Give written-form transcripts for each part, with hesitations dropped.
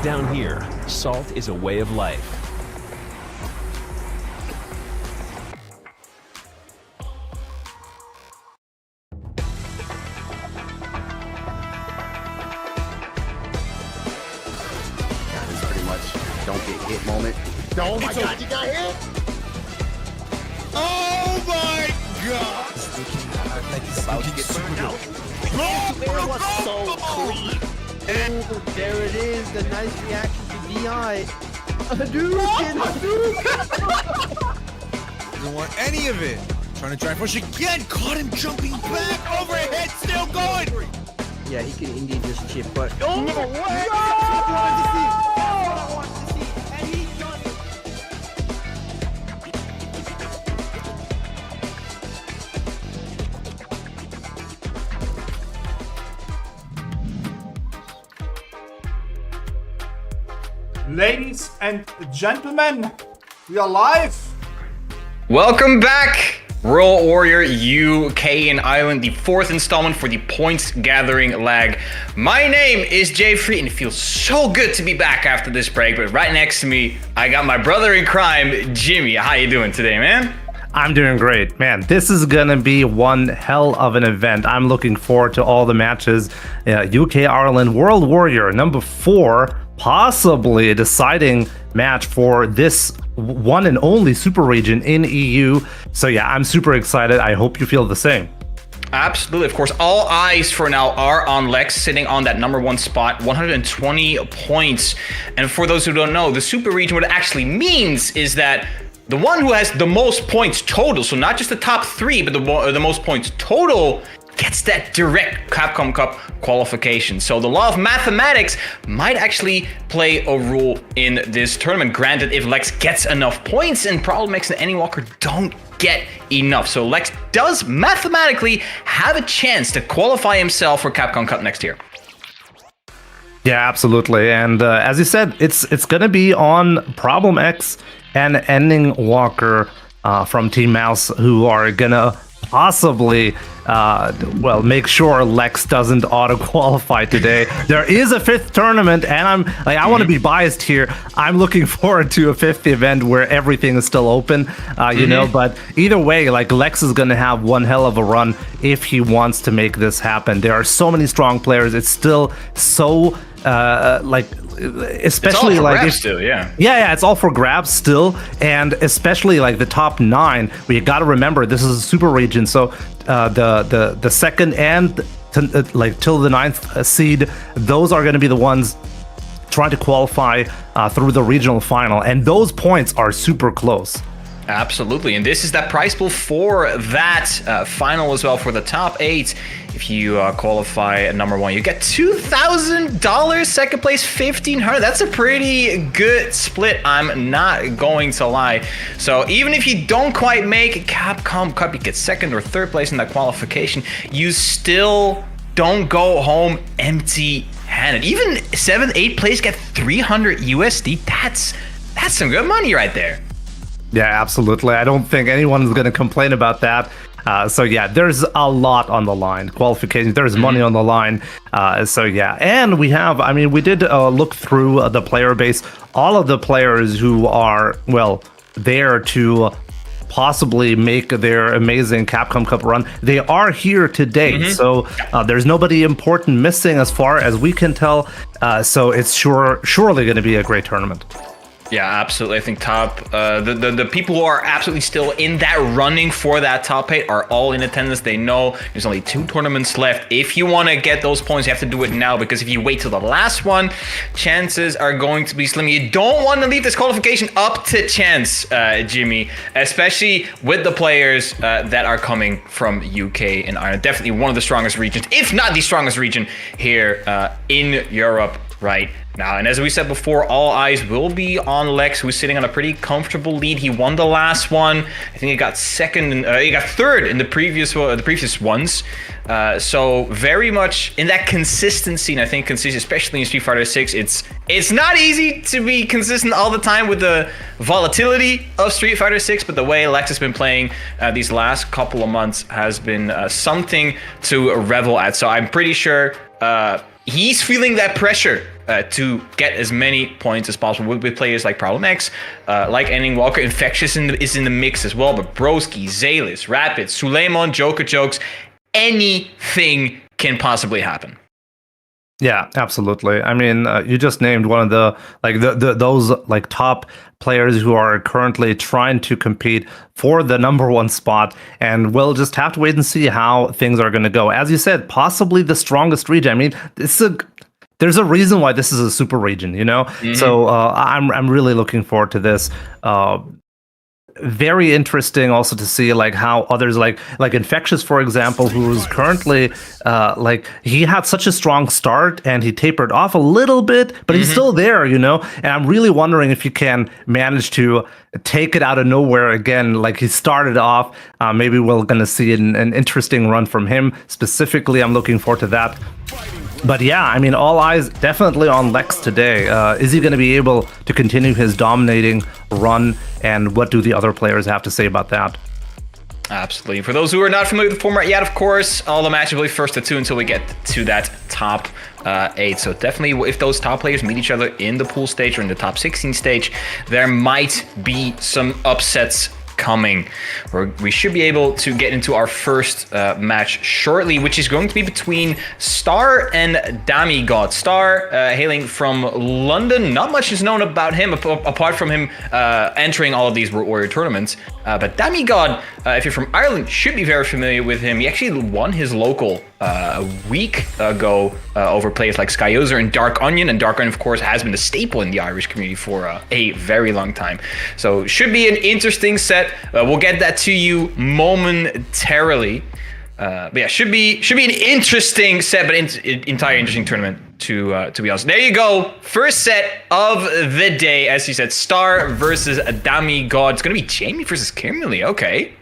Down here, salt is a way of life. That is pretty much don't get hit moment. Oh my god, you got hit! Oh my god! About to get screwed out. It was so clean. Oh, there it is, the nice reaction to DI. Doesn't want any of it. Trying to drive push again. Caught him jumping back. Overhead, still going. Yeah, he can indeed just chip, but Oh, no way! That's what I wanted to see. That's what I wanted to see. And he done it. Ladies and gentlemen, we are live. Welcome back, Royal Warrior UK and Ireland, the fourth installment for the points gathering lag. My name is Jay Free, and it feels so good to be back after this break. But right next to me, I got my brother in crime, Jimmy. How you doing today, man? I'm doing great, man. This is gonna be one hell of an event. I'm looking forward to all the matches. UK Ireland World Warrior number 4, possibly a deciding match for this one and only super region in EU. So yeah, I'm super excited. I hope you feel the same. Absolutely. Of course, all eyes for now are on Lex, sitting on that number 1 spot, 120 points. And for those who don't know, the super region, what it actually means is that the one who has the most points total, so not just the top 3, but the most points total, gets that direct Capcom Cup qualification. So the law of mathematics might actually play a role in this tournament. Granted, if Lex gets enough points, and Problem X and Anywalker don't get enough. So Lex does mathematically have a chance to qualify himself for Capcom Cup next year. Yeah, absolutely. And as you said, it's gonna be on Problem X and Ending Walker from Team Mouse, who are gonna possibly make sure Lex doesn't auto qualify today. There is a 5th tournament, and I want to be biased here. I'm looking forward to a 5th event where everything is still open, you know. But either way, like, Lex is gonna have one hell of a run if he wants to make this happen. There are so many strong players. It's still so especially like still, yeah, it's all for grabs still, and especially like the top 9. We got to remember this is a super region, so the second and till the 9th seed, those are going to be the ones trying to qualify through the regional final, and those points are super close. Absolutely, and this is that prize pool for that final as well, for the top 8. If you qualify at number 1, you get $2,000. Second place, $1,500. That's a pretty good split, I'm not going to lie. So even if you don't quite make Capcom Cup, you get 2nd or 3rd place in that qualification, you still don't go home empty-handed. Even 7th, 8th place, get 300 USD. That's some good money right there. Yeah, absolutely. I don't think anyone's going to complain about that. So yeah, there's a lot on the line. Qualifications, there's money on the line. So yeah, and we did look through the player base. All of the players who are, there to possibly make their amazing Capcom Cup run, they are here today. So there's nobody important missing as far as we can tell. So it's surely going to be a great tournament. Yeah, absolutely. I think the people who are absolutely still in that running for that top 8 are all in attendance. They know there's only 2 tournaments left. If you want to get those points, you have to do it now, because if you wait till the last one, chances are going to be slim. You don't want to leave this qualification up to chance, Jimmy, especially with the players that are coming from UK and Ireland. Definitely one of the strongest regions, if not the strongest region here in Europe right now. And as we said before, all eyes will be on Lex, who's sitting on a pretty comfortable lead. He won the last one. I think he got 3rd in the previous ones. So very much in that consistency, and I think especially in Street Fighter 6, it's not easy to be consistent all the time with the volatility of Street Fighter 6, but the way Lex has been playing these last couple of months has been something to revel at. So I'm pretty sure he's feeling that pressure to get as many points as possible with players like Problem X, like Ending Walker. Infectious is in the mix as well, but Broski, Zalis, Rapid, Suleiman, Joker Jokes, anything can possibly happen. Yeah, absolutely. I mean, you just named one of the those like top players who are currently trying to compete for the #1 spot, and we'll just have to wait and see how things are going to go. As you said, possibly the strongest region. I mean, there's a reason why this is a super region, you know. Mm-hmm. So I'm really looking forward to this. Very interesting also to see like how others like Infectious, for example, who's currently like he had such a strong start and he tapered off a little bit, but he's still there, you know. And I'm really wondering if he can manage to take it out of nowhere again like he started off. Maybe we're gonna see an interesting run from him specifically. I'm looking forward to that. But yeah, I mean, all eyes definitely on Lex today. Is he going to be able to continue his dominating run? And what do the other players have to say about that? Absolutely. For those who are not familiar with the format yet, of course, all the matches will be first to 2 until we get to that top 8. So definitely, if those top players meet each other in the pool stage or in the top 16 stage, there might be some upsets coming. We should be able to get into our first match shortly, which is going to be between Star and Dami God. Star, hailing from London. Not much is known about him apart from him entering all of these World Warrior tournaments. But Dami God, if you're from Ireland, should be very familiar with him. He actually won his local a week ago over players like Skyozer and Dark Onion. And Dark Onion, of course, has been a staple in the Irish community for a very long time. So should be an interesting set. We'll get that to you momentarily. But yeah, should be an interesting set, but entire interesting tournament to be honest. There you go. First set of the day, as you said, Star versus Dami God. It's gonna be Jamie versus Kimberly. Okay.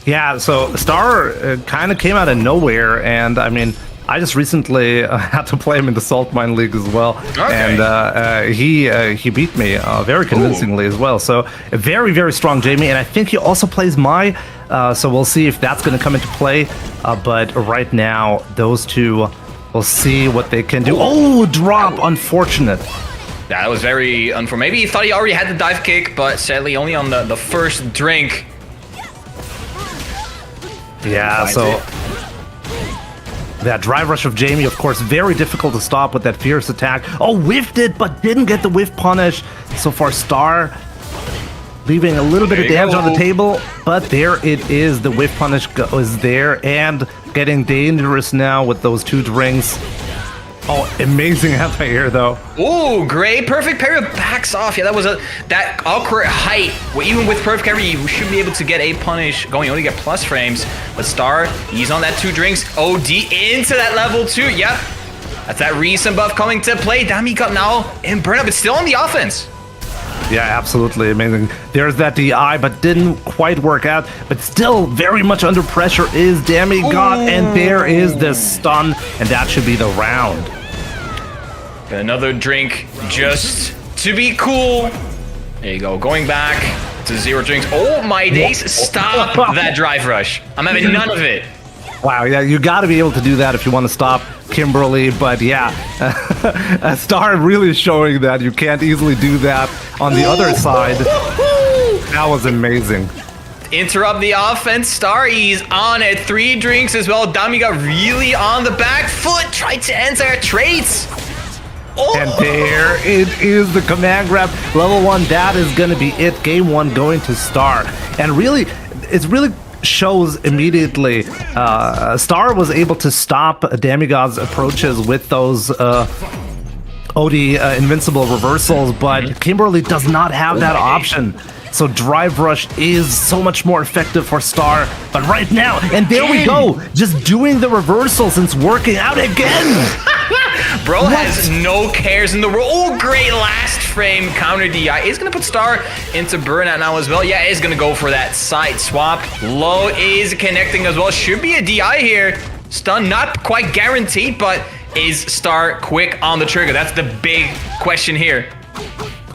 Yeah, so Star kind of came out of nowhere, and I mean, I just recently had to play him in the Saltmine League as well, okay. And he beat me very convincingly as well. So a very, very strong Jamie, and I think he also plays Mai, so we'll see if that's going to come into play. But right now, those two, we'll see what they can do. Oh, drop, unfortunate. That was very unfortunate. Maybe he thought he already had the dive kick, but sadly only on the first drink. Yeah, so that drive rush of Jamie, of course, very difficult to stop with that fierce attack. Oh, whiffed it, but didn't get the whiff punish. So far, Star leaving a little bit of damage on the table, but there it is. The whiff punish goes there and getting dangerous now with those 2 drinks. Oh, amazing anti-air though. Oh, great. Perfect parry backs off. Yeah, that was that awkward height. Well, even with perfect parry, you should be able to get a punish going. You only get plus frames. But Star, he's on that 2 drinks. OD into that level 2. Yep. That's that recent buff coming to play. Dami God now in burn up. It's still on the offense. Yeah, absolutely amazing. There's that DI, but didn't quite work out. But still very much under pressure is Dami God. And there is the stun. And that should be the round. Another drink just to be cool. There you go. Going back to 0 drinks. Oh my days. Stop that drive rush. I'm having none of it. Wow, yeah, you got to be able to do that if you want to stop Kimberly. But yeah, Star really showing that you can't easily do that on the other side. That was amazing. Interrupt the offense. Star, he's on at 3 drinks as well. Dami got really on the back foot. Tried to enter traits. Oh. And there it is, the command grab. Level 1, that is going to be it. Game 1 going to Star. And really, it's really shows immediately Star was able to stop Dami God's approaches with those OD invincible reversals, but Kimberly does not have that option. So drive rush is so much more effective for Star. But right now, and there we go, just doing the reversals, it's working out again. Bro has no cares in the world. Oh, great last frame counter DI. Is going to put Star into burnout now as well. Yeah, is going to go for that side swap. Low is connecting as well. Should be a DI here. Stun not quite guaranteed, but is Star quick on the trigger? That's the big question here.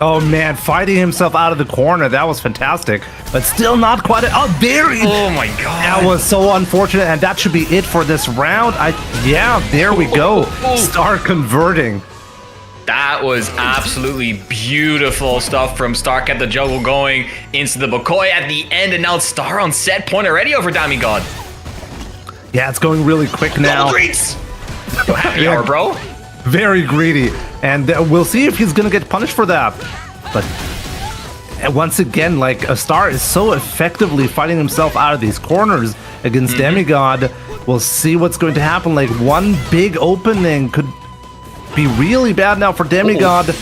Oh man, fighting himself out of the corner, that was fantastic. But still not quite. Oh, there he. Oh my god. That was so unfortunate, and that should be it for this round. Yeah, there we go. Star converting. That was absolutely beautiful stuff from Star. Kept the juggle going into the Bokoi at the end, and now it's Star on set point already over Dami God. Yeah, it's going really quick now. Happy hour, bro. Very greedy, and we'll see if he's gonna get punished for that. But once again, like, a Star is so effectively fighting himself out of these corners against Dami God. We'll see what's going to happen. Like, one big opening could be really bad now for Dami God. Is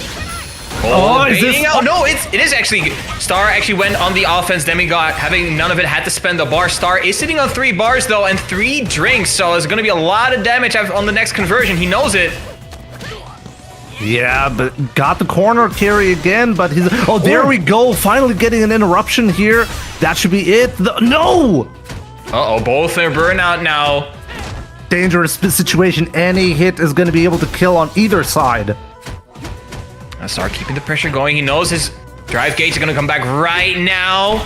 this? No, it is actually. Star actually went on the offense. Dami God, having none of it, had to spend the bar. Star is sitting on 3 bars though, and 3 drinks, so there's gonna be a lot of damage on the next conversion. He knows it. Yeah, but got the corner carry again, but he's... Oh, there we go. Finally getting an interruption here. That should be it. No! Uh-oh, both are burnout now. Dangerous situation. Any hit is going to be able to kill on either side. Star keeping the pressure going. He knows his drive gauge is going to come back right now.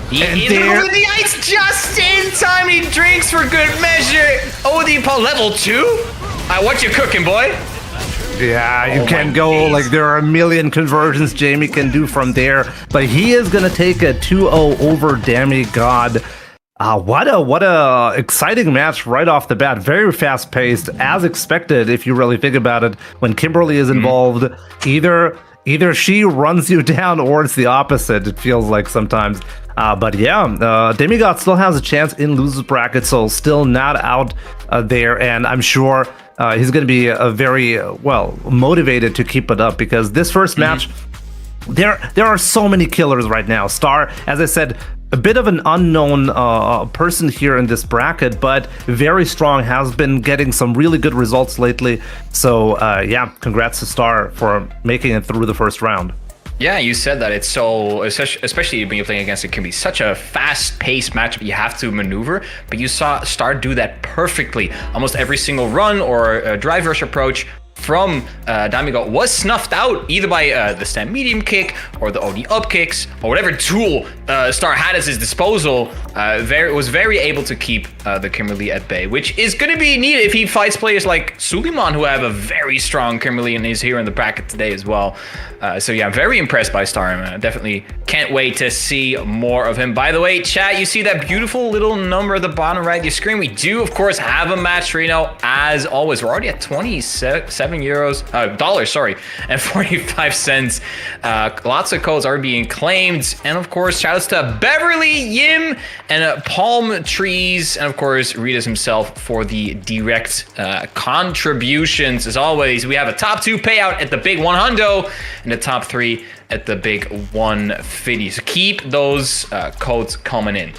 He is over the ice just in time. He drinks for good measure. OD Paul level 2? What you cooking, boy? Yeah, you can go, like, there are a million conversions Jamie can do from there, but he is going to take a 2-0 over Dami God. What a exciting match right off the bat. Very fast paced, as expected if you really think about it. When Kimberly is involved, either she runs you down or it's the opposite, it feels like sometimes. But yeah, Dami God still has a chance in losers bracket, so still not out there, and I'm sure he's going to be very motivated to keep it up, because this first match, there are so many killers right now. Star, as I said, a bit of an unknown person here in this bracket, but very strong, has been getting some really good results lately. So yeah, congrats to Star for making it through the first round. Yeah, you said that it's so, especially when you're playing against it, can be such a fast-paced matchup. You have to maneuver, but you saw Star do that perfectly. Almost every single run or drive rush approach from Dami God was snuffed out either by the stand medium kick or the OD up kicks or whatever tool Star had at his disposal. Was very able to keep the Kimberly at bay, which is going to be needed if he fights players like Suleiman, who have a very strong Kimberly and is here in the bracket today as well. So yeah, I'm very impressed by Star, and definitely can't wait to see more of him. By the way, chat, you see that beautiful little number at the bottom right of your screen? We do, of course, have a match, Reno, as always. We're already at 27 dollars, sorry, and 45 cents. Lots of codes are being claimed, and of course, shoutouts to Beverly, Yim, and Palm Trees, and of course, Ritas himself for the direct contributions. As always, we have a top 2 payout at the big 100 and the top 3 at the big 150. So keep those codes coming in.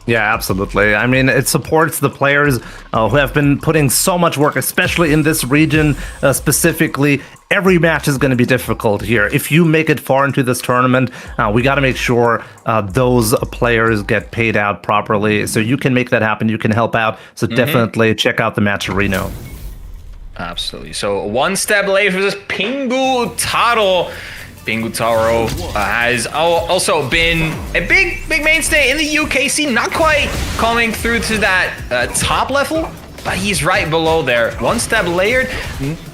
Yeah, absolutely. I mean, it supports the players who have been putting so much work, especially in this region specifically. Every match is going to be difficult here. If you make it far into this tournament, we got to make sure those players get paid out properly. So you can make that happen. You can help out. So definitely check out the match at Reno. Absolutely. So one step later for this Pingu Taro. Pingu Taro has also been a big mainstay in the UK scene. Not quite coming through to that top level, but he's right below there. One step layered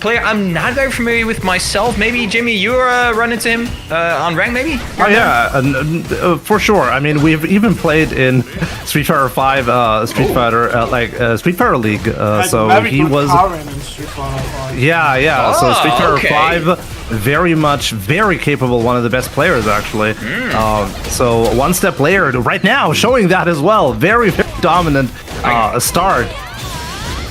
player I'm not very familiar with myself. Maybe Jimmy, you run into him on rank, maybe? Oh yeah, for sure. I mean, we've even played in Street Fighter 5, Street Fighter League. So he was. Yeah. So Street Fighter 5. Very capable, one of the best players actually. So one step layered right now, showing that as well. Very dominant start.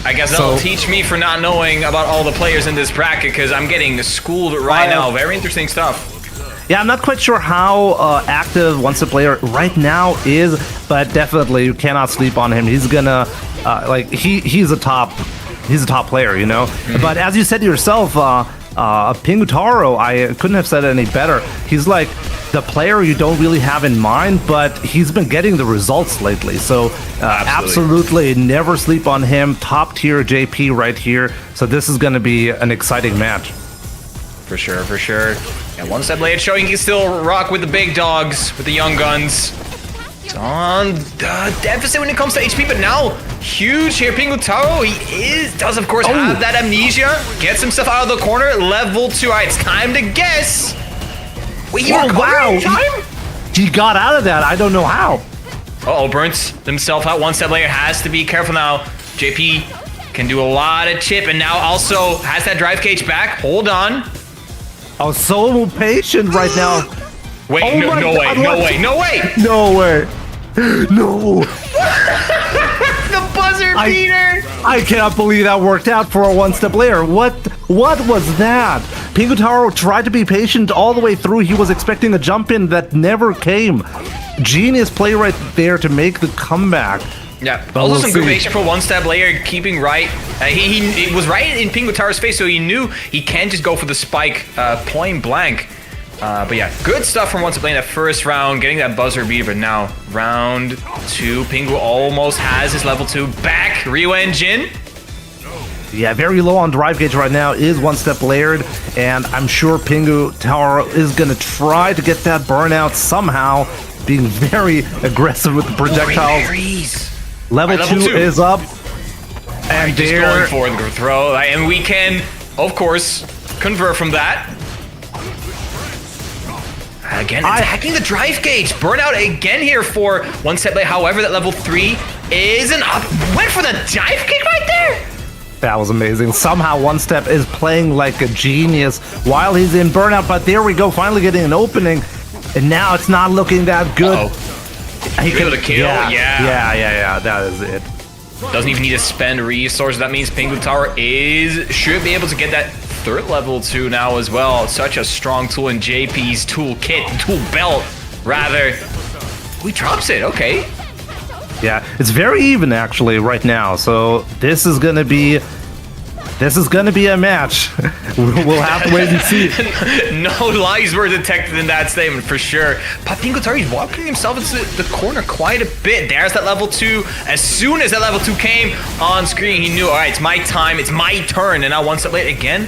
I guess that'll teach me for not knowing about all the players in this bracket, because I'm getting schooled right now. Very interesting stuff. Yeah, I'm not quite sure how active one step player right now is, but definitely you cannot sleep on him. He's gonna he's a top player, you know. But as you said yourself, Pingu Taro, I couldn't have said it any better. He's like the player you don't really have in mind, but he's been getting the results lately. So absolutely never sleep on him. Top tier JP right here. So this is going to be an exciting match. For sure. And one step later showing he can still rock with the big dogs, with the young guns. It's on the deficit when it comes to HP, but now huge here. Pingu Taro, he does of course have that amnesia. Gets himself out of the corner. Level 2. All right, it's time to guess. Wait, you wow! He got out of that. I don't know how. Uh-oh, burns himself out. One step later has to be careful now. JP can do a lot of chip, and now also has that drive cage back. Hold on. Oh, so patient right now. Wait, Oh no my way, God, no what? way, no way! No way. No. The buzzer beater! I cannot believe that worked out for a one-step layer. What was that? Pingu Taro tried to be patient all the way through. He was expecting a jump in that never came. Genius play right there to make the comeback. Yeah, But also we'll some good see. patient for one step layer, keeping right. He was right in Pingu Taro's face, so he knew he can't just go for the spike point blank. But yeah, good stuff from one step layer in that first round, getting that buzzer beater. But now, round 2, Pingu almost has his level 2 back. Ryu engine. Yeah, very low on drive gauge right now, is one-step layered, and I'm sure Pingu Taro is going to try to get that burnout somehow, being very aggressive with the projectiles. Level 2 is up, and Just there... going for the throw, and we can, of course, convert from that. Again, attacking the drive gauge. Burnout again here for one step layer. However, that level 3 is an up. Went for the dive kick right there. That was amazing. Somehow One Step is playing like a genius while he's in burnout, but there we go, finally getting an opening, and now it's not looking that good. He could have kill. Yeah, that is it. Doesn't even need to spend resources. That means Pingu Tower should be able to get that third level 2 now as well. Such a strong tool in JP's tool belt, rather. He drops it, okay. Yeah, it's very even actually right now. So this is gonna be a match. We'll have to wait and see. No lies were detected in that statement for sure. But Pingu Tower, he's walking himself into the corner quite a bit. There's that level 2. As soon as that level 2 came on screen, he knew, all right, it's my time, it's my turn. And now one step late again,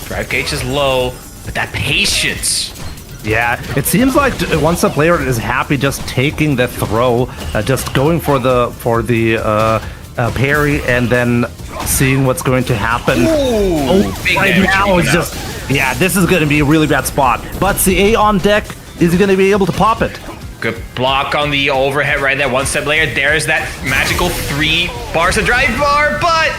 drive gauge is low, but that patience. Yeah, it seems like One Step Layer is happy just taking the throw, just going for the parry, and then seeing what's going to happen. Right now it's just, yeah, this is going to be a really bad spot. But CA on deck, is he going to be able to pop it? Good block on the overhead right there. One step layer. There's that magical 3 bars of drive bar, but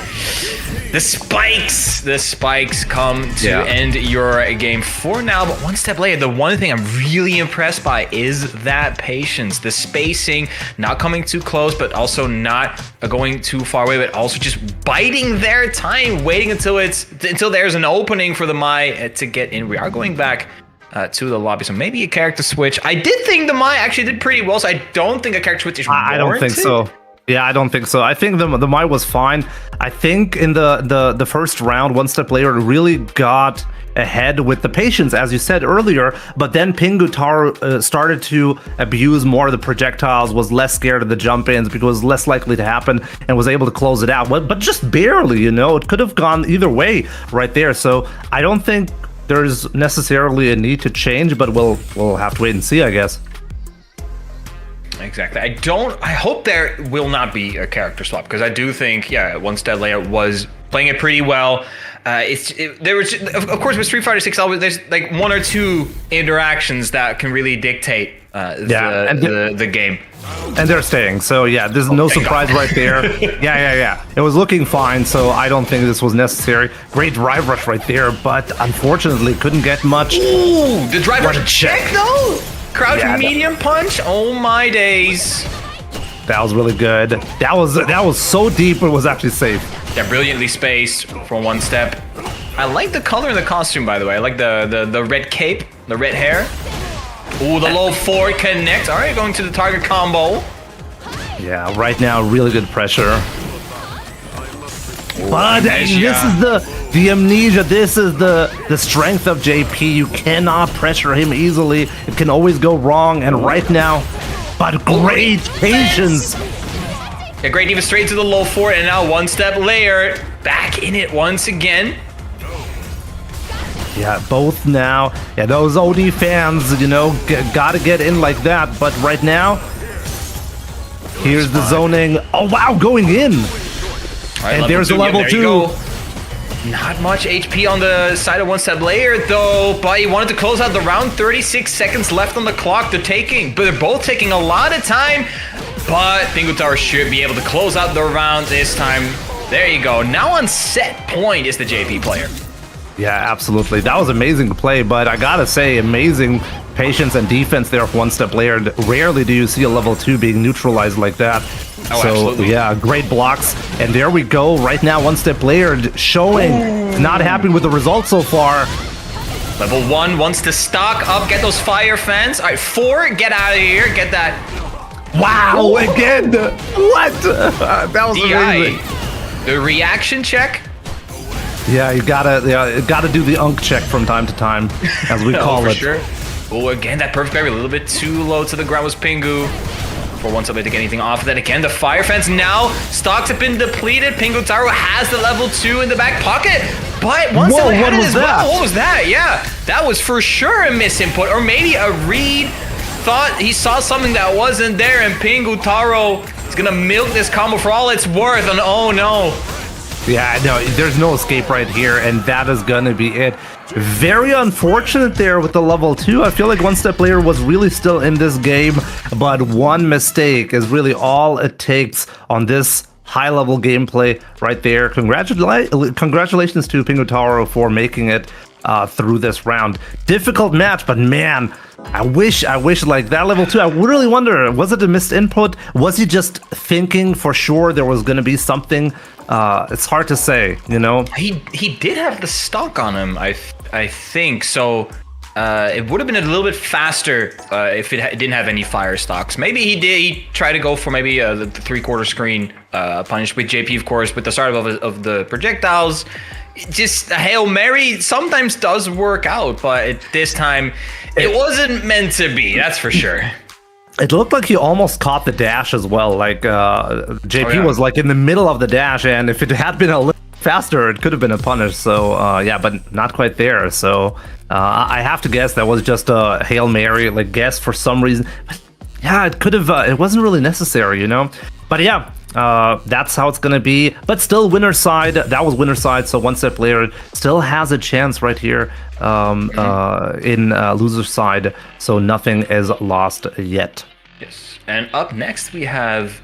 the spikes come to end your game for now. But one step later, the one thing I'm really impressed by is that patience, the spacing, not coming too close, but also not going too far away, but also just biding their time, waiting until there's an opening for the Mai to get in. We are going back to the lobby, so maybe a character switch. I did think the Mai actually did pretty well, so I don't think a character switch is warranted. I don't think so. Yeah, I don't think so. I think the Mai was fine. I think in the first round, One Step Layer really got ahead with the patience, as you said earlier, but then Pingu Taro started to abuse more of the projectiles, was less scared of the jump-ins because it was less likely to happen, and was able to close it out. But just barely, you know, it could have gone either way right there. So I don't think there's necessarily a need to change, but we'll have to wait and see, I guess. Exactly. I hope there will not be a character swap, because I do think, One Step Layer was playing it pretty well. There was, of course, with Street Fighter 6, there's like 1 or 2 interactions that can really dictate the game. And they're staying, so yeah, there's no surprise right there. Yeah. It was looking fine, so I don't think this was necessary. Great drive rush right there, but unfortunately couldn't get much. Ooh, the drive rush check though? Crouch medium punch? Oh my days. That was really good. That was so deep, it was actually safe. Yeah, brilliantly spaced for One Step. I like the color in the costume, by the way. I like the red cape, the red hair. Ooh, the low forward connect. All right, going to the target combo. Yeah, right now, really good pressure. But this is the amnesia. This is the strength of JP. You cannot pressure him easily. It can always go wrong. And right now, but great patience. Yeah, great. Even straight to the low forward, and now One Step Layer back in it once again. Yeah, both now. Yeah, those OD fans, you know, gotta get in like that. But right now, here's the zoning. Oh, wow, going in. Right, And there's a level there you 2. go. Not much HP on the side of One Step Layer, though, but he wanted to close out the round. 36 seconds left on the clock. They're both taking a lot of time, but Pingu Tower should be able to close out the round this time. There you go. Now on set point is the JP player. Yeah, absolutely. That was amazing play, but I gotta say, amazing patience and defense there of One Step Layer. Rarely do you see a level 2 being neutralized like that. Oh, so, absolutely. yeah, great blocks. And there we go. Right now, One Step Layer showing not happy with the results so far. Level 1 wants to stock up, get those fire fans. All right, 4, get out of here, get that. Wow, again! What? That was amazing. The reaction check. Yeah, you gotta do the unk check from time to time, as we call for it. Sure. Oh, again, that perfect berry a little bit too low to the ground was Pingu. For One Step Layer to get anything off of that. Again, the fire fence now. Stocks have been depleted. Pingu Taro has the level 2 in the back pocket. But One Step Layer had it as well. What was that? Yeah, that was for sure a misinput. Or maybe a read. Thought he saw something that wasn't there, and Pingu Taro is gonna milk this combo for all it's worth. And oh no. Yeah, no, there's no escape right here, and that is gonna be it. Very unfortunate there with the level 2. I feel like One Step Layer was really still in this game, but one mistake is really all it takes on this high-level gameplay right there. Congratulations to Pingu Taro for making it through this round. Difficult match, but man, I wish like that level 2. I really wonder, was it a missed input? Was he just thinking for sure there was gonna be something? It's hard to say, you know. He did have the stock on him, I think so. It would have been a little bit faster if it didn't have any fire stocks. Maybe he tried to go for maybe the 3/4 screen punish with JP, of course, with the start of the projectiles. Just a Hail Mary sometimes does work out, but this time it wasn't meant to be, that's for sure. It looked like he almost caught the dash as well. Like JP was like in the middle of the dash, and if it had been a little faster, it could have been a punish. So yeah, but not quite there. So I have to guess that was just a Hail Mary like guess for some reason. But yeah, it could have. It wasn't really necessary, you know. But yeah, that's how it's gonna be. But still, winner's side. That was winner's side. So One Step Layer still has a chance right here in loser's side. So nothing is lost yet. Yes. And up next we have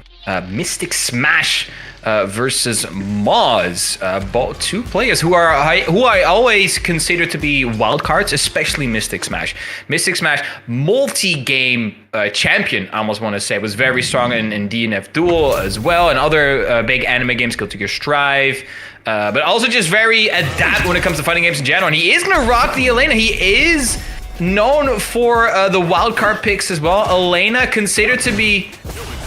Mystic Smash versus Moz. Both two players who I always consider to be wildcards, especially Mystic Smash. Mystic Smash, multi-game champion, I almost want to say, was very strong in DNF Duel as well, and other big anime games, Guilty Gear Strive. But also just very adept when it comes to fighting games in general. And he is going to rock the Elena. He is known for the wildcard picks as well. Elena considered to be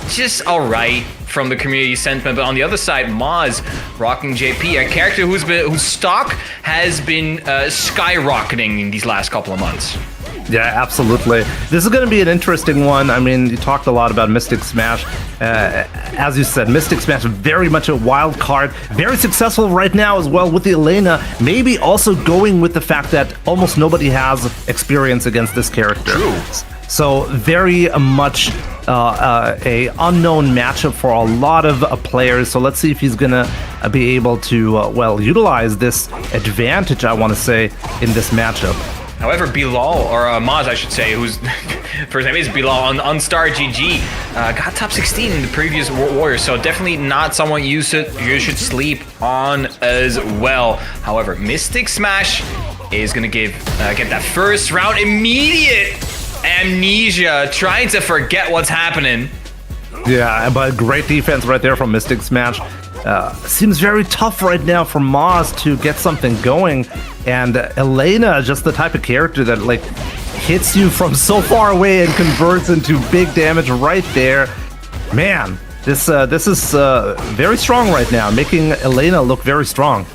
just alright from the community sentiment, but on the other side, Moz rocking JP, a character whose stock has been skyrocketing in these last couple of months. Yeah, absolutely. This is going to be an interesting one. I mean, you talked a lot about Mystic Smash. As you said, Mystic Smash very much a wild card. Very successful right now as well with the Elena. Maybe also going with the fact that almost nobody has experience against this character. True. So very much a unknown matchup for a lot of players. So let's see if he's gonna be able to well utilize this advantage, I want to say, in this matchup. However, Bilal, or Moz, I should say, whose first name is Bilal on Star GG, got top 16 in the previous Warriors, so definitely not someone you should sleep on as well. However, Mystic Smash is gonna get that first round immediate amnesia, trying to forget what's happening. Yeah, but great defense right there from Mystic Smash. Seems very tough right now for Moz to get something going, and Elena, just the type of character that like hits you from so far away and converts into big damage right there. Man, this is very strong right now, making Elena look very strong.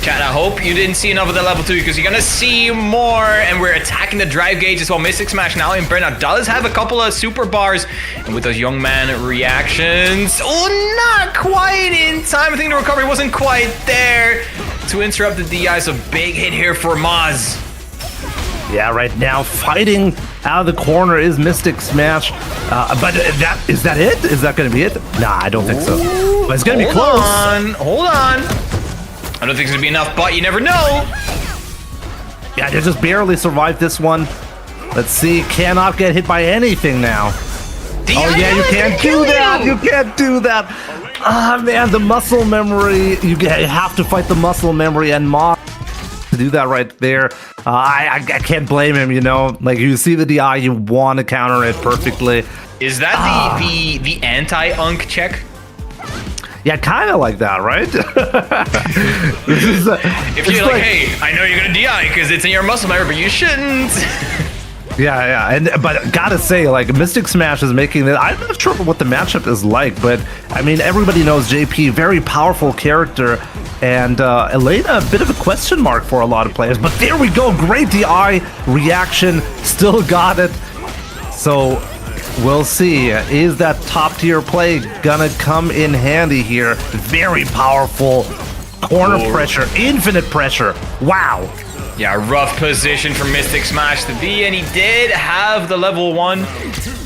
Chat, I hope you didn't see enough of the level 2, because you're gonna see more, and we're attacking the drive gauge as well. Mystic Smash now in Brenna does have a couple of super bars, and with those young man reactions, oh, not quite in time. I think the recovery wasn't quite there. to interrupt the DI. So big hit here for Maz. Yeah, right now fighting out of the corner is Mystic Smash. But is that it? Is that going to be it? Nah, I don't think so. But it's going to be close. Hold on. I don't think it's going to be enough, but you never know. Yeah, they just barely survived this one. Let's see. Cannot get hit by anything now. Oh yeah, you can't do that. You can't do that. Ah man, the muscle memory. You have to fight the muscle memory and Moss to do that right there. I can't blame him. You know, like you see the DI, you want to counter it perfectly. Is that the anti-unk check? Yeah, kind of like that, right? If you're like, hey, I know you're gonna DI because it's in your muscle memory, but you shouldn't. Yeah, but gotta say, like Mystic Smash is making it. I'm not sure what the matchup is like, but I mean, everybody knows JP, very powerful character, and Elena, a bit of a question mark for a lot of players. But there we go, great DI reaction, still got it. So we'll see. Is that top tier play gonna come in handy here? Very powerful corner pressure, infinite pressure. Wow. Yeah, rough position for Mystic Smash to be, and he did have the level 1,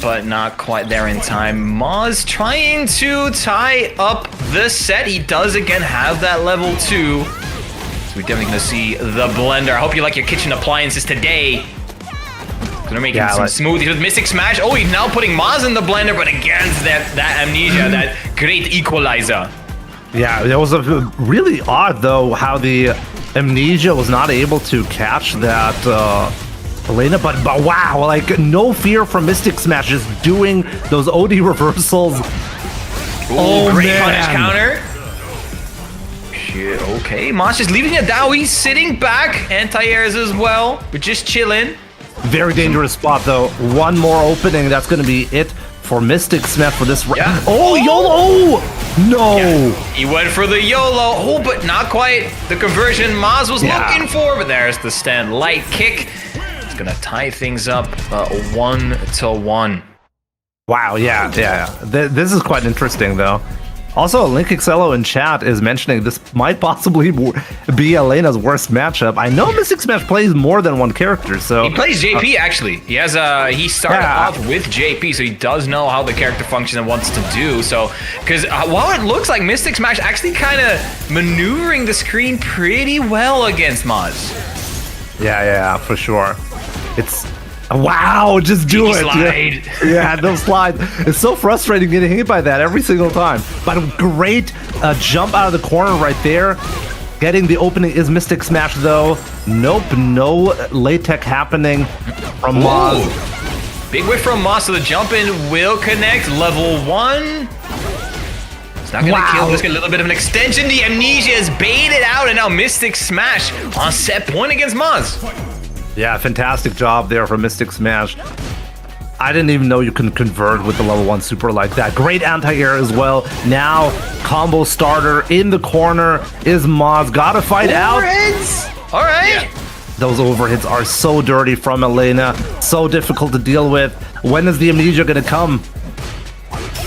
but not quite there in time. Maz trying to tie up the set. He does again have that level 2. So we're definitely going to see the blender. I hope you like your kitchen appliances today. They're making some smoothies with Mystic Smash. Oh, he's now putting Maz in the blender, but against that amnesia, that great equalizer. Yeah, it was really odd, though, how the Amnesia was not able to catch that Elena, but wow, like no fear from Mystic Smash, just doing those OD reversals. Oh, great punish counter. Shit, okay, Mosh is leaving it down. He's sitting back. Anti-airs as well. We're just chilling. Very dangerous spot, though. One more opening, that's going to be it for Mystic Smash for this round. Yeah. Oh, YOLO! No! Yeah. He went for the YOLO. Oh, but not quite the conversion Maz was looking for. But there's the stand light kick. It's going to tie things up 1-1. Wow, yeah. This is quite interesting, though. Also, Link Excello in chat is mentioning this might possibly be Elena's worst matchup. I know Mystic Smash plays more than one character, so... He plays JP, actually. He has he started off with JP, so he does know how the character functions and wants to do. So, because while it looks like Mystic Smash actually kind of maneuvering the screen pretty well against Maz. Yeah, for sure. It's... Wow, just do it. Slide. Yeah, no slide. It's so frustrating getting hit by that every single time. But a great jump out of the corner right there. Getting the opening is Mystic Smash, though. Nope, no late tech happening from Maz. Big whiff from Maz, so the jump in will connect. Level 1. It's not going to kill. Just get a little bit of an extension. The Amnesia is baited out, and now Mystic Smash on set point against Maz. Yeah, fantastic job there from Mystic Smash. I didn't even know you can convert with the level 1 super like that. Great anti-air as well. Now, combo starter in the corner is Maz. Gotta fight out. All right. Yeah. Those overhits are so dirty from Elena. So difficult to deal with. When is the Amnesia gonna come?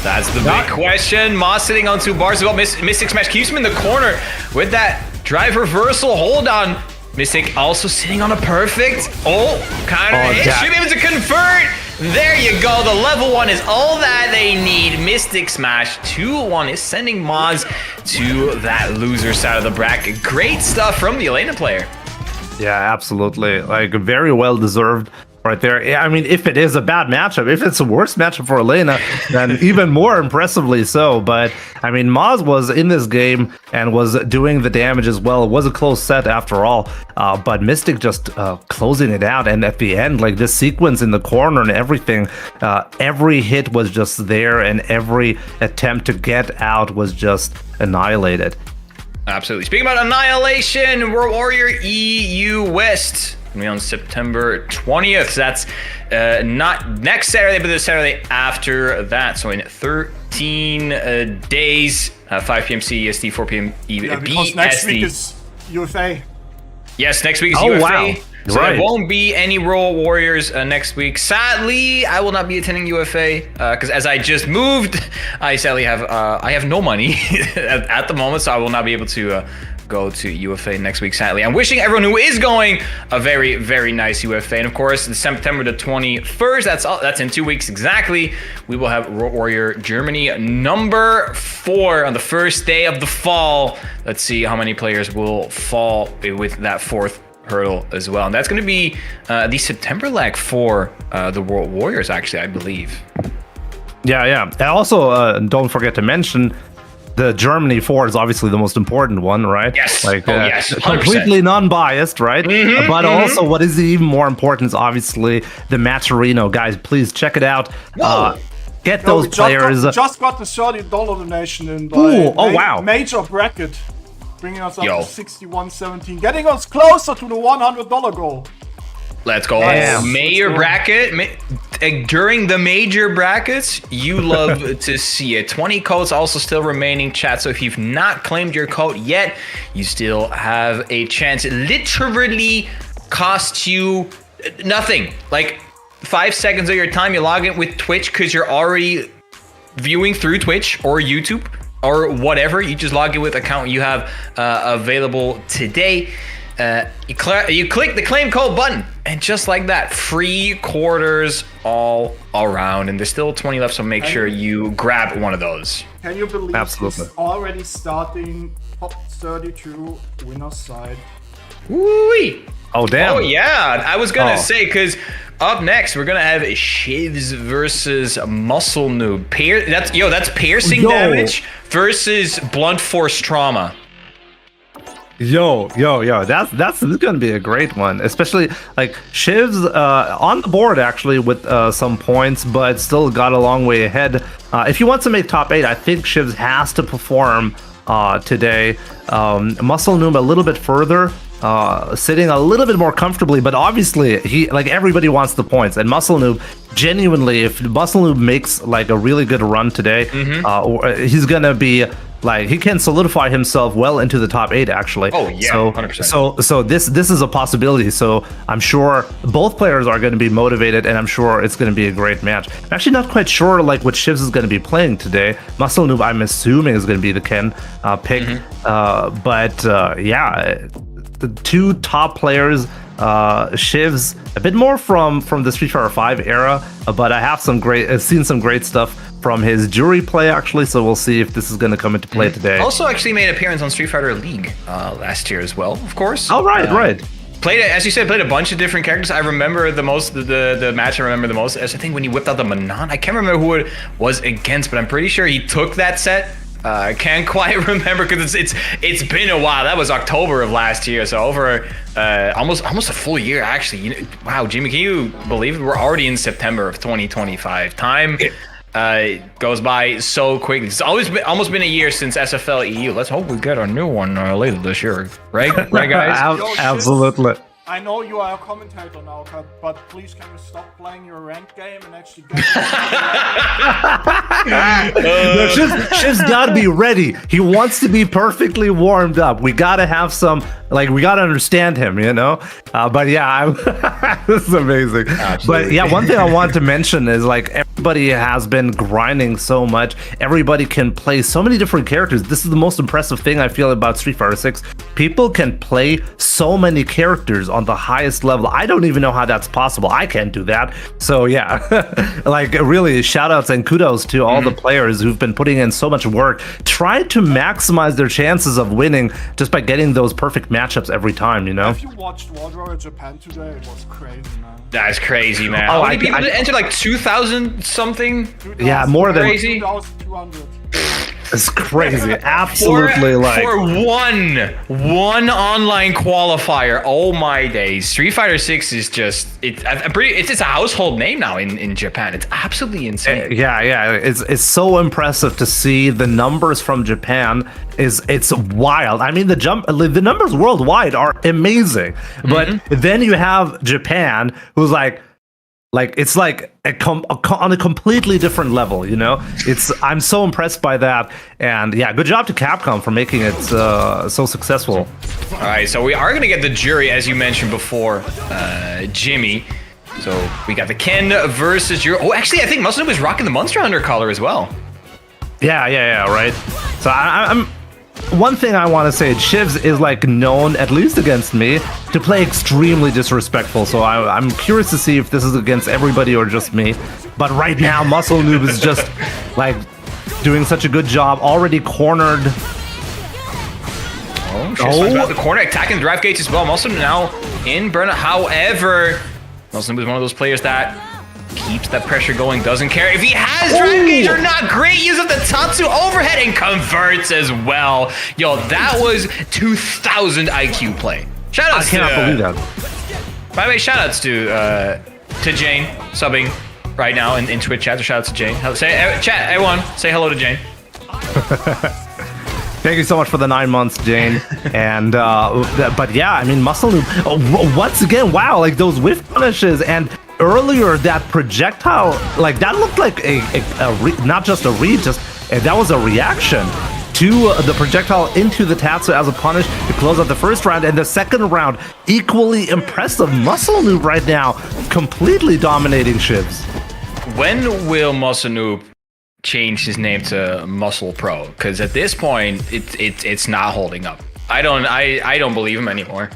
That's the big question. Maz sitting on 2 bars as well. Mystic Smash keeps him in the corner with that drive reversal. Hold on. Mystic also sitting on a perfect. Counter hit. Should be able to convert. There you go. The level 1 is all that they need. Mystic Smash 2-1 is sending Maz to that loser side of the bracket. Great stuff from the Elena player. Yeah, absolutely. Like, very well deserved right there. Yeah, I mean, if it is a bad matchup, if it's the worst matchup for Elena, then even more impressively so. But, I mean, Maz was in this game and was doing the damage as well. It was a close set after all. But Mystic just closing it out. And at the end, like this sequence in the corner and everything, every hit was just there and every attempt to get out was just annihilated. Absolutely. Speaking about annihilation, World Warrior EU West. Gonna be on September 20th. So that's not next Saturday, but the Saturday after that. So in 13 days, 5 p.m. CEST, 4 p.m. Yeah, because next week is UFA. Yes, next week is UFA. Wow. So Right. there won't be any Royal Warriors next week. Sadly, I will not be attending UFA because as I just moved, I sadly have no money at the moment, so I will not be able to go to UFA next week, sadly. I'm wishing everyone who is going a very, very nice UFA. And of course, September the 21st, that's in 2 weeks exactly, we will have Royal Warrior Germany number 4 on the first day of the fall. Let's see how many players will fall with that 4th hurdle as well. And that's going to be the September leg for the World Warriors, actually, I believe. Yeah. And also, don't forget to mention, the Germany 4 is obviously the most important one, right? Yes. Like, Yes. 100%. completely non-biased, right? But also, what is even more important is obviously the Matcherino. Guys, please check it out. Get those players. Just got the $30 donation in by Ooh, oh, wow. Major Bracket, bringing us up Yo. to 61.17, getting us closer to the $100 goal. Let's go. Damn. Mayor bracket. During the major brackets, you love to see it. 20 codes also still remaining, chat. So if you've not claimed your code yet, you still have a chance. It literally costs you nothing. Like 5 seconds of your time. You log in with Twitch because you're already viewing through Twitch or YouTube or whatever. You just log in with account you have available today. You click the claim code button, and just like that, free quarters all around. And there's still 20 left, so make sure you grab one of those. Can you believe Absolutely. it's already starting top 32 winner's side? Woo-wee. Oh, damn. Oh yeah, I was gonna Oh. say, because up next we're gonna have Shivs versus Muscle Noob. That's piercing Yo. damage versus blunt force trauma. Yo, this is gonna be a great one, especially like Shivs on the board actually with some points, but still got a long way ahead. If he wants to make top 8, I think Shivs has to perform today. Muscle Noob a little bit further, sitting a little bit more comfortably, but obviously everybody wants the points, and Muscle Noob genuinely, if Muscle Noob makes like a really good run today, he's gonna be like, he can solidify himself well into the top 8 actually. Oh yeah, so 100%. so this is a possibility. So I'm sure both players are going to be motivated, and I'm sure it's going to be a great match. I'm actually not quite sure like what Shivs is going to be playing today. Muscle Noob, I'm assuming, is going to be the Ken pick. But the 2 top players, Shivs, a bit more from the Street Fighter 5 era, but I have seen some great stuff from his jury play actually, so we'll see if this is going to come into play today. Also actually made an appearance on Street Fighter League last year as well, of course. Oh, right. Played, as you said, played a bunch of different characters. I remember the match I remember the most is I think when he whipped out the Manon. I can't remember who it was against, but I'm pretty sure he took that set. I can't quite remember because it's been a while. That was October of last year, so over almost a full year actually. Wow, Jimmy, can you believe it? We're already in September of 2025. Time goes by so quick. It's almost been a year since SFL EU. Let's hope we get a new one later this year, right? Right, guys? Absolutely. I know you are a commentator now, but please can you stop playing your ranked game and actually get Shiv's gotta be ready. He wants to be perfectly warmed up. We gotta have some, we gotta understand him, you know? But yeah, this is amazing. Absolutely. But yeah, one thing I want to mention is everybody has been grinding so much. Everybody can play so many different characters. This is the most impressive thing I feel about Street Fighter 6. People can play so many characters on the highest level. I don't even know how that's possible. I can't do that. So yeah, really shout outs and kudos to all the players who've been putting in so much work, trying to maximize their chances of winning just by getting those perfect matchups every time, you know? Have you watched World Warrior Japan today? It was crazy, man. That's crazy, man. Oh, How many people did enter? 2,000 something? Yeah, more than Crazy. 2,200. it's crazy. Absolutely, for one online qualifier. Oh my days! Street Fighter 6 is just it's a household name now in Japan. It's absolutely insane. Yeah, it's so impressive to see the numbers from Japan. It's wild. I mean, the numbers worldwide are amazing, but then you have Japan, who's like, Like it's like on a completely different level, you know. I'm so impressed by that, and yeah, good job to Capcom for making it so successful. All right, so we are gonna get the jury, as you mentioned before, Jimmy. So we got the Ken versus your. Oh, actually, I think Muscle Noob is rocking the Monster Hunter collar as well. Yeah, right. So I'm. One thing I want to say, Shivs is like known, at least against me, to play extremely disrespectful. So I'm curious to see if this is against everybody or just me. But right now, Muscle Noob is just like doing such a good job. Already cornered. Oh, Shivs about the corner, attacking the drive gates as well. Muscle Noob now in burnout. However, Muscle Noob is one of those players that keeps that pressure going, doesn't care if he has drive gauge or not. Great use of the Tatsu overhead and converts as well. Yo, that was 2000 IQ play. Shoutouts I cannot believe that. By the way, shoutouts to Jane subbing right now in Twitch chat. So shoutouts to Jane. Chat, everyone, say hello to Jane. Thank you so much for the 9 months, Jane. And but yeah, I mean, Muscle Noob once again. Wow, like those whiff punishes and. Earlier, that projectile, like that looked like not just a read, that was a reaction to the projectile into the Tatsu as a punish to close out the first round. And the second round, equally impressive. Muscle Noob right now, completely dominating Shivs. When will Muscle Noob change his name to Muscle Pro? Because at this point, it's not holding up. I don't believe him anymore.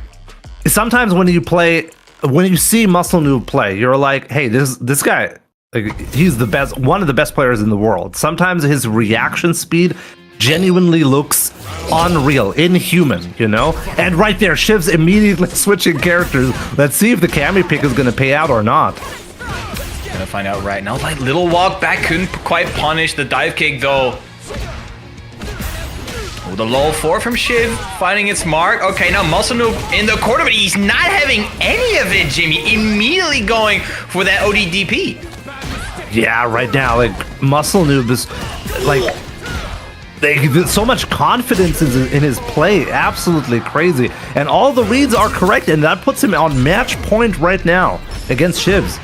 Sometimes when you see Muscle Noob play, you're like, hey, this guy, like, he's the best, one of the best players in the world. Sometimes his reaction speed genuinely looks unreal, inhuman, you know? And right there, Shivs immediately switching characters. Let's see if the Kami pick is going to pay out or not. Gonna find out right now. Like, little walk back, couldn't quite punish the dive kick, though. Oh, the low 4 from Shiv, finding its mark. Okay, now Muscle Noob in the corner, but he's not having any of it, Jimmy. Immediately going for that ODDP. Yeah, right now, like, Muscle Noob is, like, there's so much confidence in his play. Absolutely crazy. And all the reads are correct, and that puts him on match point right now against Shivs.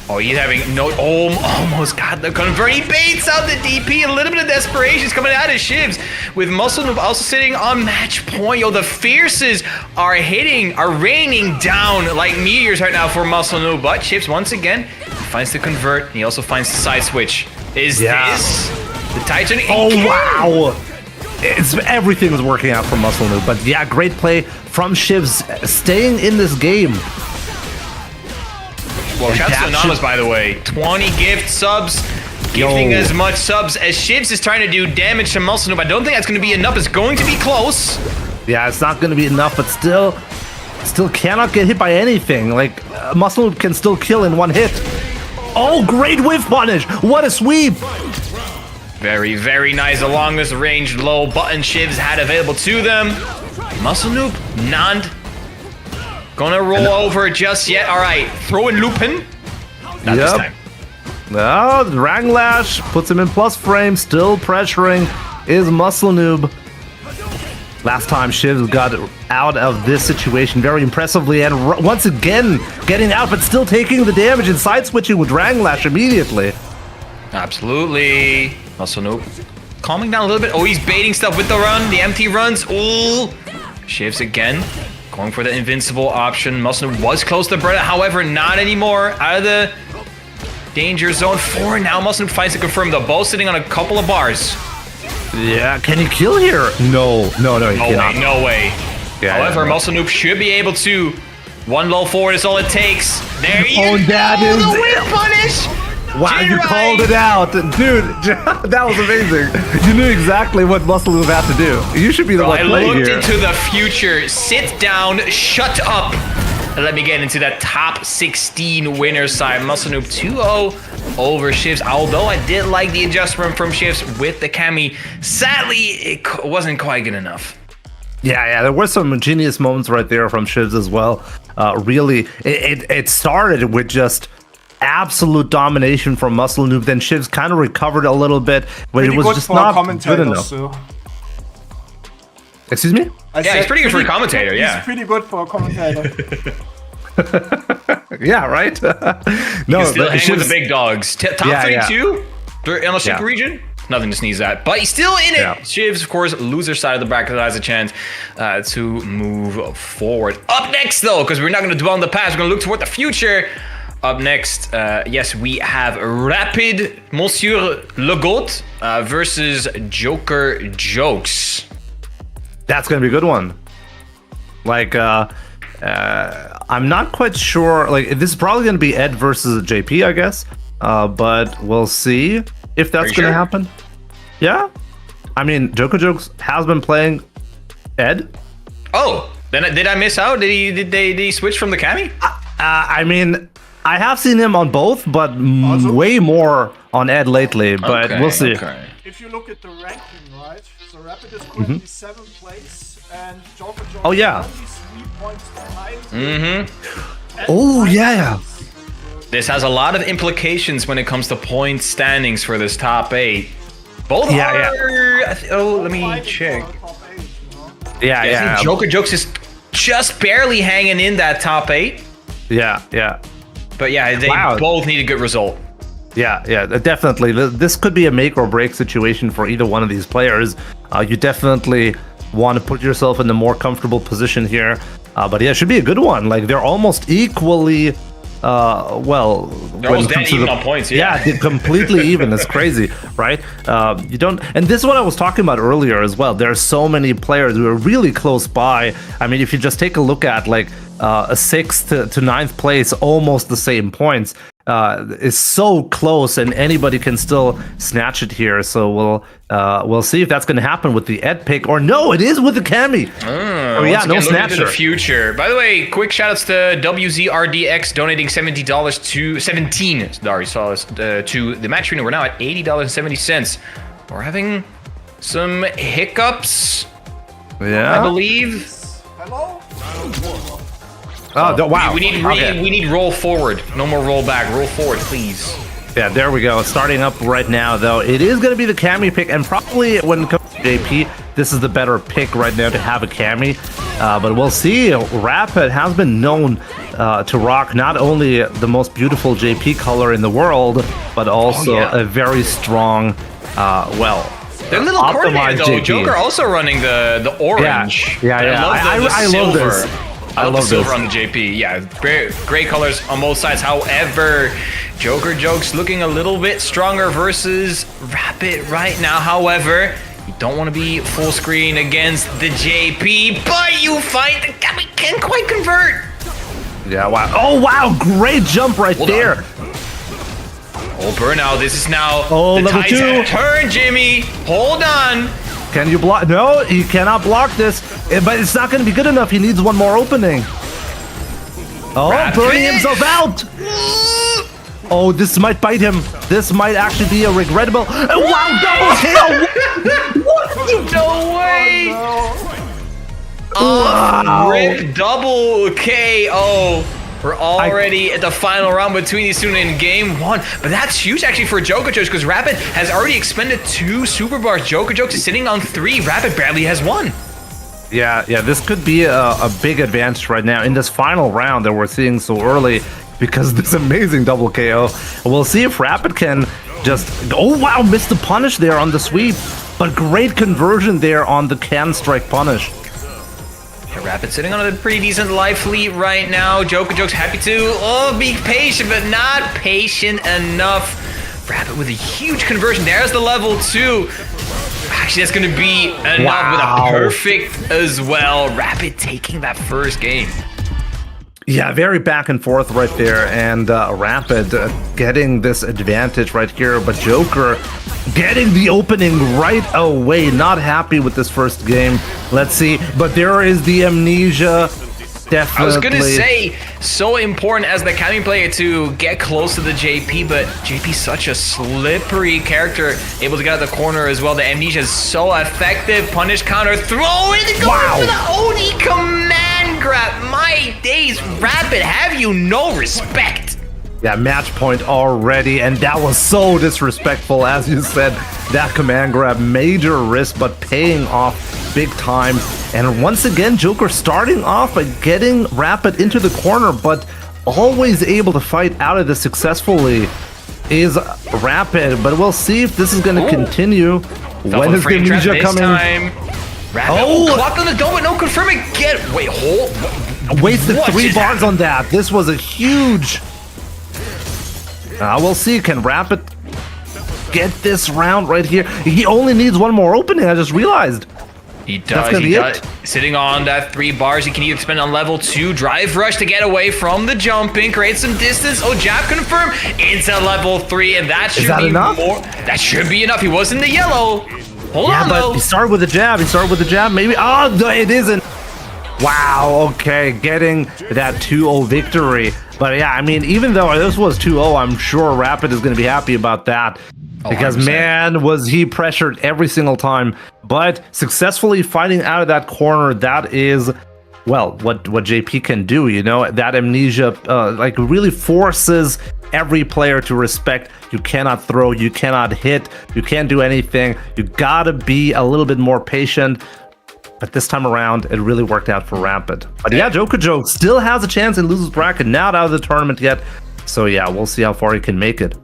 Oh, he's having no... Oh, almost got the convert. He baits out the DP. A little bit of desperation is coming out of Shivs. With Muscle Noob also sitting on match point. Yo, the fierces are raining down like meteors right now for Muscle Noob. But Shivs, once again, finds the convert. He also finds the side switch. Is this the Titan? Oh, wow. Everything is working out for Muscle Noob. But yeah, great play from Shivs, staying in this game. Well, shouts to Anonymous, by the way. 20 gift subs, gifting as much subs as Shivs is trying to do damage to Muscle Noob. I don't think that's going to be enough. It's going to be close. Yeah, it's not going to be enough, but still cannot get hit by anything. Like, Muscle Noob can still kill in one hit. Oh, great whiff punish. What a sweep. Very, very nice. The longest range low button Shivs had available to them. Muscle Noob, not gonna roll over just yet. All right, throw in Lupin. Not this time. No, Rang Lash puts him in plus frame, still pressuring is Muscle Noob. Last time Shivs got out of this situation very impressively, and once again getting out, but still taking the damage and side switching with Rang Lash immediately. Absolutely. Muscle Noob calming down a little bit. Oh, he's baiting stuff with the run, the empty runs. Ooh. Shivs again. Going for the invincible option. Muscle Noob was close to Bretta, however, not anymore. Out of the danger zone 4. Now Muscle Noob finds to confirm the bow, sitting on a couple of bars. Yeah, can he kill here? No, he cannot. No way. Yeah, however, Muscle Noob should be able to. One low forward is all it takes. There you go. That is the whip punish. Wow, you called it out. Dude, that was amazing. You knew exactly what Muscle Noob had to do. You should be the one playing here. I looked into the future. Sit down, shut up, and let me get into that top 16 winner side. Muscle Noob 2-0 over Shivs. Although I did like the adjustment from Shivs with the Kami, sadly, it wasn't quite good enough. Yeah, there were some genius moments right there from Shivs as well. Really, it started with just absolute domination from Muscle Noob. Then Shivs kind of recovered a little bit, but it was just not good enough. Excuse me? Yeah, he's pretty good for a commentator, yeah. He's pretty good for a commentator. Yeah, right. No, Still hang with Shivs- the big dogs. Top Yeah, 32 in the super Yeah. region. Nothing to sneeze at, but he's still in it. Yeah. Shivs, of course, loser side of the bracket has a chance to move forward. Up next, though, because we're not going to dwell on the past, we're going to look toward the future. Up next, yes, we have Rapid Monsieur Le Goat versus Joker Jokes. That's gonna be a good one. Like, I'm not quite sure. Like, this is probably gonna be Ed versus JP, I guess. But we'll see if that's you gonna sure? happen. Yeah. I mean, Joker Jokes has been playing Ed. Oh, then did I miss out? Did he switch from the Cammy? I mean, I have seen him on both, but way more on Ed lately. But Okay, we'll see. okay. If you look at the ranking, right? So Rapid is currently 7th place, and Joker Jones Oh, yeah. is only 3 points behind. Mm-hmm. Oh, yeah. This has a lot of implications when it comes to point standings for this top 8. Both Yeah, are... Oh, let me Fighting check. for the top 8, you know? Yeah, I yeah. think Joker Jokes is just barely hanging in that top 8. Yeah, yeah. But yeah, they Wow. both need a good result. Yeah, yeah, definitely. This could be a make or break situation for either one of these players. You definitely want to put yourself in a more comfortable position here. But yeah, it should be a good one. Like, they're almost equally, well... They're almost dead even on points, yeah. Yeah, they're completely even. It's crazy, right? You don't... And this is what I was talking about earlier as well. There are so many players who are really close by. I mean, if you just take a look at, like, a 6th to 9th place, almost the same points, is so close, and anybody can still snatch it here. So we'll see if that's going to happen with the Ed pick, or no, it is with the Cammy. Oh yeah, Once no again, looking to snatcher. the future. By the way, quick shout outs to WZRDX donating $17 to $17 to the match arena. We're now at $80.70. We're having some hiccups, Yeah. I believe. Hello? Oh, wow. We need Okay. we need roll forward. No more roll back. Roll forward, please. Yeah, there we go. Starting up right now, though, it is going to be the Cammy pick, and probably when it comes to JP, this is the better pick right now to have a Cammy. But we'll see. Rapid has been known to rock not only the most beautiful JP color in the world, but also a very strong, well, They're a little coordinated, optimized though. JP. Joker also running the orange. Yeah. I love I the love silver. this. I love the love silver this. on the JP. Yeah, great colors on both sides. However, Joker Jokes looking a little bit stronger versus Rapid right now. However, you don't want to be full screen against the JP, but you find the Cammy can't quite convert. Yeah, wow. Oh, wow. Great jump right Hold there. on. Oh, burnout. This is now Oh, the level tides 2. have turned, Jimmy. Hold on. Can you block? No, he cannot block this. But it's not going to be good enough. He needs one more opening. Oh, Rapid. burning himself out. Oh, this might bite him. This might actually be a regrettable. Wow, double kill. What? No way. Wow. Rip double KO. We're already at the final round between these two in game 1. But that's huge actually for Joker Jokes because Rapid has already expended 2 super bars. Joker Jokes is sitting on 3. Rapid barely has 1. Yeah, this could be a big advantage right now in this final round that we're seeing so early because of this amazing double KO. We'll see if Rapid can just... Oh, wow, missed the punish there on the sweep. But great conversion there on the can strike punish. Yeah, Rapid sitting on a pretty decent life lead right now. Joker Jokes happy to be patient, but not patient enough. Rapid with a huge conversion. There's the level 2. Actually, that's going to be enough with a perfect as well. Rapid taking that first game. Yeah, very back and forth right there, and Rapid getting this advantage right here, but Joker getting the opening right away. Not happy with this first game. Let's see, but there is the amnesia. Definitely. I was gonna say, so important as the Cammy player to get close to the JP, but JP's such a slippery character, able to get out the corner as well. The amnesia is so effective. Punish counter, throw it, going for the Oni command grab. My days, Rapid, have you no respect? Yeah, match point already, and that was so disrespectful, as you said. That command grab, major risk, but paying off big time. And once again, Joker starting off by getting Rapid into the corner, but always able to fight out of this successfully is Rapid, but we'll see if this is going to continue. When is the Amnesia coming? Clocked on the dome, but no confirming. Wasted 3 bars on that. This was a huge... we'll see. Can Rapid get this round right here? He only needs 1 more opening, I just realized. He does. Sitting on that 3 bars, he can either spend on level 2, drive rush to get away from the jumping, create some distance. Oh, jab confirm into level 3, and that should be enough? more. That should be enough. He was in the yellow. Hold on, but though. he started with a jab. Maybe. Oh, no, it isn't. Wow. Okay, getting that 2-0 victory. But yeah, I mean, even though this was 2-0, I'm sure Rapid is going to be happy about that. Because 100%. man, was he pressured every single time, but successfully fighting out of that corner. That is, well, what JP can do. You know, that Amnesia like really forces every player to respect. You cannot throw, you cannot hit, you can't do anything. You gotta be a little bit more patient. But this time around, it really worked out for Rapid. But yeah, Jokojo still has a chance in losers bracket, not out of the tournament yet. So yeah, we'll see how far he can make it.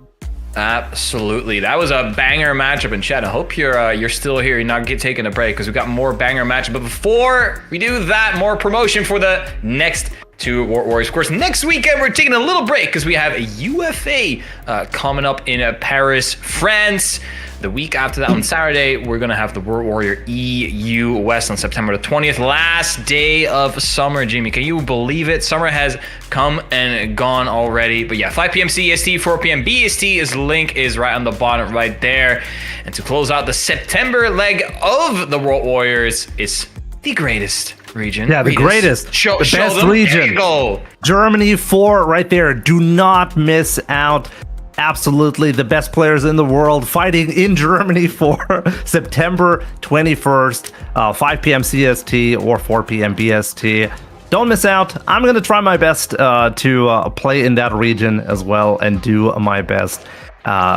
Absolutely, that was a banger matchup in chat. I hope you're still here. You're not taking a break because we've got more banger matchup. But before we do that, more promotion for the next 2 Warriors. Of course, next weekend we're taking a little break because we have a UFA coming up in Paris, France. The week after that, on Saturday, we're going to have the World Warrior EU West on September the 20th. Last day of summer, Jimmy. Can you believe it? Summer has come and gone already. But yeah, 5 p.m. CEST, 4 p.m. BST. His link is right on the bottom right there. And to close out the September leg of the World Warriors, it's the greatest region. Yeah, the greatest. The best them. region. There you go. Germany 4 right there. Do not miss out. Absolutely the best players in the world fighting in Germany for September 21st, 5 p.m. CST or 4 p.m. BST. Don't miss out. I'm going to try my best to play in that region as well and do my best.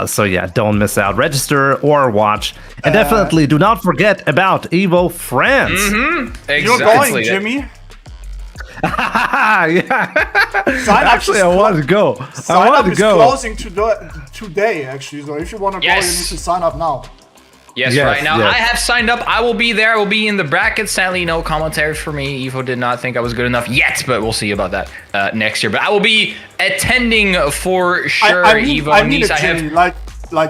So yeah, don't miss out. Register or watch. And definitely do not forget about EVO France. Exactly. You're going, Jimmy. Yeah. Actually, I wanted to go. Sign up is closing today, actually. So if you want to go, you need to sign up now. Yes, right now I have signed up. I will be there. I will be in the bracket. Sadly, no commentary for me. Evo did not think I was good enough yet, but we'll see about that next year. But I will be attending for sure. I need a Jimmy, like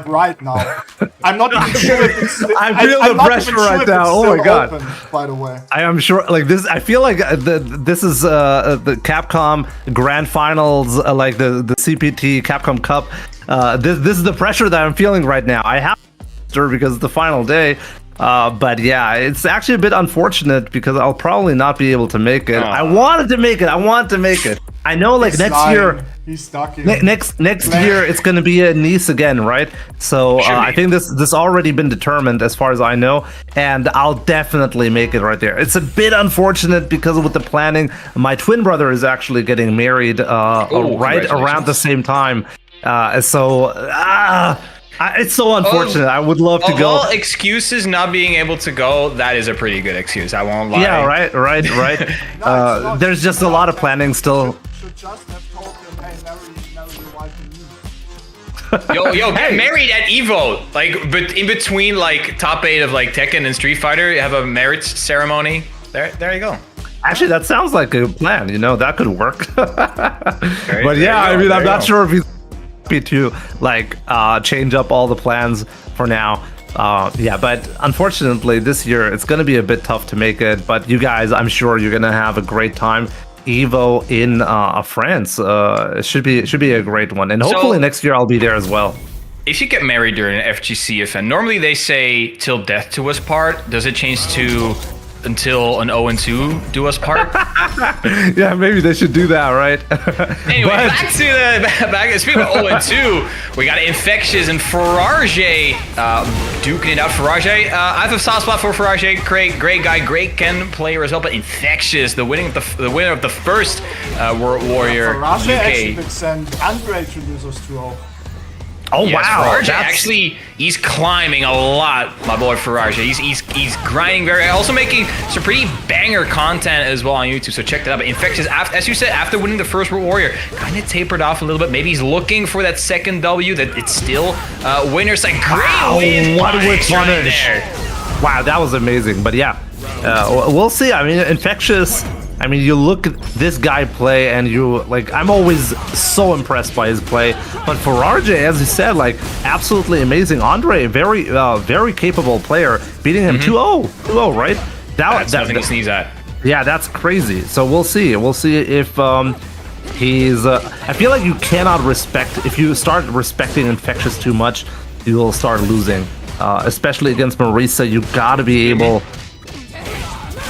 right now. I'm not even sure if it's... I feel the pressure right now. Oh my god. Open, by the way. I am sure, like this, I feel like this is the Capcom Grand Finals, like the CPT Capcom Cup. This is the pressure that I'm feeling right now. I have to because it's the final day. But yeah, it's actually a bit unfortunate because I'll probably not be able to make it. I wanted to make it. I know, like next year, he's stuck in. Next year, it's going to be in Nice again, right? So I think this already been determined as far as I know, and I'll definitely make it right there. It's a bit unfortunate because with the planning, my twin brother is actually getting married right around the same time. It's so unfortunate. I would love to go. All excuses not being able to go, that is a pretty good excuse. I won't lie. Yeah, right. No, there's just a lot of planning still. Should just have told them, hey, marry your wife and me. Yo, get married at Evo. Like, but in between, like, top 8 of, like, Tekken and Street Fighter, you have a marriage ceremony. There you go. Actually, that sounds like a plan. You know, that could work. But yeah, I mean, I'm not sure if he's happy to, like, change up all the plans for now. Yeah, but unfortunately, this year, it's going to be a bit tough to make it. But you guys, I'm sure you're going to have a great time. Evo in France should be a great one, and hopefully next year I'll be there as well. If you get married during an FGC event, normally they say till death do us part. Does it change to until an 0-2 do us part? Yeah, maybe they should do that, right? Anyway, back speaking of 0-2, we got Infectious and Faraj duking it out. Faraj, I have a soft spot for Faraj. Great guy, great Ken player as well. But Infectious, the winner of the first World Warrior Faraj UK. actually could send Andre to lose us 2-0. Oh Yes, wow! Faraj actually, he's climbing a lot, my boy Faraj. He's grinding very, also making some pretty banger content as well on YouTube. So check that out. But Infectious, as you said, after winning the first World Warrior, kind of tapered off a little bit. Maybe he's looking for that second W. That it's still winner's like great win. What a punish! Right there. Wow, that was amazing. But yeah, we'll see. I mean, Infectious. I mean, you look at this guy play, and I'm always so impressed by his play. But for RJ, as you said, like, absolutely amazing. Andre, very capable player, beating him 2-0, right? That's nothing to sneeze at. Yeah, that's crazy. So we'll see. We'll see if he's. I feel like you cannot respect. If you start respecting Infectious too much, you will start losing. Especially against Marisa, you gotta be able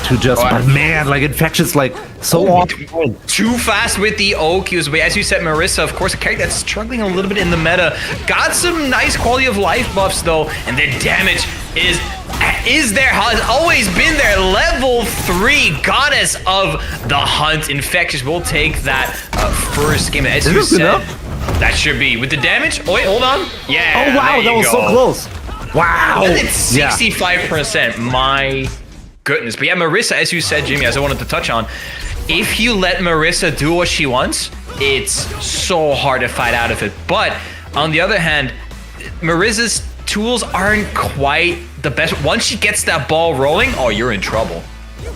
to just, but man, like Infectious, like so often. Too fast with the OQs, but as you said, Marisa, of course, a character that's struggling a little bit in the meta. Got some nice quality of life buffs though, and the damage is there, has always been there. Level 3 goddess of the hunt. Infectious will take that first game. As you said, that should be with the damage. Oh wait, hold on. Yeah. Oh wow, that was so close. Wow. It's 65%. My goodness. But yeah, Marisa, as you said, Jimmy, as I wanted to touch on, if you let Marisa do what she wants, it's so hard to fight out of it. But on the other hand, Marisa's tools aren't quite the best. Once she gets that ball rolling, oh, you're in trouble.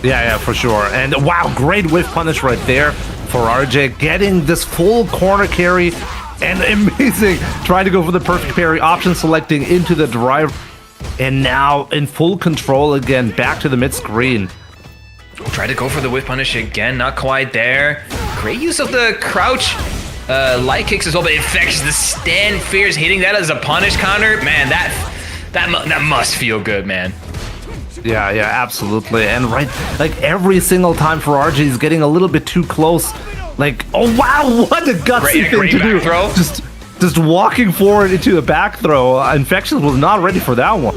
Yeah, for sure. And wow, great whiff punish right there for RJ, getting this full corner carry, and amazing, trying to go for the perfect parry, option selecting into the drive. And now in full control again, back to the mid screen. Try to go for the whip punish again, not quite there. Great use of the crouch light kicks as well, but Infectious, the stand fierce, hitting that as a punish counter. Man, that must feel good, man. Yeah, absolutely. And right, like every single time for RJ, he's getting a little bit too close. Like, oh wow, what a gutsy thing to do. Throw. Just walking forward into a back throw. Infectious was not ready for that one.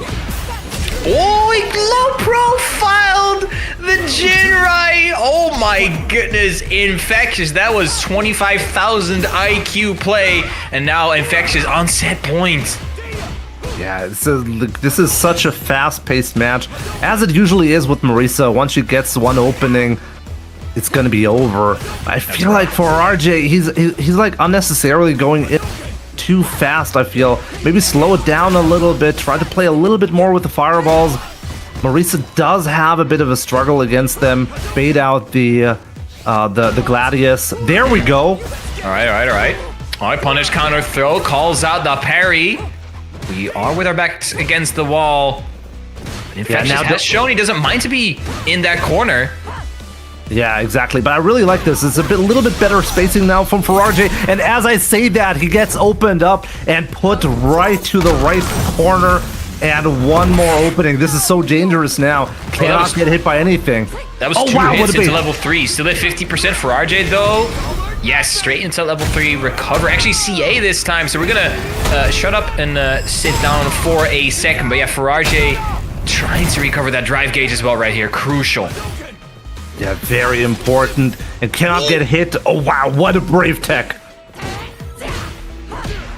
Oh, he low profiled the Jinrai. Oh my goodness, Infectious. That was 25,000 IQ play, and now Infectious on set points. Yeah, this is such a fast-paced match, as it usually is with Marisa. Once she gets one opening, it's gonna be over. I feel like for RJ, he's like unnecessarily going in too fast. I feel maybe slow it down a little bit, try to play a little bit more with the fireballs. Marisa does have a bit of a struggle against them. Bait out the Gladius. There we go. All right. Punish counter throw, calls out the parry. We are with our backs against the wall. Infectious has shown he doesn't mind to be in that corner. Yeah, exactly. But I really like this. It's a little bit better spacing now from RJ. And as I say that, he gets opened up and put right to the right corner. And one more opening. This is so dangerous now. Cannot get hit by anything. That was two hits into level 3. Still at 50% for RJ though. Yes, straight into level 3 recover. Actually, CA this time. So we're gonna shut up and sit down for a second. But yeah, for RJ, trying to recover that drive gauge as well right here. Crucial. Yeah, very important. And cannot get hit. Oh, wow. What a brave tech.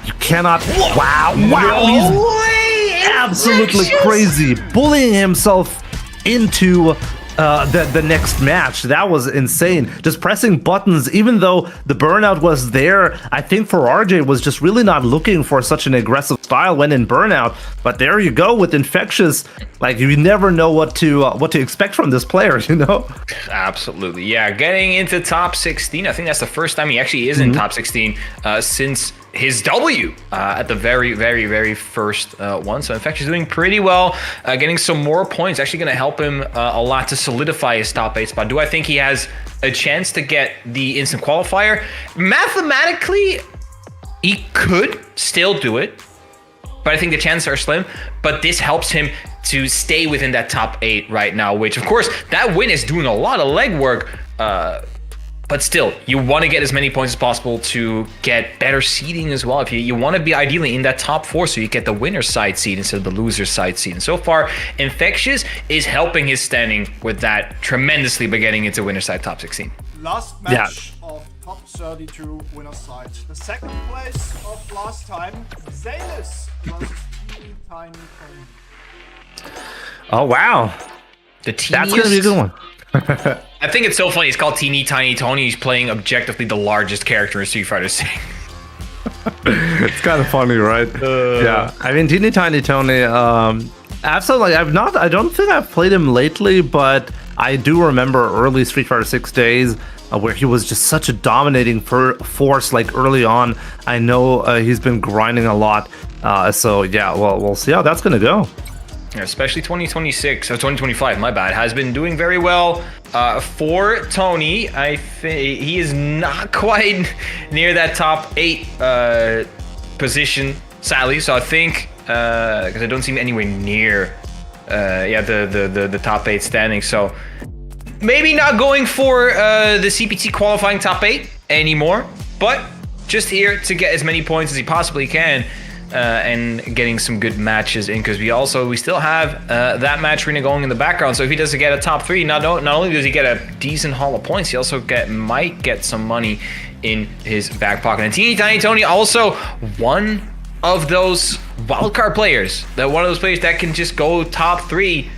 You cannot. Wow. He's absolutely crazy. Bullying himself into the next match. That was insane. Just pressing buttons, even though the burnout was there. I think for RJ was just really not looking for such an aggressive style when in burnout. But there you go with Infectious. Like, you never know what to expect from this player, you know? Absolutely, yeah. Getting into top 16. I think that's the first time he actually is in top 16 since his W at the very first one. So Infectious doing pretty well, getting some more points. Actually going to help him a lot to solidify his top 8 spot. Do I think he has a chance to get the instant qualifier? Mathematically, he could still do it, but I think the chances are slim. But this helps him to stay within that top 8 right now, which of course that win is doing a lot of legwork. But still, you want to get as many points as possible to get better seeding as well. If you want to be ideally in that top 4, so you get the winner's side seed instead of the loser's side seed. And so far, Infectious is helping his standing with that tremendously by getting into winner's side top 16. Last match of top 32 winner side. The second place of last time, Zalis versus Teeny Tiny Tony. Oh wow, That's that's gonna be a good one. I think it's so funny. It's called Teeny Tiny Tony. He's playing objectively the largest character in Street Fighter 6. It's kind of funny, right? Yeah, I mean, Teeny Tiny Tony. Absolutely, I don't think I've played him lately, but I do remember early Street Fighter 6 days where he was just such a dominating force. Like early on, I know he's been grinding a lot. So yeah, well, we'll see how that's gonna go. Yeah, especially 2026 or 2025, my bad, has been doing very well for Tony. I think he is not quite near that top 8 position, sadly. So I think because I don't see him anywhere near the top 8 standing. So maybe not going for the CPT qualifying top 8 anymore, but just here to get as many points as he possibly can. And getting some good matches in, because we still have that match arena going in the background. So if he doesn't get a top 3, not only does he get a decent haul of points, he also might get some money in his back pocket. And Teeny Tiny Tony also one of those wildcard players, one of those players that can just go top 3,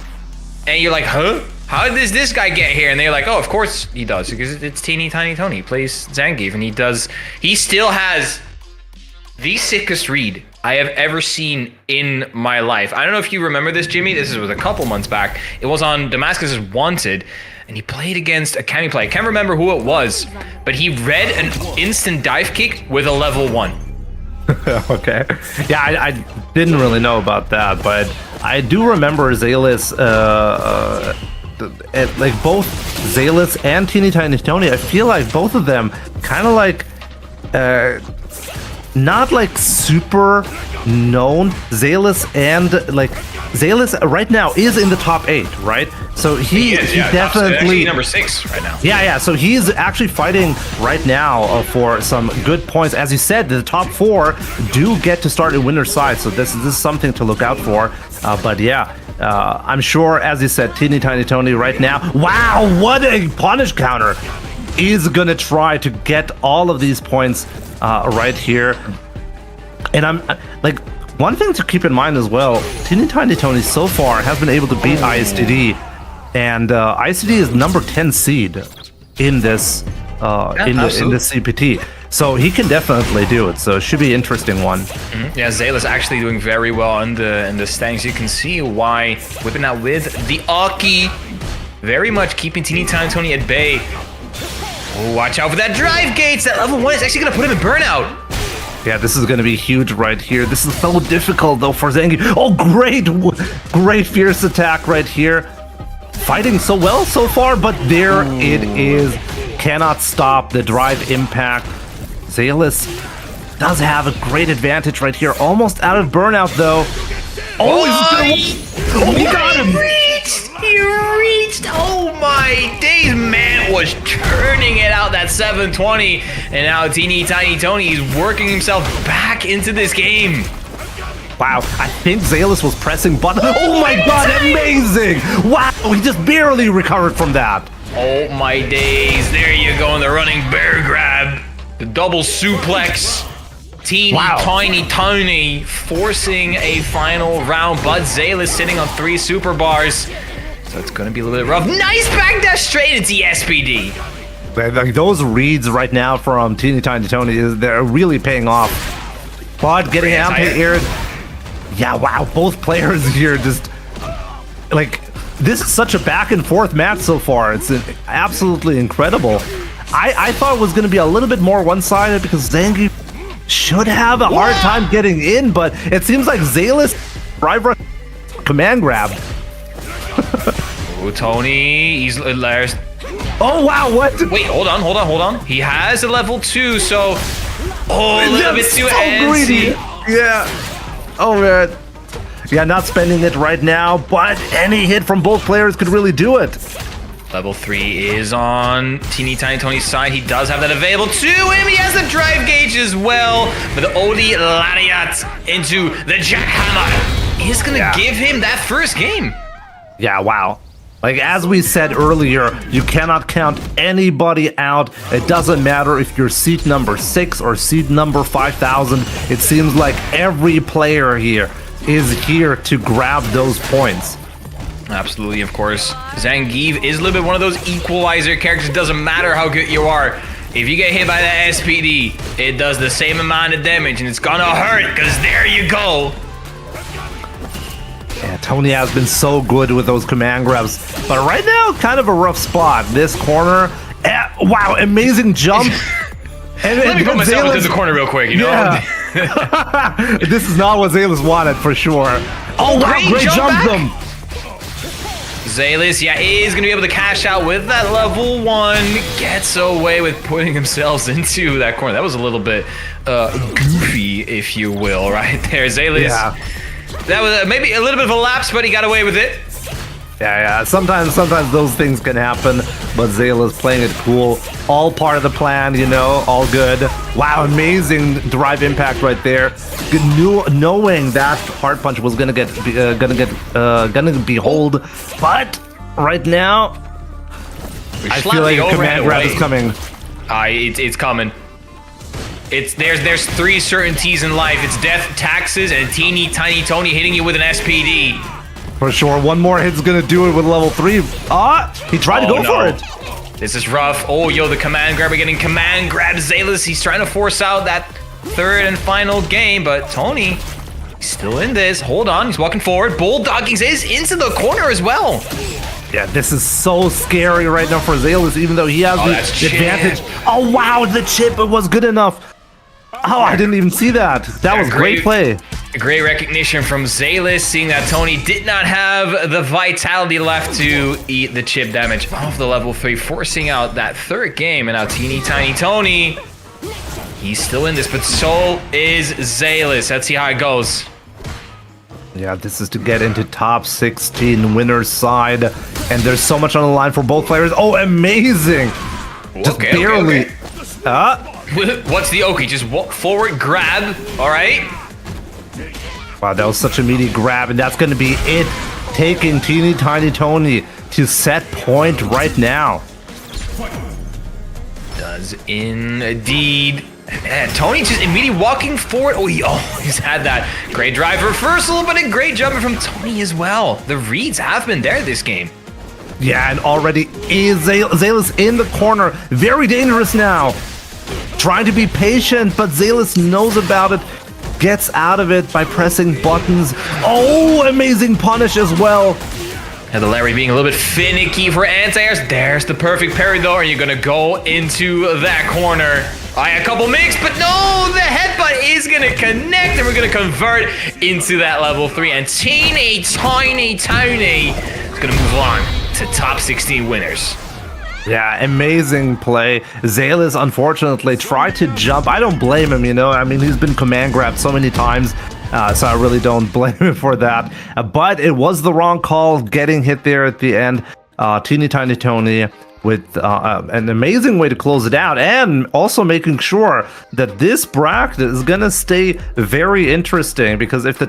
and you're like, huh? How does this guy get here? And they're like, oh, of course he does, because it's Teeny Tiny Tony. He plays Zangief, and he still has the sickest read I have ever seen in my life. I don't know if you remember this, Jimmy. This was a couple months back. It was on Damascus's Wanted, and he played against a Kami player. I can't remember who it was, but he read an instant dive kick with a level 1. Okay. Yeah, I didn't really know about that, but I do remember Zalis, like both Zalis and Teeny Tiny Tony. I feel like both of them kind of like, not like super known. Zalis right now is in the top 8, right? So he definitely actually number 6 right now. Yeah. So he's actually fighting right now for some good points. As you said, the top 4 do get to start in winner's side, so this is something to look out for. But yeah, I'm sure, as you said, Teeny Tiny Tony right now. Wow, what a punish counter! Is gonna try to get all of these points right here. And I'm like, one thing to keep in mind as well, Teeny Tiny Tony so far has been able to beat ISTD, and ISTD is number 10 seed in this in this CPT. So he can definitely do it. So it should be an interesting one. Mm-hmm. Yeah, Zalis actually doing very well in the standings. You can see why whipping out with the Aki, very much keeping Teeny Tiny Tony at bay. Oh, watch out for that drive gates. That level 1 is actually going to put him in burnout. Yeah, this is going to be huge right here. This is so difficult, though, for Zangief. Oh, great fierce attack right here. Fighting so well so far, but there it is. Cannot stop the drive impact. Zalis does have a great advantage right here. Almost out of burnout, though. He got him. He reached. Oh my days, man was churning it out, that 720, and now Teeny Tiny Tony is working himself back into this game. Wow, I think Zalis was pressing button. Oh my god, amazing! Wow, he just barely recovered from that. Oh my days, there you go, in the running bear grab, the double suplex. Teeny Tiny Tony forcing a final round, but Zalis sitting on 3 super bars. So it's going to be a little bit rough. Nice backdash straight into SPD. Like those reads right now from Teeny Tiny Tony, they're really paying off. But getting anti-air. Yeah, wow, both players here just like, this is such a back and forth match so far. It's absolutely incredible. I thought it was going to be a little bit more one-sided because Zangief should have a hard time getting in, but it seems like Zalis driver command grab. Oh, Tony, he's last. Oh wow, what? Wait, hold on. He has a level 2, so a little bit too greedy. Yeah. Oh man. Yeah, not spending it right now, but any hit from both players could really do it. Level 3 is on Teeny Tiny Tony's side. He does have that available to him. He has the drive gauge as well. But the Odi Lariat into the jackhammer is going to give him that first game. Yeah, wow. Like, as we said earlier, you cannot count anybody out. It doesn't matter if you're seat number 6 or seat number 5,000. It seems like every player here is here to grab those points. Absolutely, of course. Zangief is a little bit one of those equalizer characters. It doesn't matter how good you are. If you get hit by that SPD, it does the same amount of damage, and it's gonna hurt, because there you go. Yeah, Tony has been so good with those command grabs, but right now, kind of a rough spot. This corner, wow, amazing jump. Let me put myself into the corner real quick, you know? Yeah. This is not what Zalis wanted, for sure. Oh, wow, great jump them. Zalis, yeah, is going to be able to cash out with that level 1. Gets away with putting themselves into that corner. That was a little bit goofy, if you will, right there. Zalis, yeah. That was maybe a little bit of a lapse, but he got away with it. Yeah, sometimes those things can happen, but Zalis playing it cool. All part of the plan, you know, all good. Wow, amazing drive impact right there. Knowing that hard punch was gonna be hold, but right now, I feel like a command grab is coming. It's coming. There's 3 certainties in life. It's death, taxes, and teeny tiny Tony hitting you with an SPD. For sure, one more hit's gonna do it with level 3. He tried to go for it. This is rough. Oh, yo, the command grabber getting command grab Zalis. He's trying to force out that 3rd and final game, but Tony, he's still in this. Hold on, he's walking forward. Bulldogging is into the corner as well. Yeah, this is so scary right now for Zalis, even though he has the advantage. Oh, wow, the chip, it was good enough. Oh, I didn't even see that. That was great play. Great recognition from Zalis, seeing that Tony did not have the vitality left to eat the chip damage off the level 3, forcing out that 3rd game. And now teeny tiny Tony, he's still in this, but so is Zalis. Let's see how it goes. Yeah, this is to get into top 16 winner's side, and there's so much on the line for both players. Oh, amazing! Just barely. What's the Oki? Just walk forward, grab. All right. Wow, that was such a meaty grab, and that's going to be it, taking teeny tiny Tony to set point right now. Does indeed. And Tony just immediately walking forward. Oh, he's had that great drive reversal, but a great jumper from Tony as well. The reads have been there this game. Yeah, and already is Zalis in the corner. Very dangerous now. Trying to be patient, but Zalis knows about it. Gets out of it by pressing buttons. Oh, amazing punish as well. And the Larry being a little bit finicky for anti-airs. There's the perfect parry though, and you're gonna go into that corner. A couple mix, but no, the headbutt is gonna connect, and we're gonna convert into that level 3. And teeny tiny Tony is gonna move on to top 16 winners. Yeah, amazing play. Zalis, unfortunately, tried to jump. I don't blame him, you know. I mean, he's been command grabbed so many times, so I really don't blame him for that. But it was the wrong call, getting hit there at the end. Teeny tiny Tony with an amazing way to close it out, and also making sure that this bracket is going to stay very interesting, because if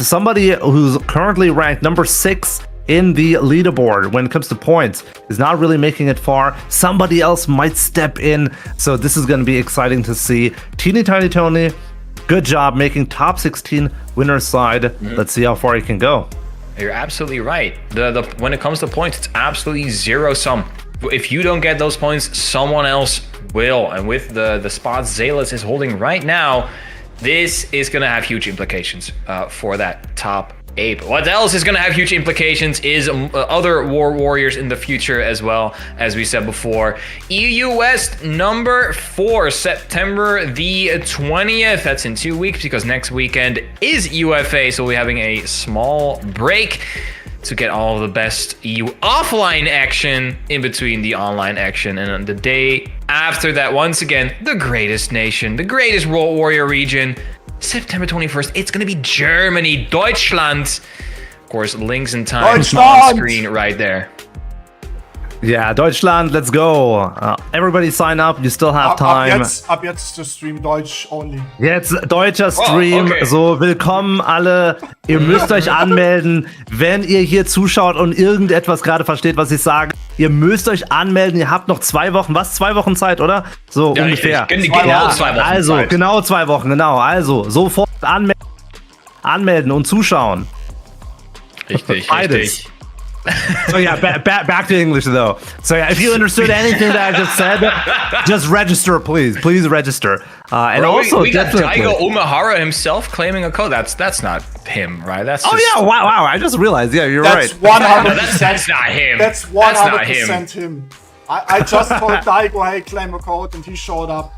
somebody who's currently ranked number 6 in the leaderboard when it comes to points is not really making it far, somebody else might step in. So this is going to be exciting to see. Teeny tiny Tony, good job making top 16 winner's side. Let's see how far he can go. You're absolutely right. When it comes to points, it's absolutely zero sum. If you don't get those points, someone else will. And with the spots Zalis is holding right now, this is going to have huge implications for that top 8. What else is going to have huge implications is other War Warriors in the future, as well, as we said before. EU West number 4, September the 20th. That's in 2 weeks, because next weekend is UFA, so we're having a small break to get all of the best EU offline action in between the online action. And on the day after that, once again, the greatest nation, the greatest World Warrior region, September 21st, it's going to be Germany, Deutschland. Of course, links and times on screen right there. Yeah, Deutschland, let's go. Everybody sign up, you still have time. Ab jetzt der Stream Deutsch only. Jetzt deutscher Stream, okay. so willkommen alle. Ihr müsst euch anmelden, wenn ihr hier zuschaut und irgendetwas gerade versteht, was ich sage. Ihr müsst euch anmelden, ihr habt noch 2 Wochen, 2 Wochen Zeit, oder? So Ja, ungefähr. genau 2 Wochen also, Zeit. genau 2 Wochen, genau. Also, sofort anmelden und zuschauen. Richtig, Beides. richtig. So yeah, back to English though. So yeah, if you understood anything that I just said, just register, please. Please register. And Bro, also, we got definitely. Daigo Umehara himself claiming a code. That's not him, right? That's just, Oh yeah, wow! I just realized. Yeah, you're That's right. 100%. that's not him. That's That's not him. 100% him. I just told Daigo, hey, claim a code, and he showed up.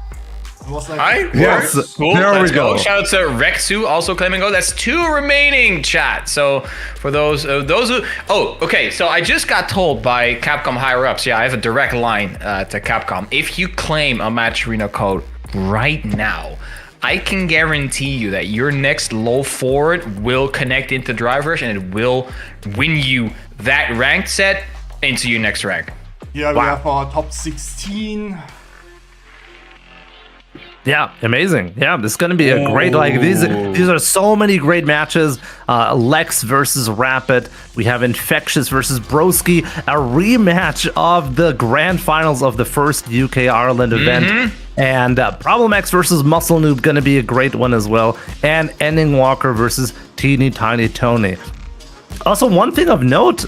It was like, Alright, Yes, cool. there Let's we go. Shout out to Rexu also claiming go. That's 2 remaining, chat. So for those who, oh, okay. So I just got told by Capcom higher ups. Yeah, I have a direct line to Capcom. If you claim a match arena code right now, I can guarantee you that your next low forward will connect into Drive Rush and it will win you that ranked set into your next rank. here we have our top 16. Yeah, amazing. Yeah, this is gonna be a great these are so many great matches. Lex versus Rapid. We have Infectious versus Broki, a rematch of the grand finals of the first UK Ireland event. And Problem X versus Muscle Noob gonna be a great one as well. And Ending Walker versus Teeny Tiny Tony. Also, one thing of note,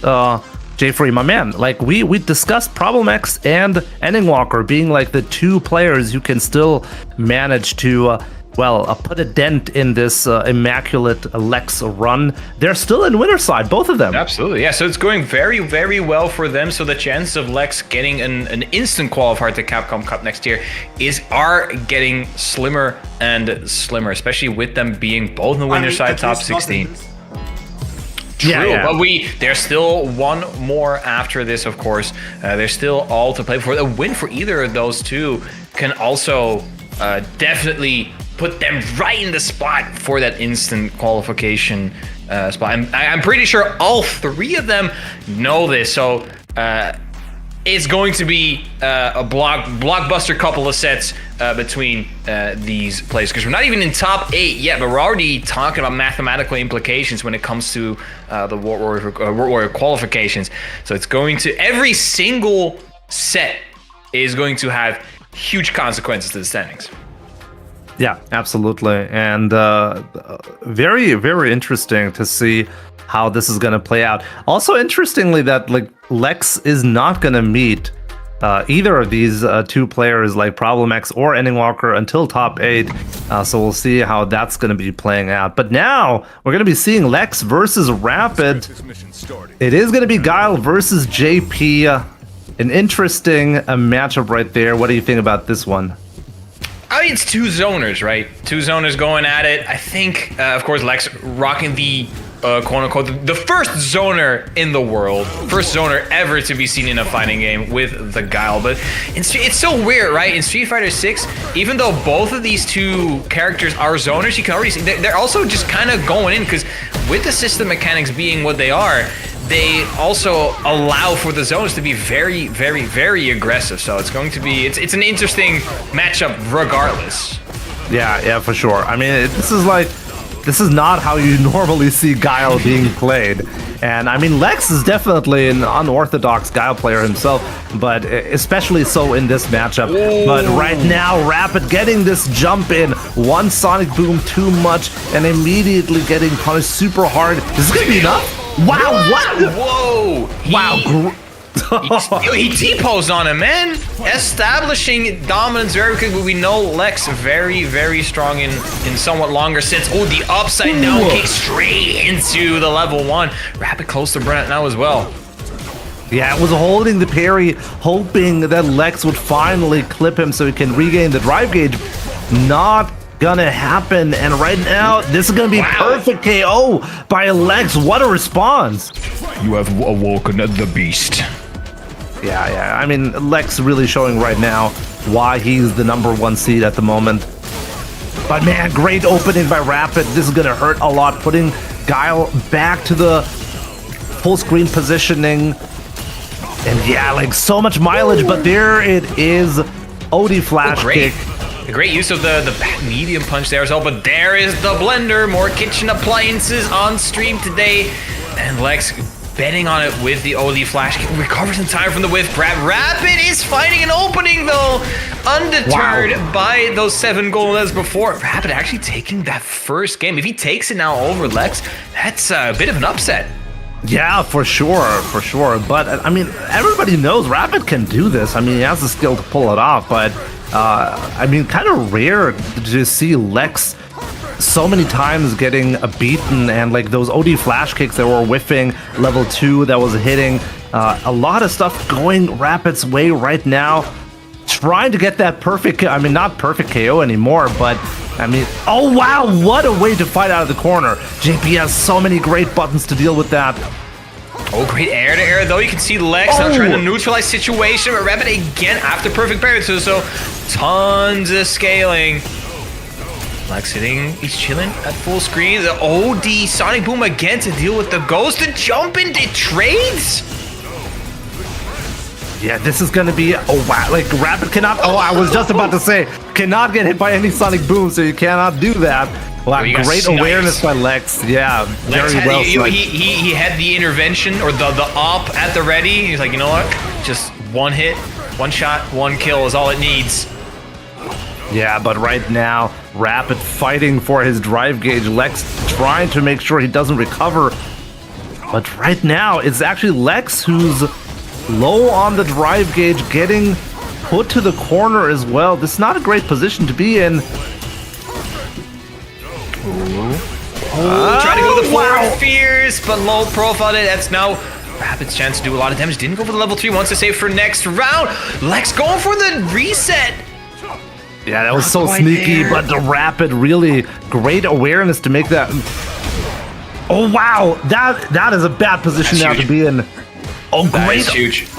Jay-Free, my man, like we discussed Problem X and Ending Walker being like the 2 players who can still manage to, put a dent in this immaculate Lex run. They're still in winner side, both of them. Absolutely, yeah. So it's going very, very well for them. So the chances of Lex getting an instant qualifier to Capcom Cup next year are getting slimmer and slimmer, especially with them being both in the winner side, top 16. True, Yeah. but there's still one more after this, of course. There's still all to play for. A win for either of those 2 can also definitely put them right in the spot for that instant qualification spot. I'm pretty sure all 3 of them know this, so it's going to be a blockbuster couple of sets between these players, because we're not even in top 8 yet, but we're already talking about mathematical implications when it comes to the War Warrior qualifications. So it's going to, every single set is going to have huge consequences to the standings. Yeah, absolutely. And very, very interesting to see how this is going to play out. Also, interestingly, that like Lex is not going to meet either of these 2 players like Problem X or Ending Walker until top 8. So we'll see how that's going to be playing out. But now we're going to be seeing Lex versus Rapid. It is going to be Guile versus JP. An interesting matchup right there. What do you think about this one? I mean, it's 2 zoners, right? 2 zoners going at it. I think, of course, Lex rocking the quote-unquote the first zoner in the world, first zoner ever to be seen in a fighting game with the Guile. But it's so weird, right? In Street Fighter 6, even though both of these 2 characters are zoners, you can already see they're also just kind of going in, because with the system mechanics being what they are, they also allow for the zones to be very, very, very aggressive. So it's going to be, it's an interesting matchup regardless. Yeah, for sure. I mean, this is not how you normally see Guile being played. And I mean, Lex is definitely an unorthodox Guile player himself, but especially so in this matchup. But right now, Rapid getting this jump in, 1 Sonic Boom too much, and immediately getting punished super hard. Is this gonna be enough? Wow, what? Whoa! Wow. He T-posed on him, man. Establishing dominance very quick, but we know Lex very, very strong in somewhat longer sets. Oh, the upside down kick straight into the level 1. Rapid close to Brent now as well. Yeah, it was holding the parry, hoping that Lex would finally clip him so he can regain the drive gauge. Not gonna happen, and right now this is gonna be perfect KO by Lex. What a response! You have awoken the beast. Yeah. I mean, Lex really showing right now why he's the #1 seed at the moment. But man, great opening by Rapid. This is gonna hurt a lot, putting Guile back to the full screen positioning. And yeah, like so much mileage, but there it is. OD flash kick. A great use of the medium punch there as well, but there is the blender. More kitchen appliances on stream today. And Lex betting on it with the OD flash kick. Recovers in time from the whiff grab. Rapid is finding an opening though. Undeterred by those 7 goals as before. Rapid actually taking that first game. If he takes it now over Lex, that's a bit of an upset. Yeah, for sure. But I mean, everybody knows Rapid can do this. I mean, he has the skill to pull it off, but I mean, kind of rare to see Lex so many times getting beaten, and like those OD flash kicks that were whiffing level 2 that was hitting a lot of stuff going Rapid's way right now, trying to get that perfect, I mean, not perfect KO anymore, but I mean, oh wow, what a way to fight out of the corner. JP has so many great buttons to deal with that. Oh, great air to air though. You can see Lex now trying to neutralize situation, but Rapid again after perfect parry, so tons of scaling. Lex hitting, he's chilling at full screen. The OD Sonic Boom again to deal with the ghost. The jump into trades. Yeah, this is gonna be, oh wow, like Rapid cannot, oh, I was just about to say, cannot get hit by any Sonic Boom, so you cannot do that. Wow, great awareness by Lex. Yeah, very well. He had the intervention or the up at the ready. He's like, you know what? Just one hit, one shot, one kill is all it needs. Yeah, but right now, Rapid fighting for his drive gauge. Lex trying to make sure he doesn't recover. But right now, it's actually Lex who's low on the drive gauge, getting put to the corner as well. This is not a great position to be in. Trying to go with the forward fierce, but low profile. That's now Rapid's chance to do a lot of damage. Didn't go for the level 3, wants to save for next round. Lex going for the reset. Yeah, that was so sneaky, but the Rapid really great awareness to make that. Oh wow, that is a bad position now to be in. Oh, that great. Is huge.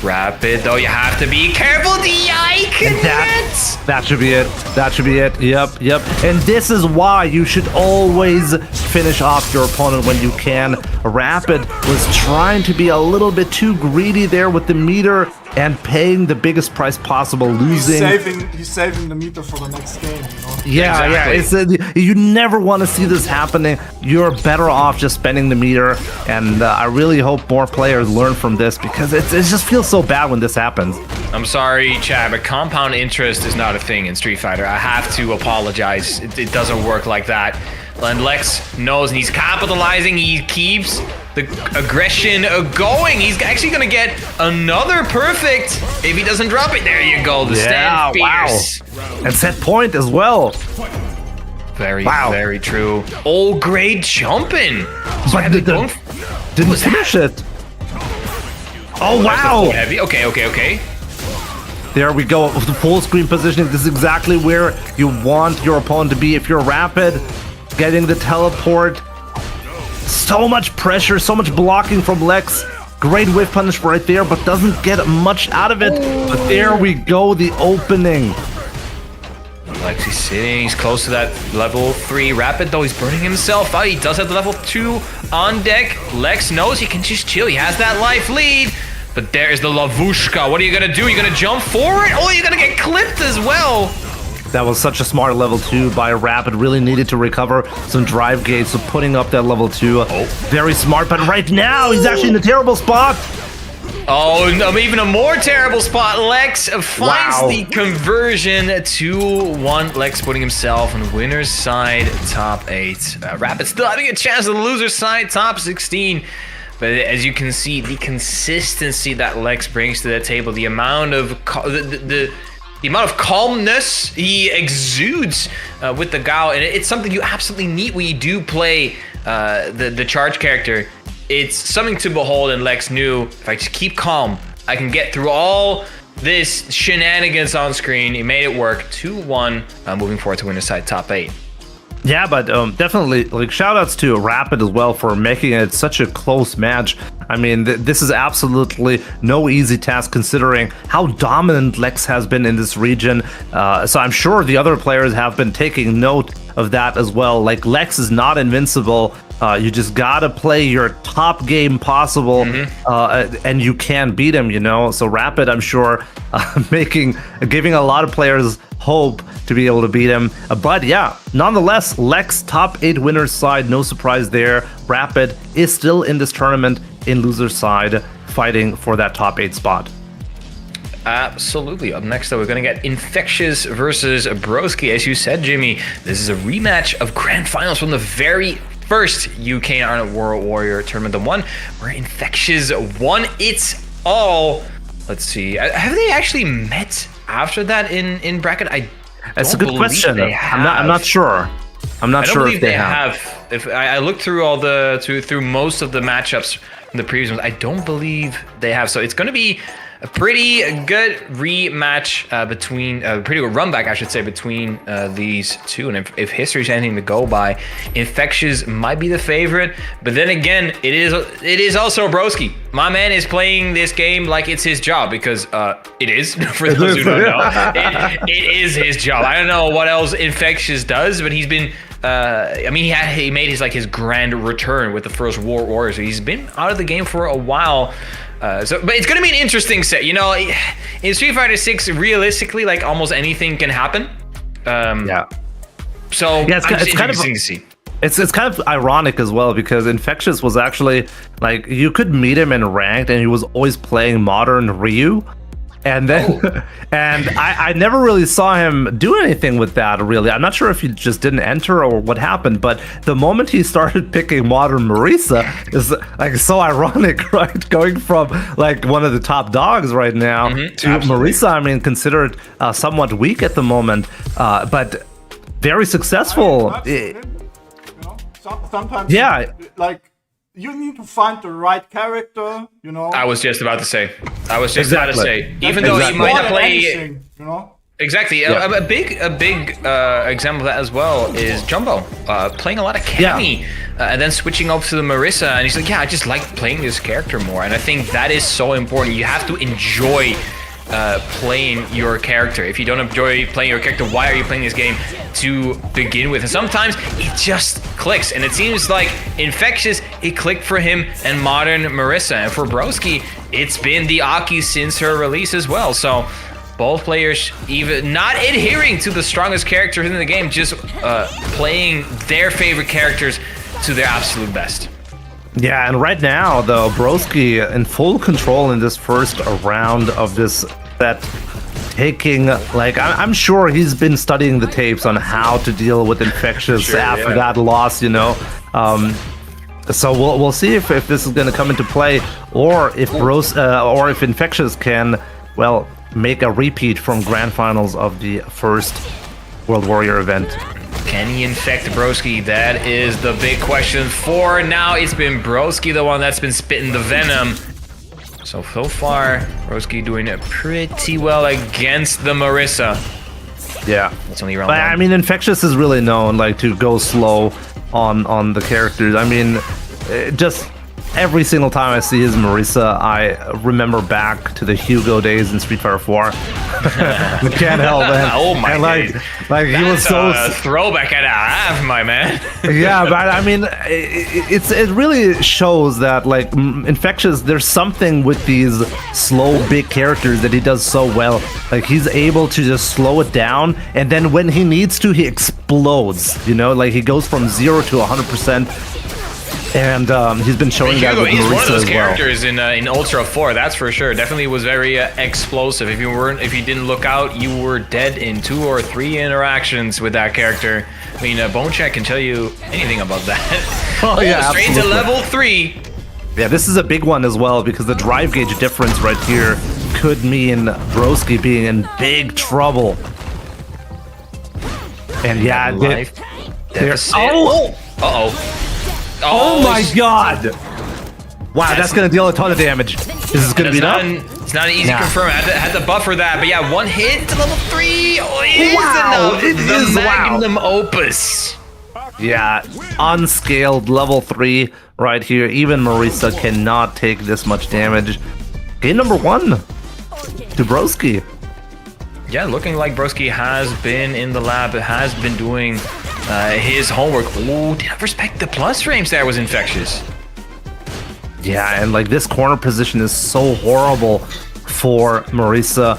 Rapid though, you have to be careful. DI connects. That should be it. That should be it. Yep. And this is why you should always finish off your opponent when you can. Rapid was trying to be a little bit too greedy there with the meter and paying the biggest price possible, losing. He's saving the meter for the next game, you know? Yeah, Exactly. It's you never want to see this happening. You're better off just spending the meter, and I really hope more players learn from this, because it just feels so bad when this happens. I'm sorry, Chad, but compound interest is not a thing in Street Fighter. I have to apologize. It doesn't work like that. And Lex knows, and he's capitalizing. He keeps the aggression going. He's actually going to get another perfect if he doesn't drop it. There you go. The stand fierce. Wow. And set point as well. Very true. Oh, great jumping. But didn't finish it. Oh, wow. Heavy. Okay. There we go. The full screen positioning. This is exactly where you want your opponent to be. If you're Rapid, getting the teleport. So much pressure, so much blocking from Lex. Great whiff punish right there, but doesn't get much out of it. But there we go, the opening. Lex, he's sitting, he's close to that level 3. Rapid though, he's burning himself out. He does have the level 2 on deck. Lex knows he can just chill. He has that life lead. But there is the Lavushka. What are you gonna do? You're gonna jump forward? Oh, you're gonna get clipped as well. That was such a smart level 2 by Rapid. Really needed to recover some drive gates, so putting up that level 2. Very smart, but right now he's actually in a terrible spot. Oh, no, even a more terrible spot. Lex finds the conversion. 2-1. Lex putting himself on the winner's side, top 8. Rapid still having a chance on the loser's side, top 16. But as you can see, the consistency that Lex brings to the table, the amount of the amount of calmness he exudes with the Gao, and it's something you absolutely need when you do play the charge character. It's something to behold, and Lex knew, if I just keep calm, I can get through all this shenanigans on screen. He made it work. 2-1, moving forward to winner's side, top 8. Yeah, but definitely, like, shoutouts to Rapid as well for making it such a close match. I mean, this is absolutely no easy task considering how dominant Lex has been in this region. So I'm sure the other players have been taking note of that as well. Like, Lex is not invincible. You just gotta play your top game possible, and you can beat him, you know? So Rapid, I'm sure, giving a lot of players hope to be able to beat him. But yeah, nonetheless, Lex top 8 winners side, no surprise there. Rapid is still in this tournament in loser's side, fighting for that top 8 spot. Absolutely. Up next, though, we're going to get Infectious versus Broki. As you said, Jimmy, this is a rematch of Grand Finals from the very first UK Iron World Warrior Tournament, the one where Infectious won it all. Let's see. Have they actually met after that in bracket? That's a good question. I'm not sure. I'm not sure if they have. If I looked through all through most of the matchups from the previous ones, I don't believe they have. So it's going to be a pretty good rematch pretty good run back, I should say, between these two. And if history's anything to go by, Infectious might be the favorite. But then again, it is also Broski. My man is playing this game like it's his job, because it is, for those who don't know. It is his job. I don't know what else Infectious does, but he's been he made his grand return with the first War Warriors. So he's been out of the game for a while. But it's going to be an interesting set. You know, in Street Fighter 6, realistically, like, almost anything can happen. Yeah. So yeah, it's kind of interesting to see. It's kind of ironic as well, because Infectious was actually, like, you could meet him in ranked and he was always playing modern Ryu. And then, and I never really saw him do anything with that, really. I'm not sure if he just didn't enter or what happened, but the moment he started picking modern Marisa is, like, so ironic, right? Going from, like, one of the top dogs right now to absolutely. Marisa, I mean, considered somewhat weak at the moment, but very successful. Sometimes, yeah, like, you need to find the right character, you know. I was just about to say. Even though he might not play, anything, you know. Exactly. Yeah. A big example of that as well is Jumbo, playing a lot of Cammy, and then switching up to the Marisa, and he's like, yeah, I just like playing this character more, and I think that is so important. You have to enjoy playing your character. If you don't enjoy playing your character, why are you playing this game to begin with? And sometimes it just clicks, and it seems like Infectious, it clicked for him and modern Marisa, and for Broski, it's been the Aki since her release as well. So both players even not adhering to the strongest characters in the game, just playing their favorite characters to their absolute best. Yeah, and right now, though, Broski in full control in this first round of this set, taking, like, I'm sure he's been studying the tapes on how to deal with Infectious after that loss, you know. So we'll see if this is going to come into play, or if Infectious can, well, make a repeat from Grand Finals of the first World Warrior event. Can he infect Broski? That is the big question. For now, it's been Broski, the one that's been spitting the venom. So far, Broski doing it pretty well against the Marisa. Yeah. It's only round but, one. I mean, Infectious is really known, like, to go slow on the characters. I mean, just every single time I see his Marisa, I remember back to the Hugo days in Street Fighter 4. I can't help it. Oh my god! Like he was so a throwback and a half, my man. Yeah, but I mean, it really shows that, like, Infectious, there's something with these slow big characters that he does so well. Like, he's able to just slow it down, and then when he needs to, he explodes. You know, like, he goes from 0 to 100%. And he's been showing that with he's Marisa one of those as characters in Ultra 4, that's for sure. Definitely was very explosive. If you didn't look out, you were dead in 2 or 3 interactions with that character. I mean, Bone Check can tell you anything about that. Oh yeah, straight absolutely. to level 3. Yeah, this is a big one as well, because the drive gauge difference right here could mean Broski being in big trouble. And yeah, Oh my god! Wow, that's gonna deal a ton of damage. Is this gonna be enough? It's not an easy confirm. I had to buffer that, but yeah, 1 hit to level 3. Oh, it is enough. It is Magnum Opus. Yeah, unscaled level 3 right here. Even Marisa cannot take this much damage. Game number 1 to Broski. Yeah, looking like Broski has been in the lab, has been doing his homework. Ooh, did not respect the plus frames there, was Infectious. Yeah, and like this corner position is so horrible for Marisa.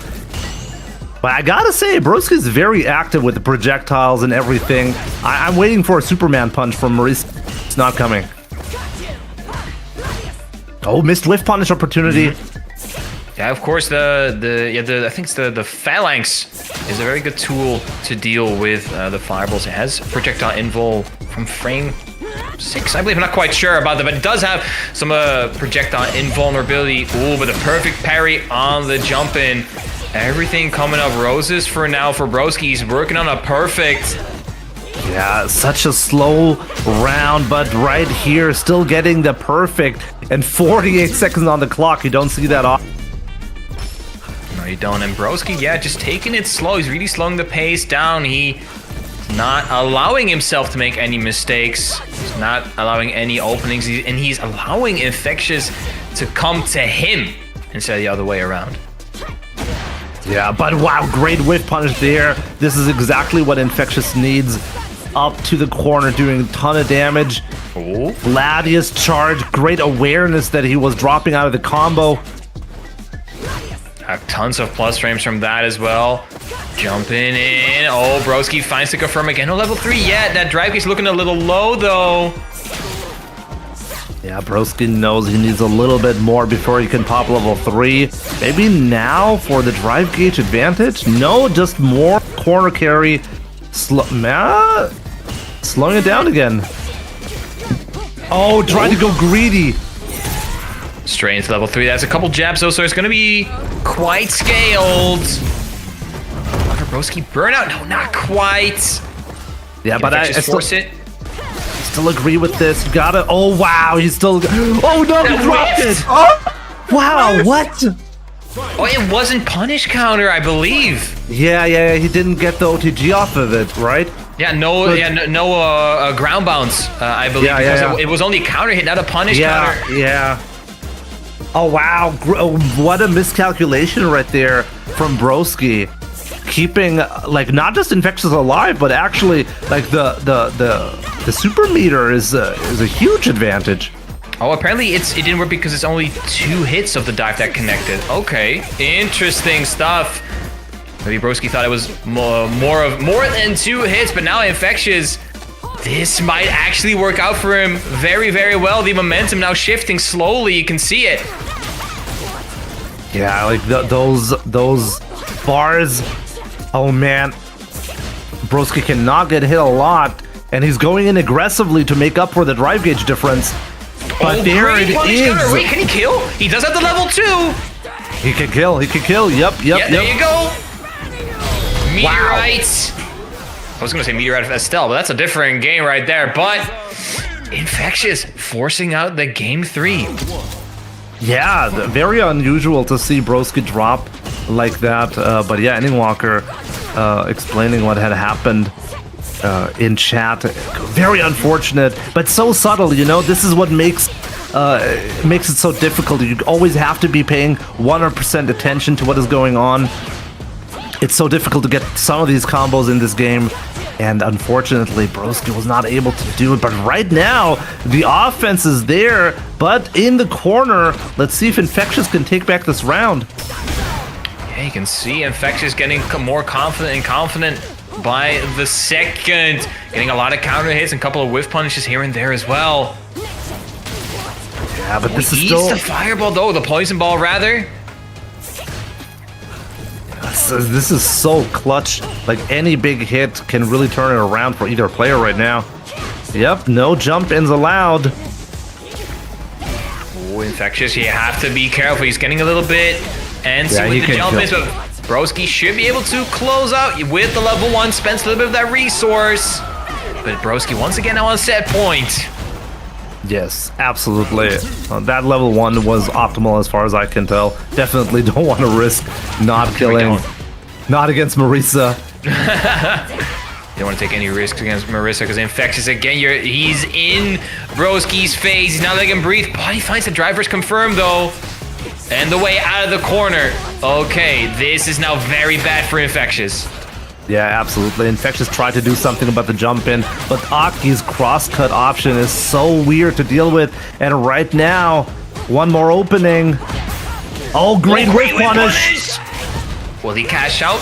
But I gotta say, Broski's very active with the projectiles and everything. I'm waiting for a Superman punch from Marisa. It's not coming. Oh, missed whiff punish opportunity. Yeah, of course, I think it's the Phalanx is a very good tool to deal with the fireballs. It has projectile invul from frame 6, I believe. I'm not quite sure about that, but it does have some projectile invulnerability. Ooh, but the perfect parry on the jump in. Everything coming up roses for now for Broski. He's working on a perfect. Yeah, such a slow round, but right here, still getting the perfect. And 48 seconds on the clock. You don't see that often. No, you don't. And Broski, yeah, just taking it slow. He's really slowing the pace down. He's not allowing himself to make any mistakes. He's not allowing any openings. And he's allowing Infectious to come to him instead of the other way around. Yeah, but wow, great whiff punish there. This is exactly what Infectious needs. Up to the corner, doing a ton of damage. Oh. Gladius charge, great awareness that he was dropping out of the combo. Tons of plus frames from that as well. Jumping in. Oh, Broski finds to confirm again. No level 3 yet. That drive is looking a little low though. Yeah, Broski knows he needs a little bit more before he can pop level 3. Maybe now for the drive gauge advantage? No, just more corner carry. Slowing it down again. Oh, trying to go greedy. Straight into level 3. That's a couple jabs though, so it's going to be quite scaled. Under Broski burnout? No, not quite. Yeah, but I force it. Still agree with this. You gotta. Oh wow, he's still. Oh no, he dropped it. Oh, wow, what? Oh, it wasn't punish counter, I believe. Yeah, he didn't get the OTG off of it, right? Yeah, no ground bounce, I believe. Yeah. It was only a counter hit, not a punish counter. Yeah. Oh wow, what a miscalculation right there from Broski. Keeping like not just Infectious alive, but actually like the super meter is a huge advantage. Oh, apparently it didn't work because it's only 2 hits of the dive that connected. Okay, interesting stuff. Maybe Broski thought it was more than 2 hits, but now Infectious. This might actually work out for him very, very well. The momentum now shifting slowly. You can see it. Yeah, like those bars. Oh man, Broski cannot get hit a lot, and he's going in aggressively to make up for the drive gauge difference. But there it is. Wait, can he kill? He does have the level 2. He can kill. Yep. Yeah, there you go. Meteorite. I was gonna say Meteorite of Estelle, but that's a different game right there. But Infectious forcing out the game 3. Yeah, very unusual to see Broski drop like that. But yeah, Inningwalker explaining what had happened in chat. Very unfortunate, but so subtle, you know. This is what makes it so difficult. You always have to be paying 100% attention to what is going on. It's so difficult to get some of these combos in this game, and unfortunately Broski was not able to do it. But right now the offense is there, but in the corner. Let's see if Infectious can take back this round. Yeah, you can see Infectious getting more confident by the second, getting a lot of counter hits and a couple of whiff punishes here and there as well. Yeah, but this is He's still the fireball though, the poison ball rather. This is so clutch. Like any big hit can really turn it around for either player right now. Yep, no jump ins allowed. Oh, Infectious, you have to be careful. He's getting a little bit antsy with the jump ins, but Broski should be able to close out with the level 1, spends a little bit of that resource. But Broski once again now on set point. Yes, absolutely. That level 1 was optimal as far as I can tell. Definitely don't want to risk not killing. Not against Marisa. You don't want to take any risks against Marisa because Infectious again. He's in Broski's phase. He's not letting him breathe. But he finds the drivers confirmed though. And the way out of the corner. Okay, this is now very bad for Infectious. Yeah, absolutely. Infectious tried to do something about the jump in, but Aki's crosscut option is so weird to deal with. And right now, one more opening. Oh, great whip punish. Will he cash out?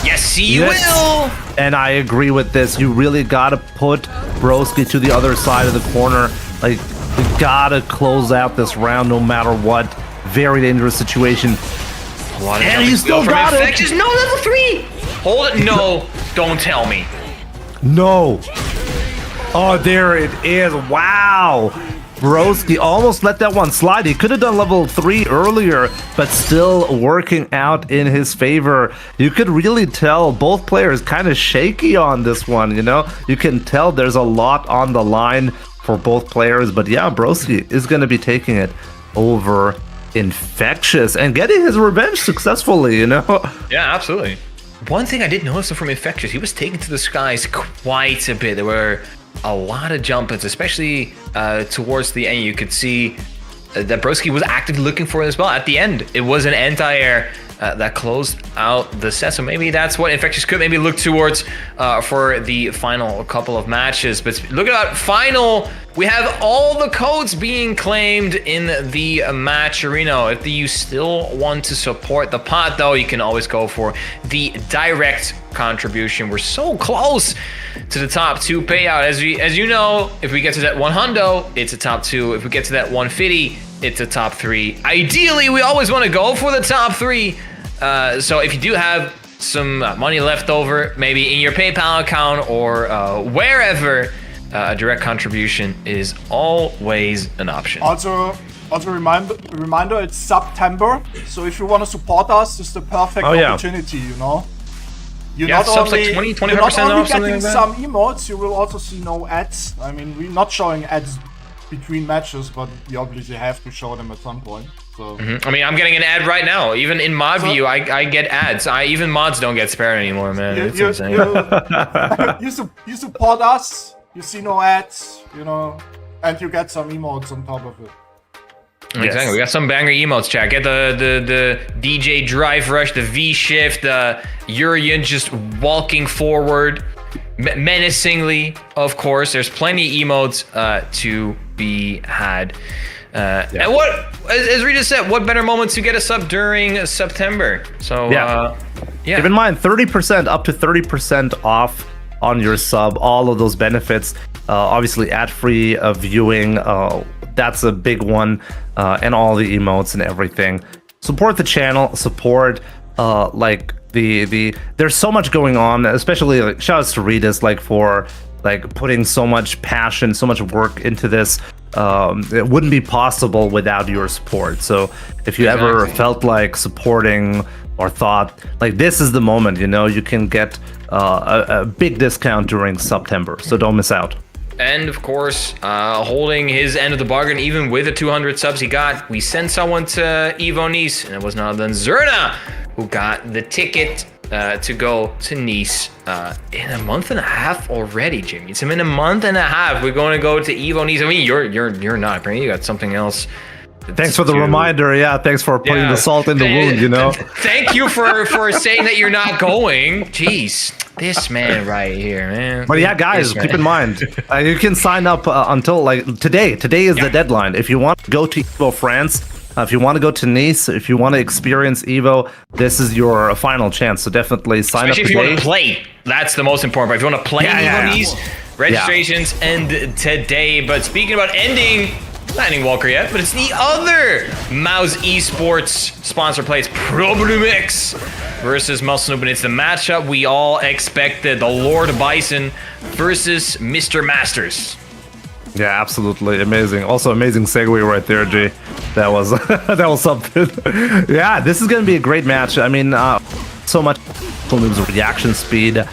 Yes, he Yes. will. And I agree with this. You really gotta put Broski to the other side of the corner. Like, you gotta close out this round no matter what. Very dangerous situation. And he still got it. Infectious. No, level 3. Hold it. No, don't tell me. No. Oh, there it is. Wow. Broski almost let that one slide. He could have done level 3 earlier, but still working out in his favor. You could really tell both players kind of shaky on this one, you know? You can tell there's a lot on the line for both players, but yeah, Broski is going to be taking it over Infectious and getting his revenge successfully, you know? Yeah, absolutely. One thing I did notice from Infectious, he was taken to the skies quite a bit. There were a lot of jump-ins, especially towards the end. You could see that Broski was actively looking for it as well. At the end, it was an anti-air that closed out the set. So maybe that's what Infectious could maybe look towards for the final couple of matches. But look at that final. We have all the codes being claimed in the match arena. If you still want to support the pot, though, you can always go for the direct contribution. We're so close to the top 2 payout. As you know, if we get to that 100, it's a top 2. If we get to that 150, it's a top 3. Ideally, we always want to go for the top 3. So if you do have some money left over, maybe in your PayPal account or wherever, a direct contribution is always an option. Also reminder, it's September, so if you want to support us, it's the perfect opportunity, you know? You're not subs only, like 20-25% you're not only off, something getting like that. some emotes, you will also see no ads. I mean, we're not showing ads between matches, but we obviously have to show them at some point. So. I mean, I'm getting an ad right now. Even in my view, I get ads. Even mods don't get spared anymore, man. It's insane. You support us, you see no ads, you know, and you get some emotes on top of it. Exactly. Yes. We got some banger emotes, chat. Get the DJ drive rush, the V shift, the Urian just walking forward menacingly. Of course, there's plenty emotes to be had. And what, as Rita said, what better moment to get a sub during September? So keep in mind 30% up to 30% off on your sub. All of those benefits, obviously ad-free viewing. That's a big one, and all the emotes and everything. Support the channel, support like the there's so much going on, especially like shout outs to Ritas for putting so much passion, so much work into this. It wouldn't be possible without your support. So if you ever felt like supporting or thought like this is the moment, you know, you can get a big discount during September, so don't miss out. And of course, holding his end of the bargain, even with the 200 subs he got, we sent someone to Evo Nice, and it was none other than Zerna, who got the ticket to go to Nice in a month and a half already, Jimmy. It's in a month and a half. We're going to go to Evo Nice. I mean, you're not, Brandon. You got something else. Thanks for the reminder. Yeah, thanks for putting the salt in the wound, you know. Thank you for saying that you're not going. Jeez, this man right here, man. But yeah, guys, keep in mind, you can sign up until today. Today is the deadline. If you want to go to Evo France, if you want to go to Nice, if you want to experience Evo, this is your final chance. So definitely sign up today. Especially if you want to play. That's the most important part. If you want to play Evo Nice, registrations end today. But speaking about ending, not ending Walker yet, but it's the other Mouse Esports sponsor plays, Problemix versus Muscle Noob, and it's the matchup we all expected, the Lord Bison versus Mr. Masters. Yeah, absolutely amazing. Also amazing segue right there, Jay. That was that was something. Yeah, this is gonna be a great match. I mean, so much Noob's reaction speed,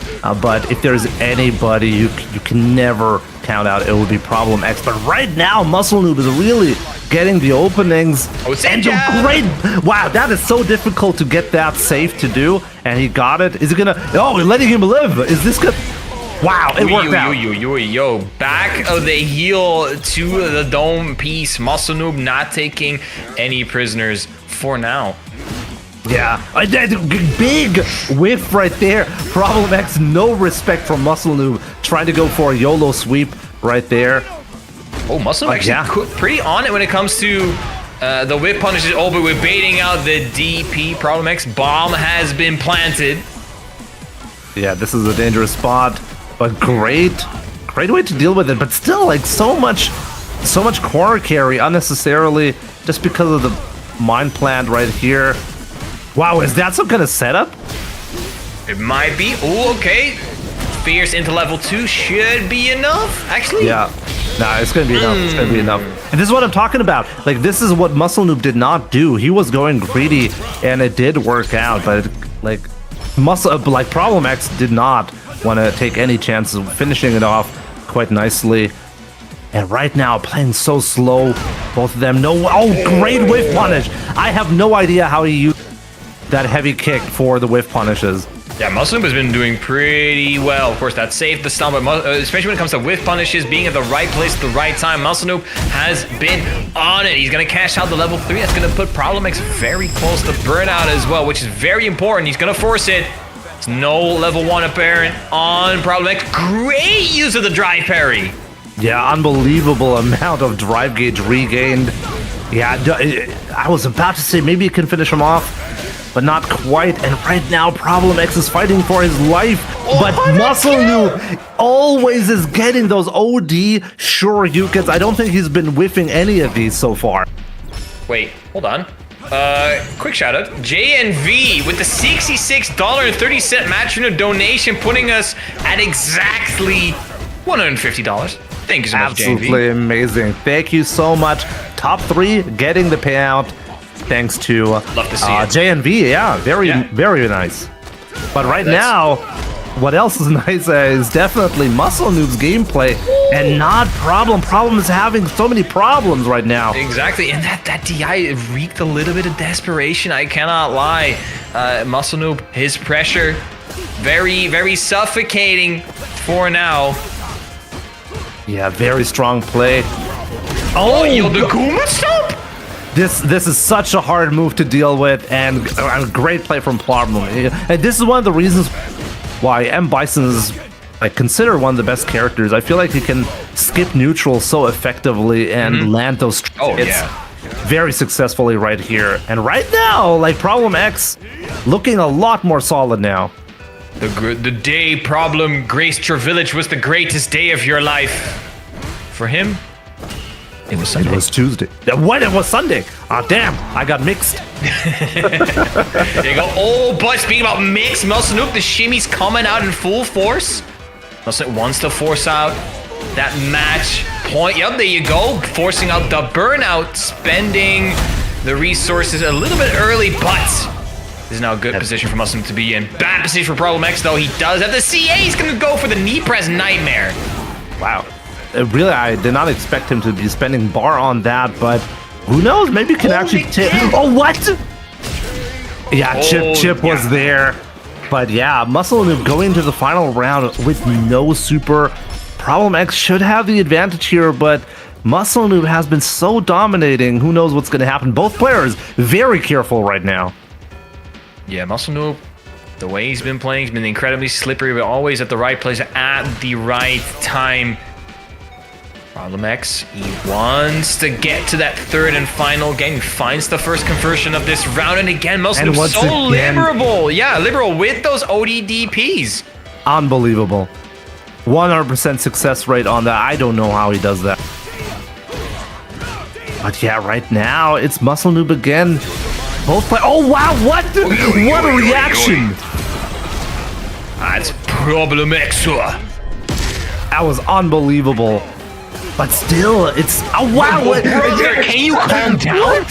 but if there's anybody you can never count out, it would be Problem X. But right now, Muscle Noob is really getting the openings. And great! Wow, that is so difficult to get that safe to do, and he got it. Is it gonna? Oh, we're letting him live. Is this good? Wow, it worked out. Yo, back of the heel to the dome piece. Muscle Noob not taking any prisoners for now. Yeah, big whiff right there. Problem X, no respect for Muscle Noob, trying to go for a YOLO sweep right there. Oh, Muscle Noob actually pretty on it when it comes to the whip punishes. Oh, but we're baiting out the DP. Problem X bomb has been planted. Yeah, this is a dangerous spot, but great way to deal with it. But still, like so much corner carry unnecessarily just because of the mine plant right here. Wow, is that some kind of setup? It might be. Oh, okay. Fierce into level 2 should be enough, actually. Yeah. Nah, it's gonna be enough. It's gonna be enough. And this is what I'm talking about. Like, this is what Muscle Noob did not do. He was going greedy, and it did work out. But like, Problem X did not want to take any chances of finishing it off quite nicely. And right now, playing so slow, both of them. Great whiff punish. I have no idea how he used that heavy kick for the whiff punishes. Yeah, Muscle Noob has been doing pretty well. Of course, that saved the stun, but especially when it comes to whiff punishes, being at the right place at the right time, Muscle Noob has been on it. He's going to cash out the level 3. That's going to put Problem X very close to burnout as well, which is very important. He's going to force it. There's no level 1 apparent on Problem X. Great use of the drive parry. Yeah, unbelievable amount of drive gauge regained. Yeah, I was about to say maybe you can finish him off, but not quite. And right now, Problem X is fighting for his life. But Muscle Noob always is getting those OD Shoryukens. I don't think he's been whiffing any of these so far. Wait, hold on. Quick shout out. JNV with the $66.30 match donation, putting us at exactly $150. Thank you so much, Absolutely JNV. amazing. Thank you so much. Top 3 getting the payout. Thanks to Love to see it. JNV, yeah, very nice. But right now, what else is nice is definitely Muscle Noob's gameplay and not Problem. Problem is having so many problems right now. Exactly, and that DI reeked a little bit of desperation, I cannot lie. Muscle Noob, his pressure, very suffocating for now. Yeah, very strong play. Yo, the Kuma stomp! This is such a hard move to deal with, and a great play from Problem. And this is one of the reasons why M. Bison is considered one of the best characters. I feel like he can skip neutral so effectively and land those hits very successfully right here. And right now, Problem X looking a lot more solid now. The day Problem graced your village was the greatest day of your life. For him, it was Sunday. It was Tuesday. What? It was Sunday. Ah, damn. I got mixed. There you go. Oh, but speaking about mix, Muscle Noob, the shimmy's coming out in full force. Muscle wants to force out that match point. Yep, there you go. Forcing out the burnout, spending the resources a little bit early, but this is now a good position for Muscle Noob to be in. Bad position for Problem X, though. He does have the CA. He's going to go for the knee press nightmare. Wow. Really, I did not expect him to be spending bar on that, but who knows? Maybe he can actually take. Oh, what? Yeah, Chip was there. But yeah, Muscle Noob going to the final round with no super. Problem X should have the advantage here, but Muscle Noob has been so dominating. Who knows what's going to happen? Both players very careful right now. Yeah, Muscle Noob, the way he's been playing, he's been incredibly slippery, but always at the right place at the right time. Problem X, he wants to get to that third and final game. He finds the first conversion of this round, and again, Muscle Noob so liberal. Yeah, liberal with those ODDPs. Unbelievable. 100% success rate on that. I don't know how he does that. But yeah, right now, it's Muscle Noob again. Both play. Oh, wow, what? What a reaction. That's Problem X. That was unbelievable. But still, it's... Oh, wow. Brother, can you calm down?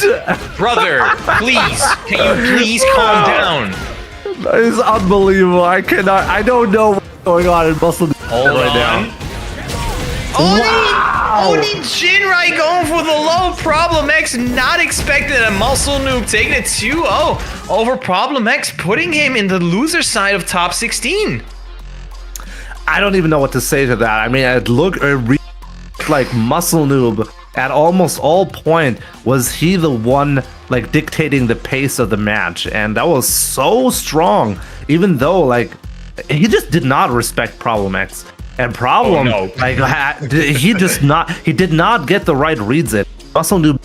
Brother, please. Can you please calm down? That is unbelievable. I cannot... I don't know what's going on in Muscle Noob right now. Only Jinrai going for the low. Problem X not expecting a Muscle Noob taking it 2-0 over Problem X, putting him in the loser side of top 16. I don't even know what to say to that. I mean, it looked like Muscle Noob at almost all point was he the one like dictating the pace of the match, and that was so strong. Even though like he just did not respect Problem X, and Problem like he did not get the right reads. It Muscle Noob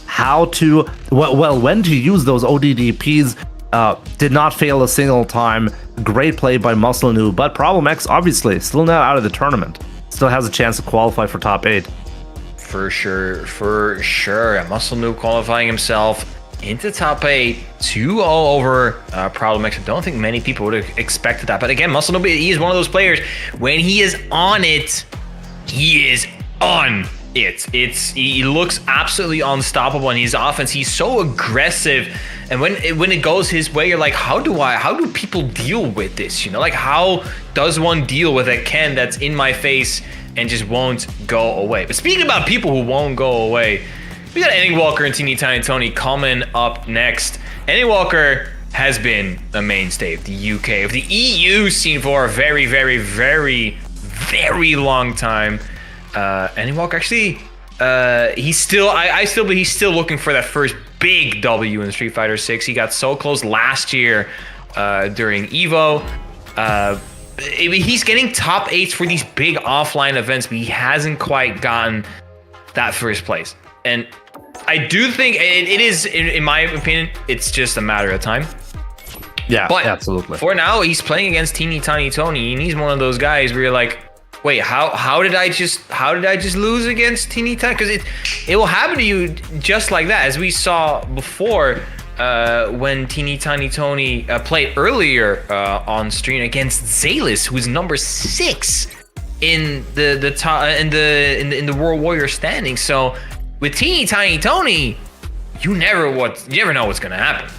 how to when to use those ODDPs. Did not fail a single time. Great play by Muscle Noob, but Problem X obviously still not out of the tournament. Still has a chance to qualify for top 8. For sure. Muscle Noob qualifying himself into top 8, 2-0 over Problem X. I don't think many people would have expected that. But again, Muscle Noob, he is one of those players, when he is on it, he is on it. He looks absolutely unstoppable in his offense. He's so aggressive. And when it goes his way, you're like, how do people deal with this? You know, like, how does one deal with a Ken that's in my face and just won't go away? But speaking about people who won't go away, we got Ending Walker and Teeny Tiny Tony coming up next. Ending Walker has been a mainstay of the UK, of the EU scene for a very, very, very, very long time. Ending Walker actually, he's still, I still believe he's still looking for that first big W in Street Fighter 6. He got so close last year during EVO. He's getting top 8s for these big offline events, but he hasn't quite gotten that first place. And I do think it is, in my opinion, it's just a matter of time. Yeah, but absolutely. For now, he's playing against Teeny Tiny Tony, and he's one of those guys where you're like, wait, how did I just lose against Teeny Tiny? Because it will happen to you just like that, as we saw before when Teeny Tiny Tony played earlier on stream against Zalis, who's number 6 in the World Warrior standing. So with Teeny Tiny Tony, you never know what's gonna happen.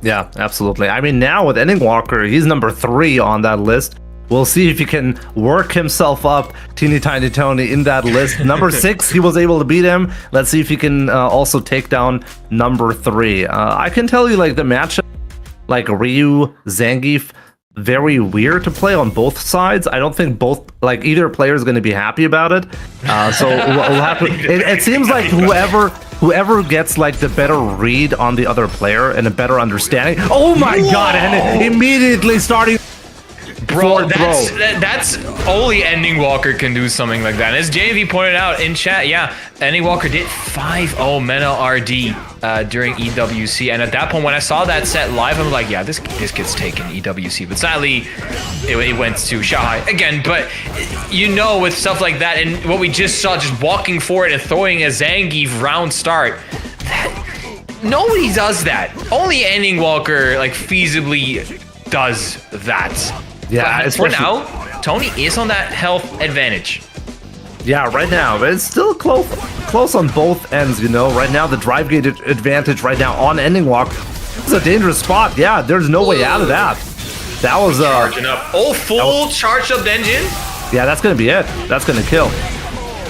Yeah, absolutely. I mean, now with Ending Walker, he's number 3 on that list. We'll see if he can work himself up, Teeny Tiny Tony, in that list. Number 6, he was able to beat him. Let's see if he can also take down number 3. I can tell you, like, the matchup, like Ryu, Zangief, very weird to play on both sides. I don't think either player is going to be happy about it. So we'll have to. It seems like whoever gets like the better read on the other player and a better understanding. Oh my God! And immediately starting. Bro, that's only Ending Walker can do something like that. And as JV pointed out in chat, yeah, Ending Walker did 5-0 Mena RD during EWC. And at that point, when I saw that set live, I'm like, yeah, this kid's taking EWC. But sadly, it went to Shahai again. But you know, with stuff like that, and what we just saw, just walking forward and throwing a Zangief round start, nobody does that. Only Ending Walker, like, feasibly does that. Yeah, but for now, Tony is on that health advantage. Yeah, right now, but it's still close on both ends, you know. Right now, the drive gate advantage right now on Ending Walk. It's a dangerous spot. Yeah, there's no way out of that. That was charging up. Oh, full charged up engine. Yeah, that's gonna be it. That's gonna kill.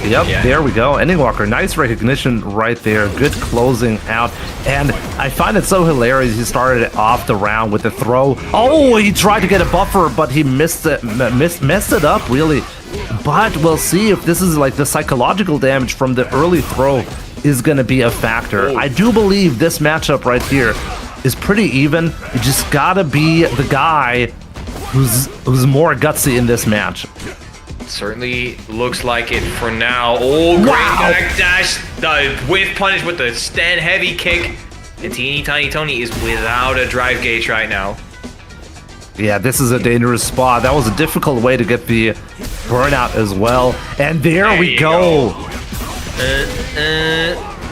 Yep, yeah. There we go. Ending Walker, nice recognition right there. Good closing out. And I find it so hilarious. He started off the round with the throw. Oh, he tried to get a buffer, but he messed it up, really. But we'll see if this is like the psychological damage from the early throw is going to be a factor. I do believe this matchup right here is pretty even. You just got to be the guy who's more gutsy in this match. Certainly looks like it for now. Oh, great backdash. The whiff punish with the stand heavy kick. And Teeny Tiny Tony is without a drive gauge right now. Yeah, this is a dangerous spot. That was a difficult way to get the burnout as well. And there we go.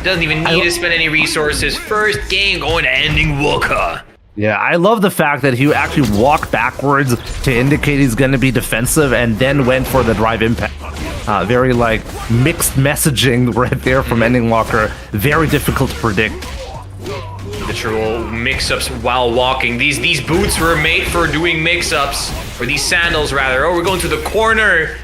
Doesn't even need to spend any resources. First game going to Ending Walker. Yeah, I love the fact that he actually walked backwards to indicate he's going to be defensive and then went for the drive impact. Very, like, mixed messaging right there from Ending Walker. Very difficult to predict. Literal mix-ups while walking. These boots were made for doing mix-ups. Or these sandals, rather. Oh, we're going to the corner.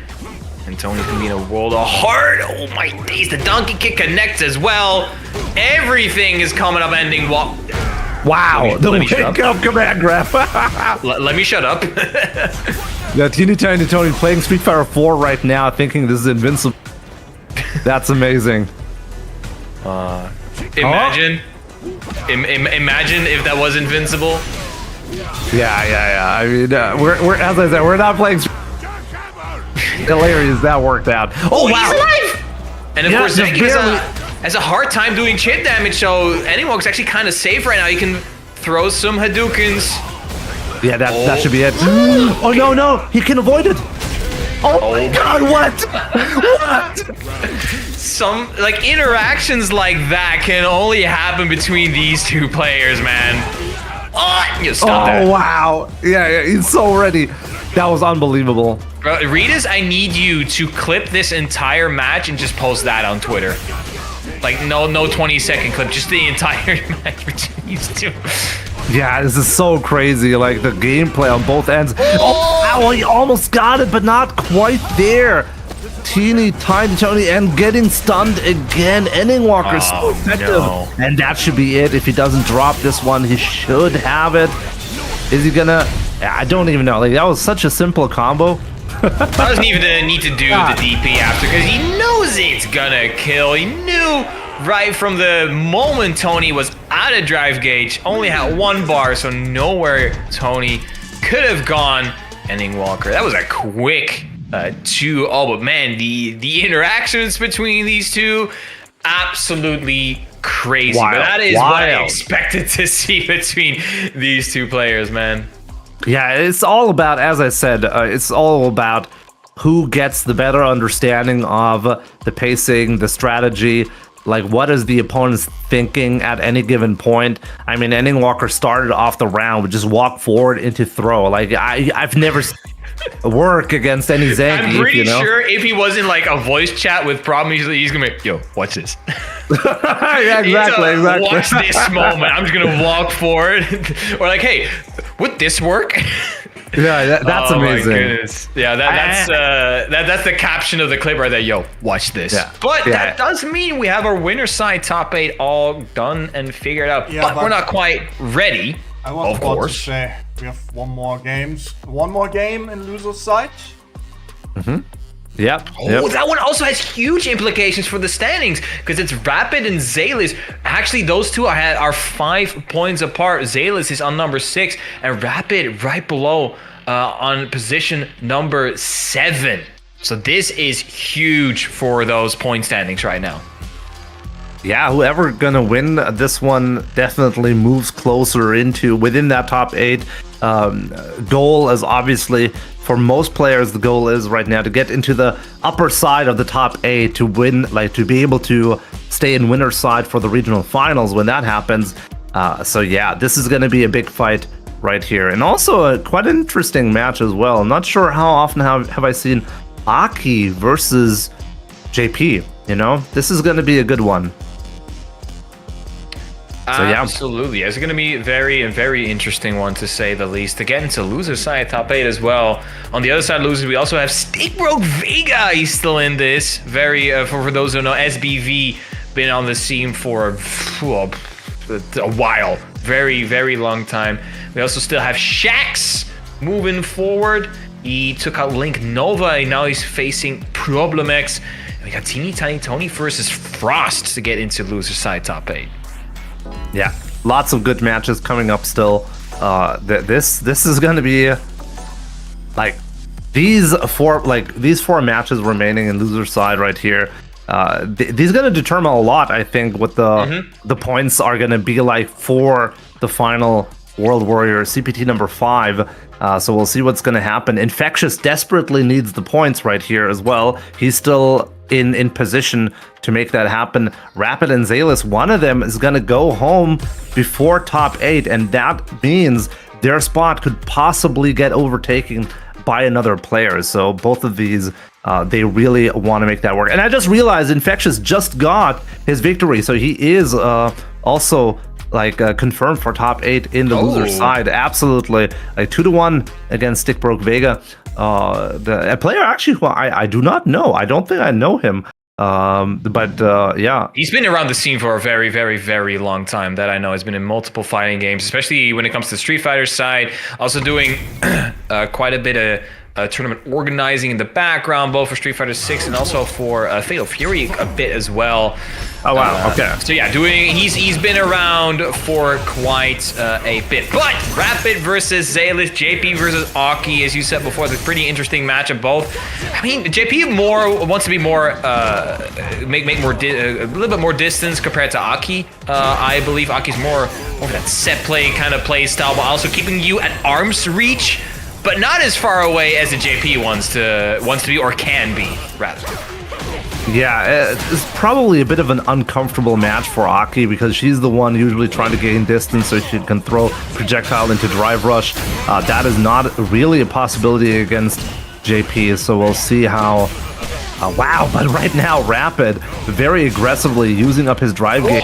And Tony's going to be in a world of heart. Oh, my days. The donkey kick connects as well. Everything is coming up Ending Walk. Wow, the wake up command grab. Let me shut up. Yeah, Teeny Tiny Tony playing Street Fighter 4 right now, thinking this is invincible. That's amazing. Imagine if that was invincible. Yeah. I mean, we're as I said, we're not playing. Hilarious that worked out. Oh He's wow! alive! And of Yeah, course, just Zanky has a hard time doing chip damage, so Anywalk's actually kind of safe right now. He can throw some Hadoukens. Yeah, that should be it. Oh no, he can avoid it. Oh my God! What? Some like interactions like that can only happen between these two players, man. Oh, you stop that. Oh wow! Yeah, he's so ready. That was unbelievable. Bro, Ritas, I need you to clip this entire match and just post that on Twitter. Like no 20-second clip, just the entire match between these two. Yeah, this is so crazy. Like the gameplay on both ends. Oh, ow, he almost got it, but not quite there. Teeny tiny Tony and getting stunned again. Ending Walker so effective. No. And that should be it. If he doesn't drop this one, he should have it. Is he gonna? I don't even know. Like that was such a simple combo. Doesn't even need to do the DP after because he knows it's gonna kill. He knew right from the moment Tony was out of drive gauge, only had one bar, so nowhere Tony could have gone. Ending Walker. That was a quick 2-0, but man, the interactions between these two, absolutely crazy. Wild. But that is what I Wild. expected to see between these two players, man. Yeah, it's all about, as I said, it's all about who gets the better understanding of the pacing, the strategy, like what is the opponent's thinking at any given point. I mean, Ending Walker started off the round with just walk forward into throw. Like I've never seen work against any Zangief, I'm pretty you know? sure if he wasn't like a voice chat with problem, he's gonna be, yo, watch this. Yeah, exactly. Watch this moment. I'm just gonna walk forward, or like, hey, would this work? Yeah, that's Oh my amazing. goodness. Yeah, that's the caption of the clip right there. Yo, watch this. Yeah. But Yeah. that does mean we have our winner side top 8 all done and figured out. Yeah, but but we're not quite ready. I was Of about to course. say we have one more game in loser's side. Yep. Oh, that one also has huge implications for the standings because it's Rapid and Zalis. Actually, those two are 5 points apart. Zalis is on number 6 and Rapid right below on position number 7. So this is huge for those point standings right now. Yeah, whoever gonna win this one definitely moves closer into within that top 8. Goal is obviously for most players, the goal is right now to get into the upper side of the top 8 to win, like to be able to stay in winner's side for the regional finals when that happens. So yeah, this is gonna be a big fight right here, and also a quite an interesting match as well. I'm not sure how often have I seen Aki versus JP. You know, this is gonna be a good one. So, yeah. Absolutely. It's going to be a very interesting one to say the least. To get into loser side top 8 as well. On the other side, losers, we also have Stickbroke Vega. He's still in this. For those who know, SBV been on the scene for a while. Very long time. We also still have Shax moving forward. He took out Link Nova and now he's facing Problem X. And we got Teeny Tiny Tony versus Frost to get into loser side top 8. Yeah, lots of good matches coming up still. This is going to be like these four matches remaining in loser side right here. These going to determine a lot, I think, what the points are going to be like for the final World Warrior CPT number 5. So we'll see what's going to happen. Infectious desperately needs the points right here as well. He's still in position to make that happen. Rapid and Zalis, one of them is going to go home before top 8, and that means their spot could possibly get overtaken by another player. So both of these, they really want to make that work. And I just realized Infectious just got his victory, so he is also confirmed for top 8 in the loser side. Absolutely, like 2-1 against Stickbroke Vega. A player actually who I do not know. I don't think I know him. But yeah, he's been around the scene for a very long time. That I know. Has been in multiple fighting games, especially when it comes to Street Fighter side. Also doing quite a bit tournament organizing in the background, both for Street Fighter 6 and also for Fatal Fury a bit as well. Oh wow, okay. So yeah, he's been around for quite a bit. But Rapid versus Zalis, JP versus Aki, as you said before, it's a pretty interesting matchup. Both. I mean, JP wants to be more make more a little bit more distance compared to Aki. I believe Aki's more over that set play kind of play style, but also keeping you at arm's reach, but not as far away as the JP wants to be or can be, rather. Yeah, it's probably a bit of an uncomfortable match for Aki because she's the one usually trying to gain distance so she can throw projectile into Drive Rush. That is not really a possibility against JP, so we'll see how... wow, but right now Rapid very aggressively using up his drive gauge.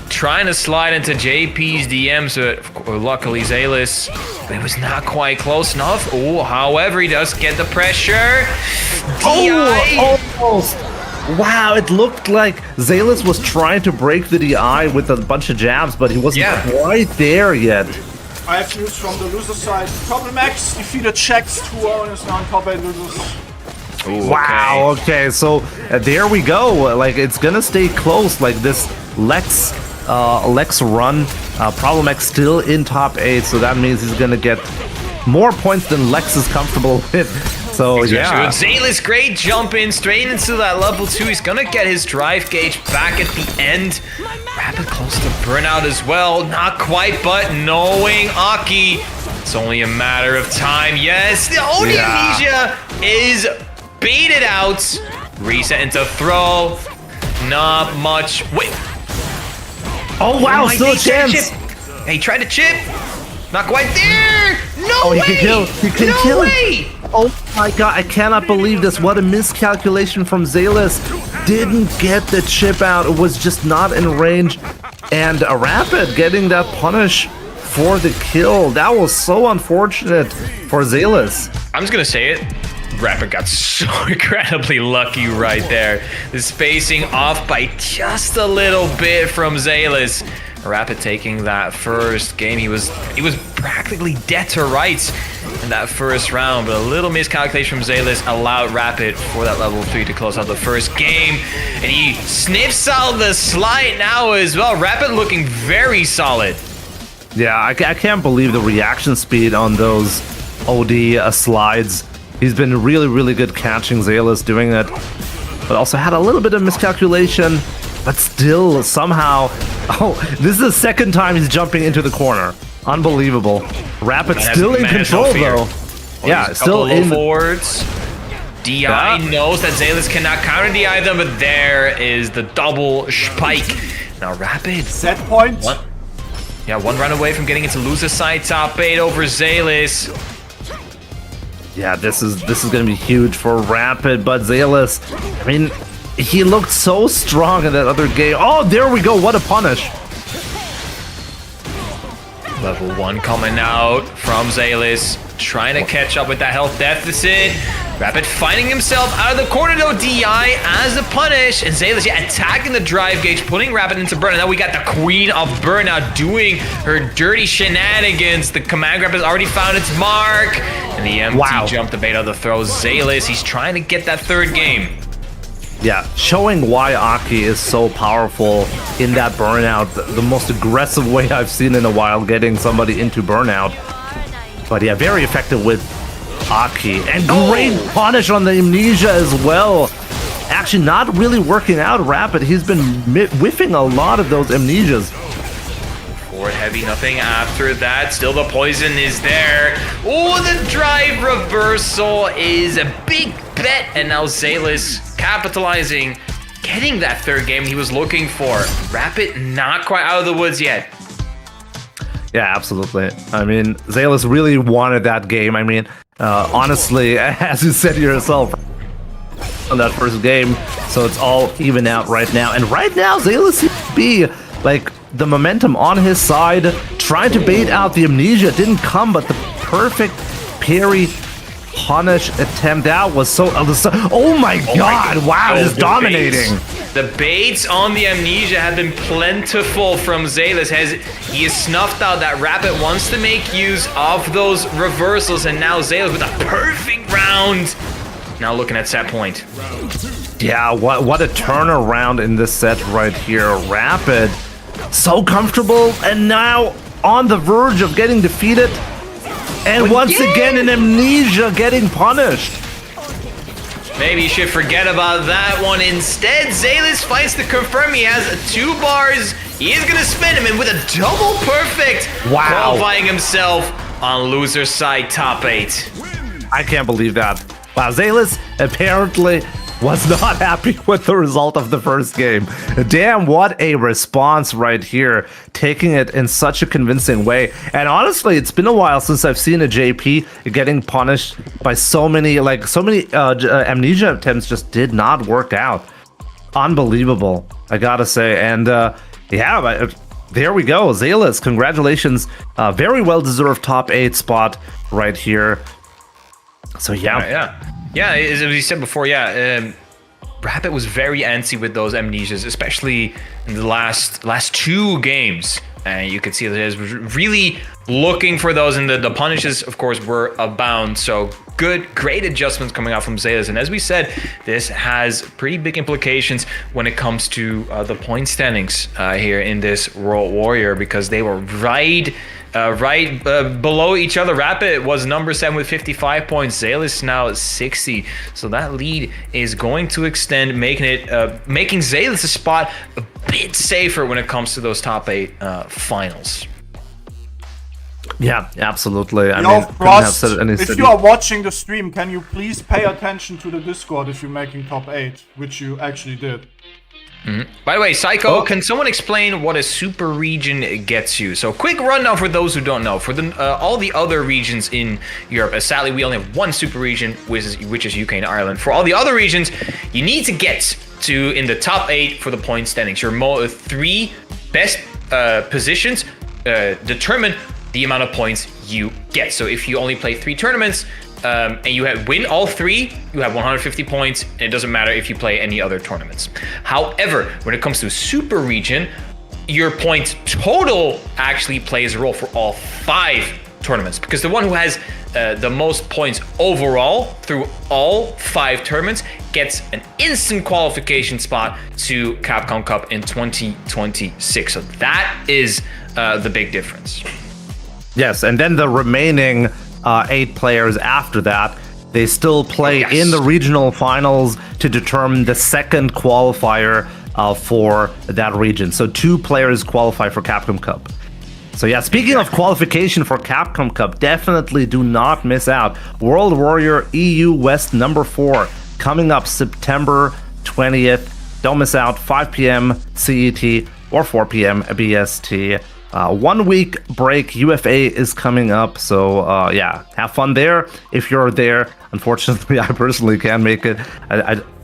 Trying to slide into JP's DM, so luckily Zalis, it was not quite close enough. Oh, however, he does get the pressure. DI. Oh, almost. Wow, it looked like Zalis was trying to break the DI with a bunch of jabs, but he wasn't quite there yet. I have news from the loser side. Problem X defeated Checks 2-0 and is now in top 8 losers. Ooh, wow, okay, so there we go. Like, it's gonna stay close, like this Lex run. Problem X still in top 8, so that means he's gonna get more points than Lex is comfortable with. So yeah, Zalis, great jump in straight into that level 2. He's gonna get his drive gauge back at the end. Rapid close to burnout as well. Not quite, but knowing Aki, it's only a matter of time. Yes, the only amnesia is baited out. Reset into throw. Not much. Wait. Oh wow, still a chance. Hey, he tried to chip. Not quite there. No way. He can kill. He can kill. Way. Oh my god, I cannot believe this. What a miscalculation from Zalis. Didn't get the chip out. It was just not in range. And a Rapid getting that punish for the kill. That was so unfortunate for Zalis. I'm just gonna say it. Rapid got so incredibly lucky right there. The spacing off by just a little bit from Zalis. Rapid taking that first game. He was practically dead to rights in that first round, but a little miscalculation from Zalis allowed Rapid for that level 3 to close out the first game. And he sniffs out the slide now as well. Rapid looking very solid. Yeah, I can't believe the reaction speed on those OD slides. He's been really, really good catching Zalis doing it, but also had a little bit of miscalculation, but still somehow... Oh, this is the second time he's jumping into the corner. Unbelievable. Rapid still in control, though. Yeah, still in forwards. DI knows that Zalis cannot counter DI them, but there is the double spike. Now Rapid. Set point. One run away from getting into loser side top 8 over Zalis. Yeah, this is gonna be huge for Rapid, but Zalis, I mean, he looked so strong in that other game. Oh, there we go, what a punish. Level 1 coming out from Zalis, trying to catch up with that health deficit. Rapid finding himself out of the corner though, DI as a punish, and Zalis attacking the drive gauge, putting Rapid into burnout. Now we got the queen of burnout doing her dirty shenanigans. The command grab has already found its mark, and the empty jump to bait out the throw. Zalis, he's trying to get that third game. Yeah, showing why Aki is so powerful in that burnout, the most aggressive way I've seen in a while, getting somebody into burnout. But yeah, very effective with Aki, and great punish on the amnesia as well. Actually not really working out Rapid. He's been whiffing a lot of those amnesias. Forward heavy, nothing after that. Still the poison is there. Oh, the drive reversal is a big bet, and now Zalis capitalizing, getting that third game he was looking for. Rapid not quite out of the woods yet. Yeah, absolutely. I mean, Zalis really wanted that game. I mean, honestly, as you said yourself on that first game, so it's all even out right now. And right now, Zalis seems to be like the momentum on his side, trying to bait out the amnesia. Didn't come, but the perfect parry punish attempt. That was so... Oh my god, wow, he's dominating. The baits on the Amnesia have been plentiful from Zalis. He has snuffed out that Rapid wants to make use of those reversals, and now Zalis with a perfect round. Now looking at set point. Yeah, what a turnaround in this set right here. Rapid, so comfortable, and now on the verge of getting defeated. And once again, an Amnesia getting punished. Maybe you should forget about that one. Instead, Zalis fights to confirm he has 2 bars. He is going to spin him in with a double perfect. Wow. Qualifying himself on loser side top 8. I can't believe that. Wow, Zalis apparently was not happy with the result of the first game. Damn, what a response right here, taking it in such a convincing way. And honestly, it's been a while since I've seen a JP getting punished by so many Amnesia attempts just did not work out. Unbelievable, I gotta say. And yeah, but there we go. Zalis, congratulations. Very well-deserved top 8 spot right here. So Yeah, as we said before, Rapid was very antsy with those Amnesias, especially in the last 2 games. And you could see that he was really looking for those, and the punishes, of course, were abound. So great adjustments coming out from Zalis. And as we said, this has pretty big implications when it comes to the point standings here in this World Warrior, because they were right below each other. Rapid was number 7 with 55 points. Zalis now 60. So that lead is going to extend, making Zalis' spot a bit safer when it comes to those top 8 finals. Yeah, absolutely. I Yo, mean, couldn't have Frost, said it any if city. you are watching the stream, can you please pay attention to the Discord if you're making top 8, which you actually did. By the way, Psycho, can someone explain what a super region gets you? So quick rundown for those who don't know. For all the other regions in Europe, sadly we only have 1 super region, which is UK and Ireland. For all the other regions, you need to get to in the top 8 for the point standings. Your 3 best positions determine the amount of points you get. So if you only play 3 tournaments, and you win all 3, you have 150 points, and it doesn't matter if you play any other tournaments. However, when it comes to Super Region, your point total actually plays a role for all 5 tournaments, because the one who has the most points overall through all 5 tournaments gets an instant qualification spot to Capcom Cup in 2026. So that is the big difference. Yes, and then the remaining 8 players after that, they still play in the regional finals to determine the second qualifier for that region. So 2 players qualify for Capcom Cup. So yeah, speaking of qualification for Capcom Cup, definitely do not miss out. World Warrior EU West number 4 coming up September 20th. Don't miss out, 5 p.m. CET or 4 p.m. BST. 1 week break, UFA is coming up, so yeah, have fun there if you're there. Unfortunately, I personally can't make it.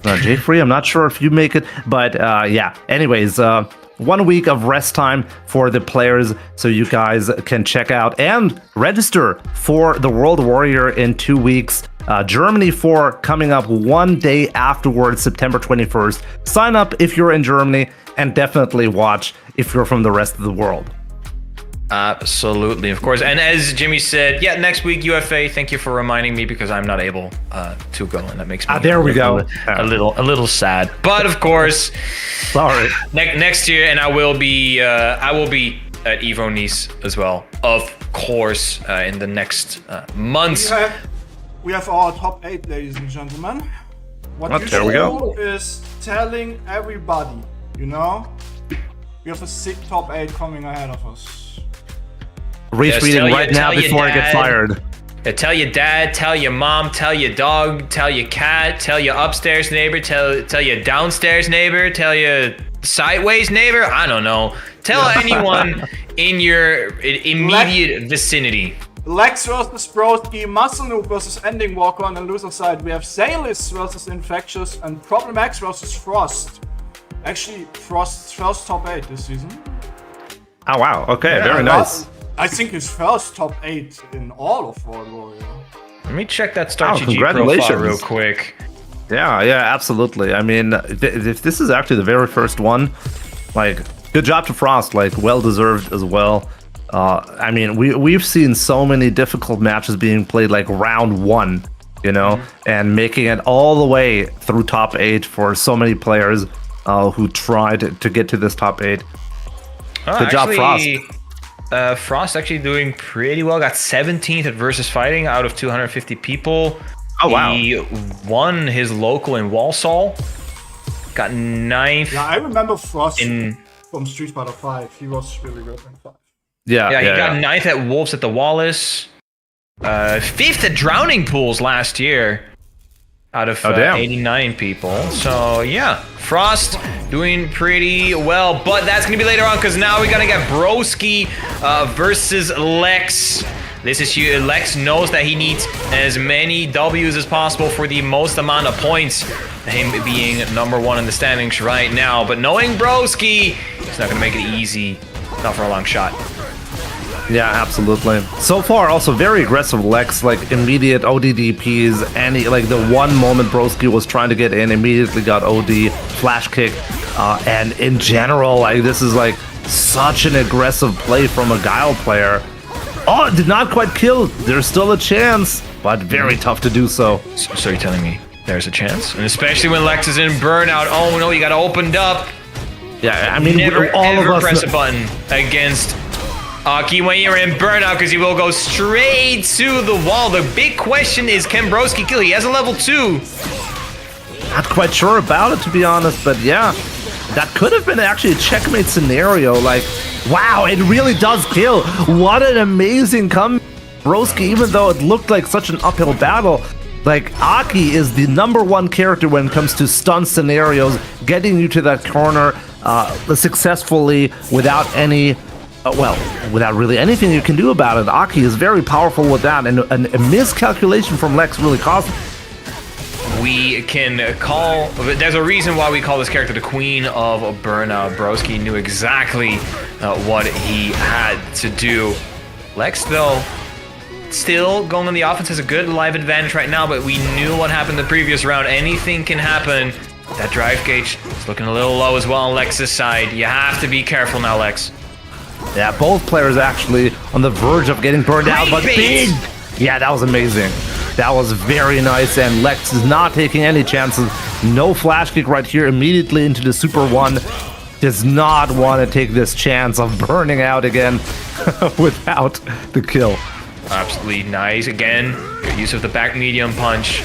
Jay-Free, I'm not sure if you make it, but yeah, anyways, 1 week of rest time for the players, so you guys can check out and register for the World Warrior in 2 weeks. Germany 4 coming up 1 day afterwards, September 21st. Sign up if you're in Germany, and definitely watch if you're from the rest of the world. Absolutely, of course. And as Jimmy said, yeah, next week UFA. Thank you for reminding me, because I'm not able to go, and that makes me there we go. A little sad. But of course, sorry. Next year, and I will be at Evo Nice as well, of course, in the next months. We have our top 8, ladies and gentlemen. What you there we should go. do is telling everybody, you know, we have a sick top 8 coming ahead of us. Retweeting right now before I get fired. Tell your dad, tell your mom, tell your dog, tell your cat, tell your upstairs neighbor, tell your downstairs neighbor, tell your sideways neighbor. I don't know. Tell anyone in your immediate vicinity. Lex versus Broki, Muscle Noob versus Ending Walker on the loser side. We have Zalis versus Infectious and Problem X versus Frost. Actually, Frost's first top 8 this season. Oh wow, okay, very nice. I think his first top 8 in all of World Warrior. Let me check that Start GG congratulations. profile real quick. Yeah, absolutely. I mean, if this is actually the very first one, like, good job to Frost, like, well deserved as well. I mean, we've seen so many difficult matches being played like round 1, you know, and making it all the way through top 8 for so many players who tried to get to this top 8. Good job, Frost. Frost actually doing pretty well. Got 17th at Versus Fighting out of 250 people. Oh, wow. He won his local in Walsall. Got 9th. Yeah, I remember Frost from Street Fighter 5. He was really good in 5. Yeah, he got 9th at Wolves at the Wallace. 5th at Drowning Pools last year out of 89 people. So, yeah, Frost doing pretty well. But that's going to be later on because now we got to get Broki versus Lex. This is huge. Lex knows that he needs as many W's as possible for the most amount of points. Him being number 1 in the standings right now. But knowing Broki, he's not going to make it easy. Not for a long shot. Yeah, absolutely. So far, also very aggressive Lex, like immediate ODDPs. Any like the one moment Broki was trying to get in, immediately got OD, flash kick, and in general, like this is like such an aggressive play from a Guile player. Oh, it did not quite kill. There's still a chance, but very tough to do so. So you're telling me there's a chance, and especially when Lex is in burnout. Oh no, you got opened up. Yeah, I mean, all of us press a button against Aki when you're in burnout because he will go straight to the wall. The big question is, can Broki kill? He has a level 2. Not quite sure about it, to be honest, but yeah, that could have been actually a checkmate scenario. Like, wow, it really does kill. What an amazing comeback. Broki, even though it looked like such an uphill battle, like, Aki is the #1 character when it comes to stun scenarios, getting you to that corner successfully without any... without really anything you can do about it. Aki is very powerful with that, and a miscalculation from Lex really cost him. We can call... There's a reason why we call this character the Queen of Burnout. Broki knew exactly what he had to do. Lex, though, still going on the offense, has a good live advantage right now, but we knew what happened the previous round. Anything can happen. That drive gauge is looking a little low as well on Lex's side. You have to be careful now, Lex. Yeah, both players actually on the verge of getting burned out, but big! Yeah, that was amazing. That was very nice, and Lex is not taking any chances. No flash kick right here, immediately into the Super 1. Does not want to take this chance of burning out again without the kill. Absolutely nice. Again, good use of the back medium punch.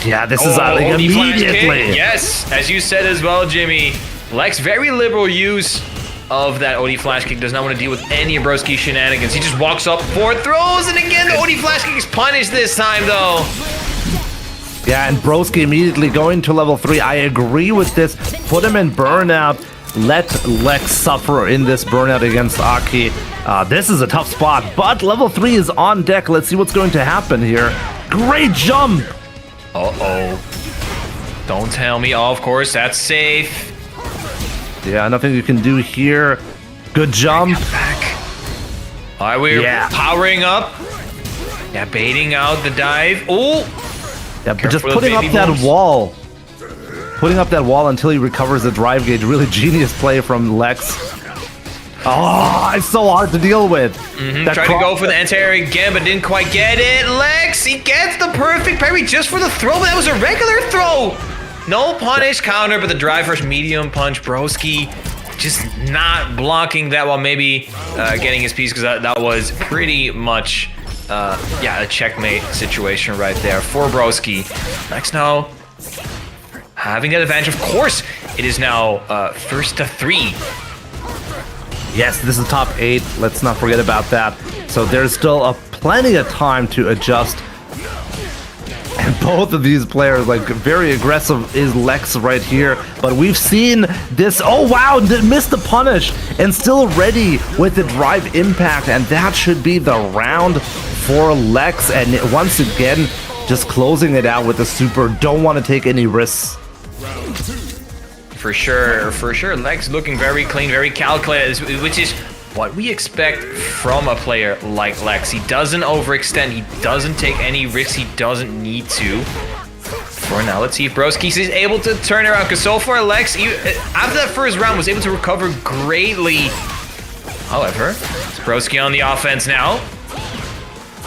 Yeah, this is like immediately. Yes, as you said as well, Jimmy. Lex, very liberal use of that OD flash kick. Does not want to deal with any of Broki's shenanigans. He just walks up, forward throws, and again, the OD flash kick is punished this time, though. Yeah, and Broki immediately going to level 3. I agree with this. Put him in burnout. Let Lex suffer in this burnout against Aki. This is a tough spot, but level 3 is on deck. Let's see what's going to happen here. Great jump! Uh-oh. Don't tell me. Oh, of course, that's safe. Yeah, nothing you can do here. Good jump. Back. All right, we're powering up. Yeah, baiting out the dive. Oh! Yeah, but just putting up that wall. Putting up that wall until he recovers the drive gauge. Really genius play from Lex. Oh, it's so hard to deal with. Tried to go for the anti-air again, but didn't quite get it. Lex, he gets the perfect parry just for the throw, but that was a regular throw. No punish counter, but the drive first medium punch. Broki just not blocking that while maybe getting his piece, because that was pretty much, a checkmate situation right there for Broki. Lex now having that advantage. Of course, it is now first to 3. Yes, this is top 8. Let's not forget about that. So there's still plenty of time to adjust. And both of these players, like, very aggressive is Lex right here. But we've seen this. Oh, wow, missed the punish. And still ready with the drive impact. And that should be the round for Lex. And once again, just closing it out with the super. Don't want to take any risks. For sure. Lex looking very clean, very calculated, which is what we expect from a player like Lex. He doesn't overextend. He doesn't take any risks he doesn't need to. For now, let's see if Broski is able to turn around. Because so far, Lex, after that first round, was able to recover greatly. However, it's Broski on the offense now.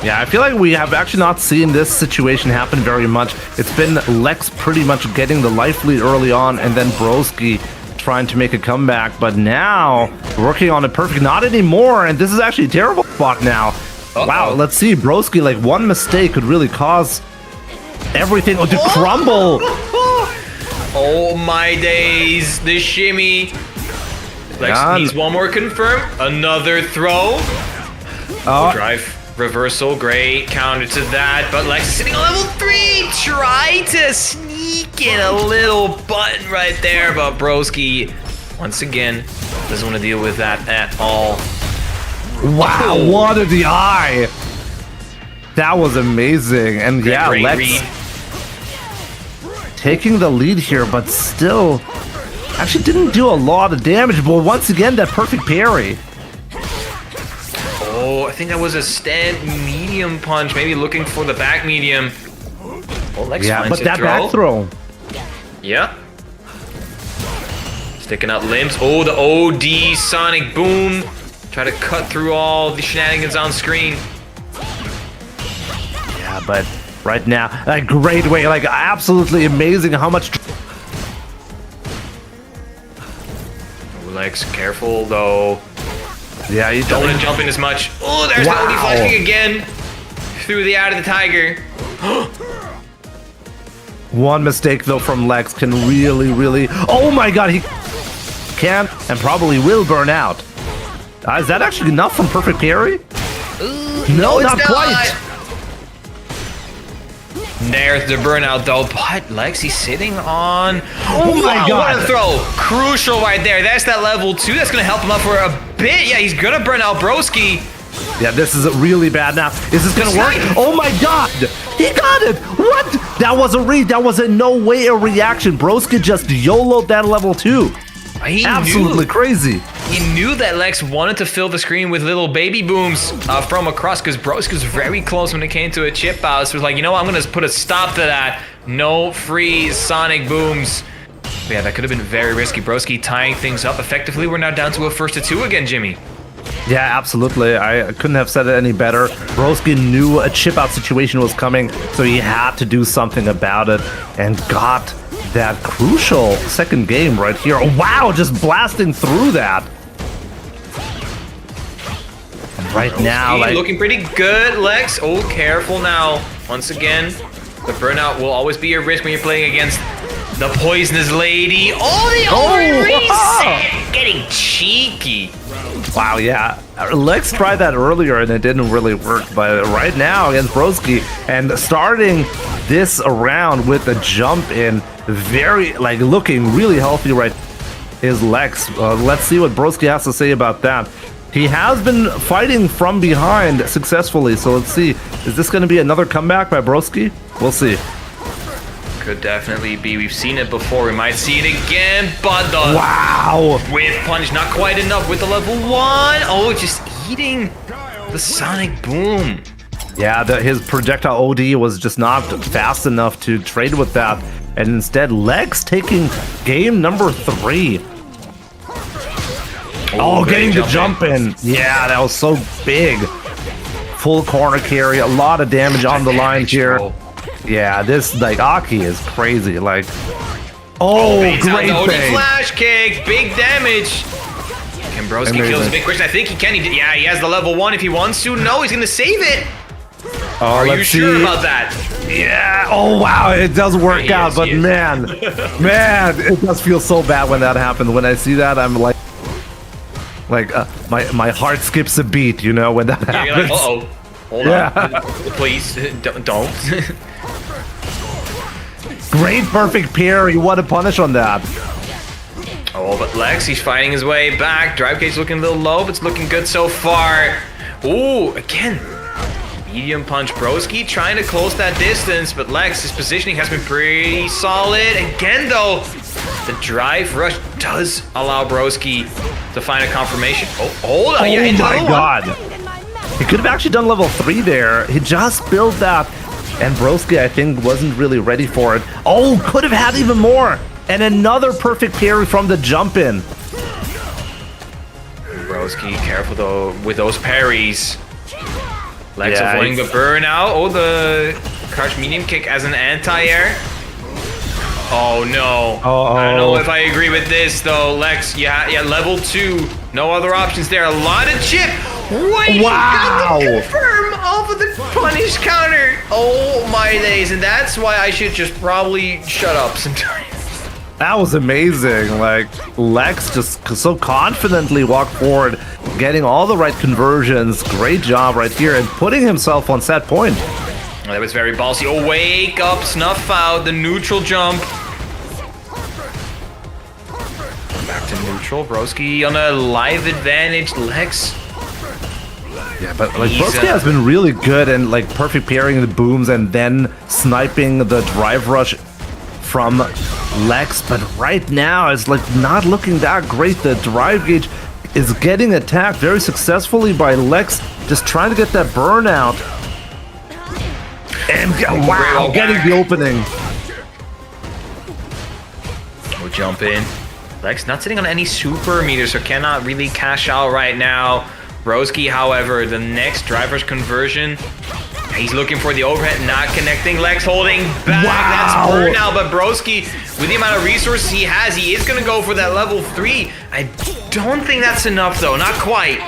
Yeah, I feel like we have actually not seen this situation happen very much. It's been Lex pretty much getting the life lead early on, and then Broski trying to make a comeback. But now, working on a perfect, not anymore, and this is actually a terrible spot now. Wow, let's see, Broski, like one mistake could really cause everything to crumble. Oh my days, the shimmy. Lex needs one more confirm, another throw. Drive. Reversal, great counter to that, but Lex is sitting on level 3. Try to sneak in a little button right there, but Broski, once again, doesn't want to deal with that at all. Wow, what a DI! That was amazing, and yeah, Lex taking the lead here, but still, actually didn't do a lot of damage, but once again, that perfect parry. Oh, I think that was a stand medium punch. Maybe looking for the back medium. Oh, Lex yeah, finds but that back throw. Yeah. Sticking out limbs. Oh, the OD Sonic Boom. Try to cut through all the shenanigans on screen. Yeah, but right now, a great way, like absolutely amazing how much. Oh, Lex, careful though. Yeah, you don't want to jump in as much. Oh, there's the OD flashing again. Through the eye of the tiger. One mistake though from Lex can really. Oh my god, he can and probably will burn out. Is that actually enough from perfect parry? No, not quite. There's the burnout though, but Lex, he's sitting on. Oh my god! What a throw! Crucial right there. That's that level 2. That's gonna help him out for a bit. Yeah, he's gonna burn out Broski. Yeah, this is really bad now. Is this gonna work? Oh my god! He got it! What? That was a read. That was in no way a reaction. Broski just YOLO'd that level 2. Absolutely crazy. He knew that Lex wanted to fill the screen with little baby booms from across because Broski was very close when it came to a chip out. So it was like, you know what, I'm going to put a stop to that. No free Sonic booms. But yeah, that could have been very risky. Broski tying things up effectively. We're now down to a 1-2 again, Jimmy. Yeah, absolutely. I couldn't have said it any better. Broski knew a chip out situation was coming, so he had to do something about it and got that crucial second game right here. Oh, wow, just blasting through that. And right now, like, looking pretty good, Lex. Oh, careful now. Once again, the burnout will always be a risk when you're playing against the poisonous lady. Oh, the over reset! Getting cheeky. Wow, yeah. Lex tried that earlier and it didn't really work, but right now against Broski and starting this round with a jump in, very, like, looking really healthy right is Lex. Let's see what Broski has to say about that. He has been fighting from behind successfully, so let's see. Is this going to be another comeback by Broski? We'll see. Could definitely be. We've seen it before. We might see it again, but the whip punch, not quite enough with the level 1. Oh, just eating the Sonic Boom. Yeah, his projectile OD was just not fast enough to trade with that. And instead, Lex taking game number 3. Oh, getting the jump in. Yeah, that was so big. Full corner carry, a lot of damage on the line here. Yeah, this, like, Aki is crazy. Like, great thing. Flash kick, big damage. Can Broski kill the big question? I think he can. Yeah, he has the level 1 if he wants to. No, he's gonna save it. Are you sure about that? Yeah. Oh wow, it does work out, but man, it does feel so bad when that happens. When I see that, I'm like my heart skips a beat, you know, when that happens. You're like, uh-oh. Hold on. Please, don't. Great perfect parry. What a punish on that. Oh, but Lex, he's fighting his way back. Drive cage looking a little low, but it's looking good so far. Ooh, again. Medium punch Broski trying to close that distance, but Lex, his positioning has been pretty solid. Again, though, The drive rush does allow Broski to find a confirmation. Oh, hold on. Oh Yeah, my god. He could have actually done level 3 there. He just built that. And Broski, I think, wasn't really ready for it. Oh, could have had even more. And another perfect parry from the jump in. Broski, careful though with those parries. Lex Yeah, avoiding the burnout. Oh, the crouch medium kick as an anti-air. Oh no. I don't know if I agree with this though. Lex, yeah, level 2. No other options there. A lot of chip. Wait, wow. Confirm off of the punish counter. Oh my days. And that's why I should just probably shut up sometimes. That was amazing. Like, Lex just so confidently walked forward, getting all the right conversions. Great job right here and putting himself on set point. That was very ballsy. Oh, wake up, snuff out, the neutral jump. Back to neutral. Broski on a live advantage. Lex. Yeah, but like Broski has been really good and like perfect parrying the booms and then sniping the drive rush from Lex, but right now it's like not looking that great. The drive gauge is getting attacked very successfully by Lex, just trying to get that burnout. And wow, getting the opening. We'll jump in. Lex not sitting on any super meter, so cannot really cash out right now. Broski, however, the next driver's conversion, he's looking for the overhead, not connecting. Lex holding back. Wow. That's burnout, but Broski, with the amount of resources he has, he is going to go for that level 3. I don't think that's enough, though. Not quite.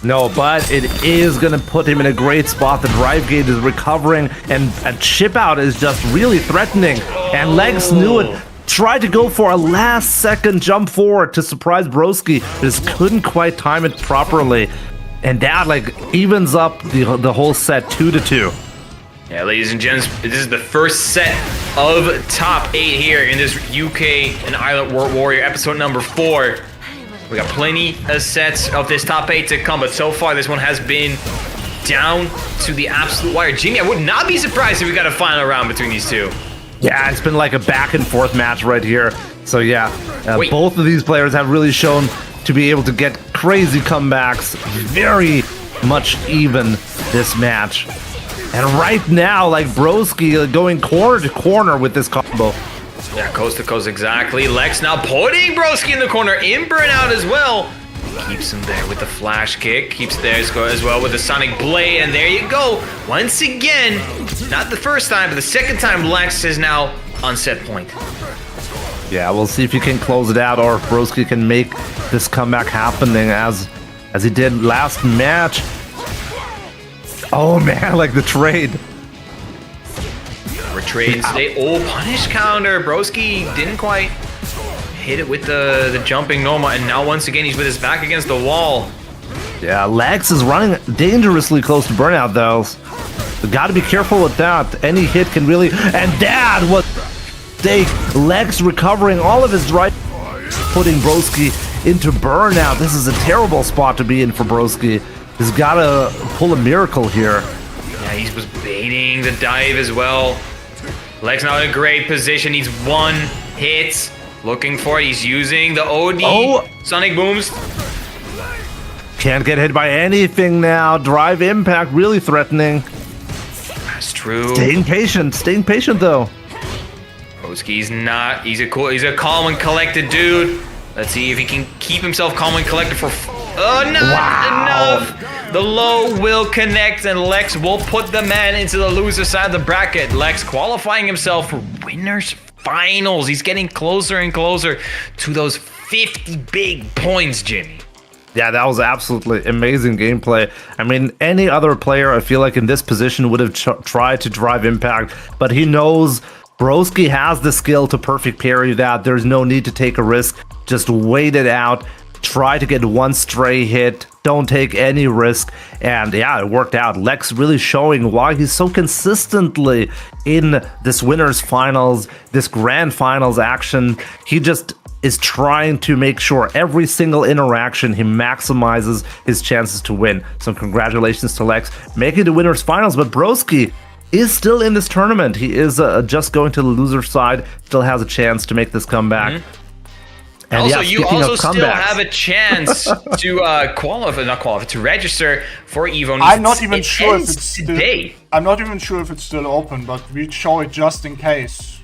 No, but it is going to put him in a great spot. The drive gate is recovering, and a chip out is just really threatening. And Lex knew it. Tried to go for a last-second jump forward to surprise Broski, just couldn't quite time it properly. And that like evens up the whole set 2-2. Yeah, ladies and gents, this is the first set of top 8 here in this UK and Ireland World Warrior episode number 4. We got plenty of sets of this top 8 to come, but so far this one has been down to the absolute wire. Jimmy, I would not be surprised if we got a final round between these two. Yeah, it's been like a back and forth match right here. So yeah, both of these players have really shown to be able to get crazy comebacks. Very much even this match. And right now, like Broski going corner to corner with this combo. Yeah, coast to coast, exactly. Lex now putting Broski in the corner, in burnout as well. Keeps him there with the flash kick, keeps there as well with the Sonic Blade, and there you go. Once again, not the first time, but the second time Lex is now on set point. Yeah, we'll see if he can close it out or if Broski can make this comeback happening as he did last match. Oh man, like the trade. We're trading today. Oh, punish counter. Broski didn't quite hit it with the jumping normal, and now once again he's with his back against the wall. Yeah, Lex is running dangerously close to burnout though. We gotta be careful with that. Any hit can really, and that was Lex recovering all of his drive, putting Broski into burnout. This is a terrible spot to be in for Broski. He's gotta pull a miracle here. Yeah, he was baiting the dive as well. Lex now in a great position. He's 1 hit. Looking for it. He's using the OD Sonic Booms. Can't get hit by anything now. Drive impact really threatening. That's true. Staying patient though. Broski's not. He's a calm and collected dude. Let's see if he can keep himself calm and collected for. Not enough. The low will connect, and Lex will put the man into the loser side of the bracket. Lex qualifying himself for winners finals. He's getting closer and closer to those 50 big points, Jimmy. Yeah, that was absolutely amazing gameplay. I mean, any other player, I feel like in this position would have tried to drive impact, but he knows Broski has the skill to perfect parry that. There's no need to take a risk. Just wait it out. Try to get one stray hit. Don't take any risk. And yeah, it worked out. Lex really showing why he's so consistently in this winners finals, this grand finals action. He just is trying to make sure every single interaction he maximizes his chances to win. So congratulations to Lex making the winners finals. But Broski is still in this tournament. He is just going to the loser side. Still has a chance to make this comeback. And also, yeah, you speaking also of still comebacks, have a chance to to register for Evo. I'm not even sure if it's today. I'm not even sure if it's still open, but we show it just in case.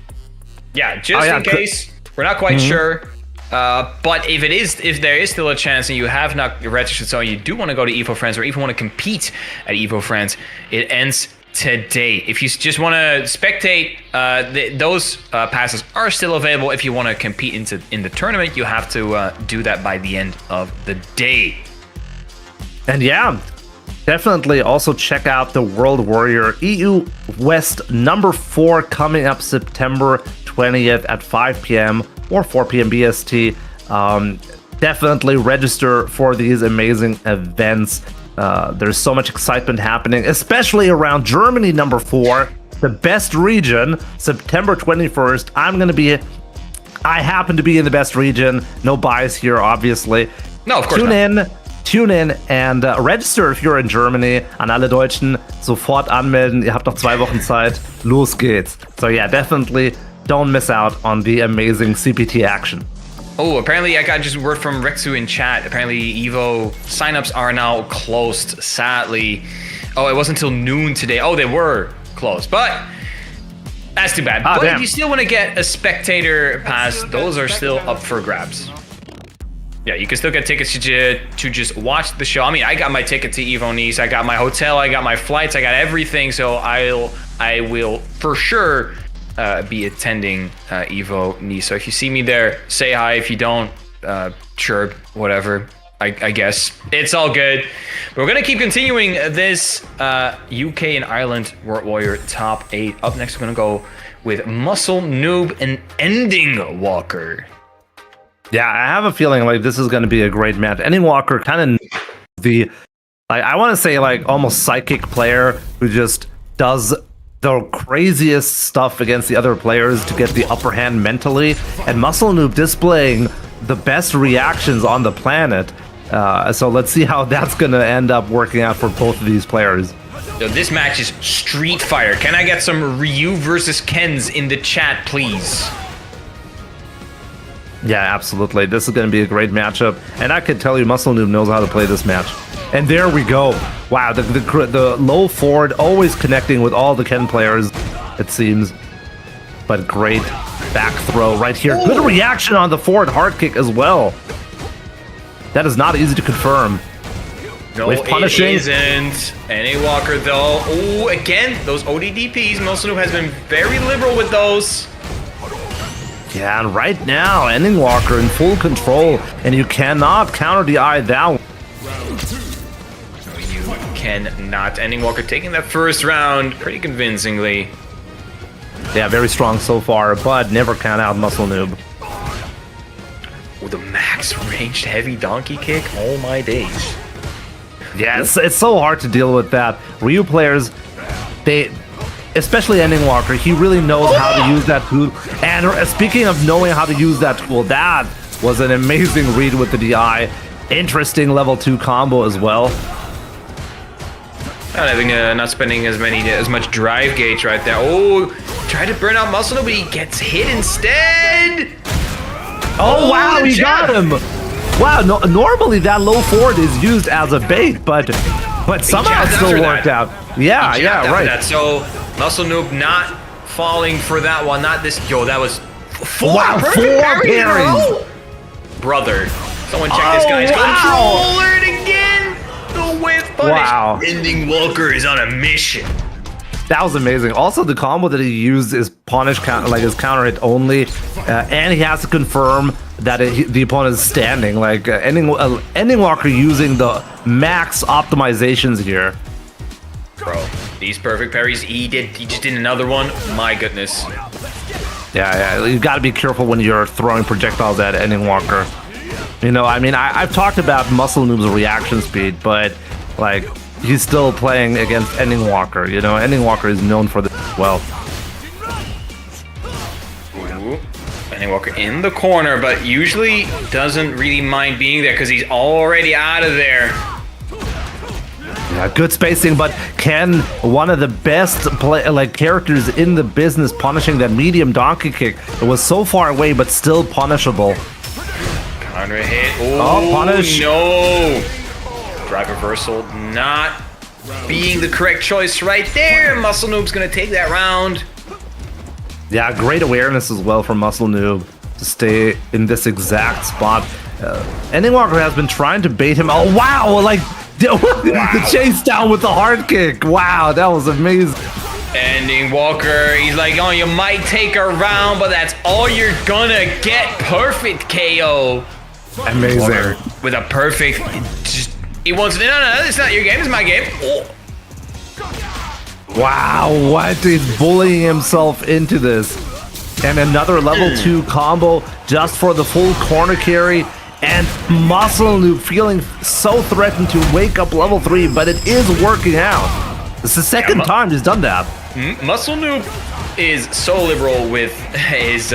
Yeah, just in case. We're not quite sure. But if there is still a chance and you have not registered, so you do want to go to Evo Friends or even want to compete at Evo Friends, it ends today. If you just want to spectate, those passes are still available. If you want to compete in the tournament, you have to do that by the end of the day. and yeah, definitely also check out the World Warrior EU West number 4 coming up September 20th at 5 p.m. or 4 p.m. BST. Definitely register for these amazing events. There's so much excitement happening, especially around Germany number 4, the best region, September 21st. I happen to be in the best region. No bias here, obviously. No, of course not. Tune in and register if you're in Germany. An alle Deutschen, sofort anmelden. Ihr habt noch 2 Wochen Zeit. Los geht's. So yeah, definitely don't miss out on the amazing CPT action. Oh, apparently I got just word from Rexu in chat. Apparently Evo signups are now closed, sadly. Oh, it wasn't until noon today. Oh, they were closed, but that's too bad. But if you still want to get a spectator pass, those are still up for grabs. Yeah, you can still get tickets to just watch the show. I mean, I got my ticket to Evo Nice. I got my hotel. I got my flights. I got everything. So I will for sure be attending Evo Nice. So if you see me there, say hi. If you don't, sure, whatever. I guess it's all good. But we're gonna keep continuing this UK and Ireland World Warrior top 8. Up next, we're gonna go with Muscle, Noob, and Ending Walker. Yeah, I have a feeling like this is going to be a great match. Ending Walker kind of I want to say like almost psychic player who just does the craziest stuff against the other players to get the upper hand mentally, and Muscle Noob displaying the best reactions on the planet. So let's see how that's going to end up working out for both of these players. Yo, this match is Street Fighter. Can I get some Ryu versus Kens in the chat, please? Yeah, absolutely. This is going to be a great matchup, and I can tell you Muscle Noob knows how to play this match. And there we go. Wow, the low forward always connecting with all the Ken players, it seems. But great back throw right here. Ooh. Good reaction on the forward hard kick as well. That is not easy to confirm. No, with punishing. It isn't. Ending Walker, though. Oh, again, those ODDPs. Muscle Noob has been very liberal with those. Yeah, and right now, Ending Walker in full control, and you cannot counter the eye down. You cannot. Ending Walker taking that first round pretty convincingly. Yeah, very strong so far, but never count out Muscle Noob. Oh, the max ranged heavy donkey kick? Oh my days. Yeah, it's so hard to deal with that. Ryu players, especially Ending Walker, he really knows how to use that tool. And speaking of knowing how to use that tool, that was an amazing read with the DI. Interesting level 2 combo as well. Not spending as much drive gauge right there. Oh, tried to burn out Muscle Noob, but he gets hit instead. Oh wow, he got him. Wow, normally that low forward is used as a bait, but somehow it still worked out. Yeah, right. So Muscle Noob not falling for that one. Not this. Yo, that was 4 parries. Brother, someone check this guy's controller again. The whiff punish. Wow. Ending Walker is on a mission. That was amazing. Also, the combo that he used is punish his counter hit only, and he has to confirm that the opponent is standing. Like Ending Walker using the max optimizations here. Bro, these perfect parries. He just did another one. My goodness. Yeah. You got to be careful when you're throwing projectiles at Ending Walker. You know, I mean, I've talked about Muscle Noob's reaction speed, but like he's still playing against Ending Walker. You know, Ending Walker is known for this as well. Ooh. Ending Walker in the corner, but usually doesn't really mind being there because he's already out of there. Yeah, good spacing, but Ken, one of the best characters in the business, punishing that medium donkey kick. It was so far away, but still punishable. Counter hit. Oh, punish. No. Drive reversal not being the correct choice right there. Muscle Noob's gonna take that round. Yeah, great awareness as well from Muscle Noob to stay in this exact spot. Ending Walker has been trying to bait him. Oh, wow. Like, the chase down with the hard kick. Wow, that was amazing. Ending Walker, he's like, oh, you might take a round, but that's all you're gonna get. Perfect KO. Amazing. Walker with a perfect, just, he wants to, no, it's not your game, it's my game. Oh. Wow, what? He's bullying himself into this. And another level 2 combo just for the full corner carry. And Muscle Noob feeling so threatened to wake up level 3, but it is working out. It's the second time he's done that. Muscle Noob is so liberal with his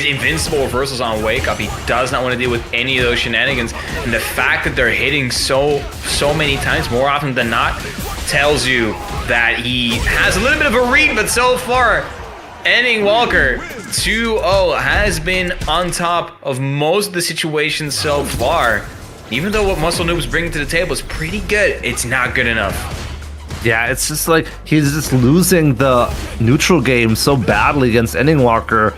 invincible reversals on wake up. He does not want to deal with any of those shenanigans, and the fact that they're hitting so many times, more often than not, tells you that he has a little bit of a read. But so far, Ending Walker 2-0 has been on top of most of the situations so far. Even though what Muscle Noob's bringing to the table is pretty good, it's not good enough. Yeah, it's just like he's just losing the neutral game so badly against Ending Walker.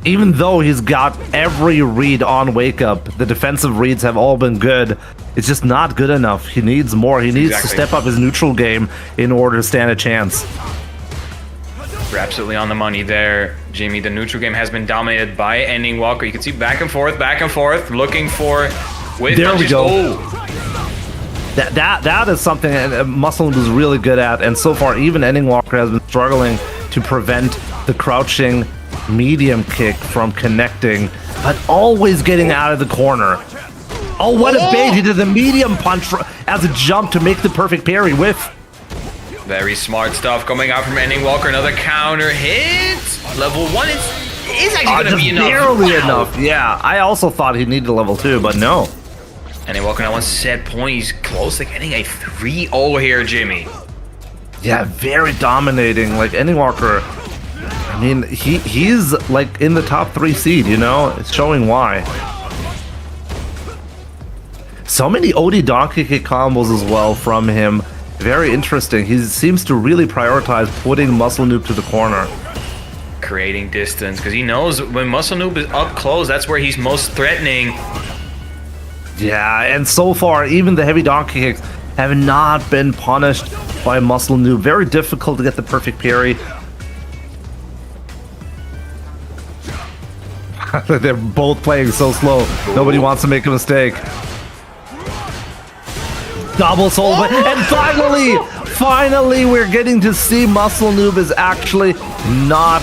Even though he's got every read on Wake Up, the defensive reads have all been good. It's just not good enough. He needs more. He needs to step up his neutral game in order to stand a chance. We're absolutely on the money there, Jimmy. The neutral game has been dominated by Ending Walker. You can see back and forth, looking for. There we go. Oh. That is something Muscle was really good at, and so far even Ending Walker has been struggling to prevent the crouching medium kick from connecting, but always getting out of the corner. Oh, what a bait! He did the medium punch as a jump to make the perfect parry whiff. Very smart stuff coming out from Ending Walker. Another counter hit. Level 1 is actually going to be enough. Barely enough. Yeah, I also thought he needed a level 2, but no. Ending Walker now 1 set point. He's close to getting a 3-0 here, Jimmy. Yeah, very dominating. Like Ending Walker, I mean, he's like in the top 3 seed, you know? It's showing why. So many OD donkey kick combos as well from him. Very interesting. He seems to really prioritize putting Muscle Noob to the corner. Creating distance, because he knows when Muscle Noob is up close, that's where he's most threatening. Yeah, and so far, even the heavy donkey kicks have not been punished by Muscle Noob. Very difficult to get the perfect parry. They're both playing so slow. Nobody wants to make a mistake. Double soul, and finally, we're getting to see Muscle Noob is actually not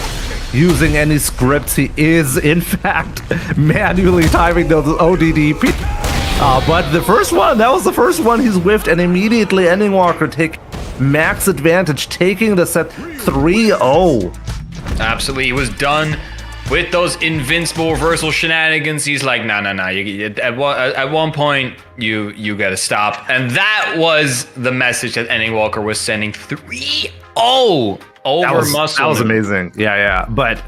using any scripts. He is, in fact, manually timing those ODDP. But the first one, that was the first one he's whiffed, and immediately Ending Walker take max advantage, taking the set 3-0. Absolutely, he was done with those invincible reversal shenanigans. He's like, no. At one point, you gotta stop. And that was the message that Ending Walker was sending. 3-0 over Muscle. That was amazing. Yeah. But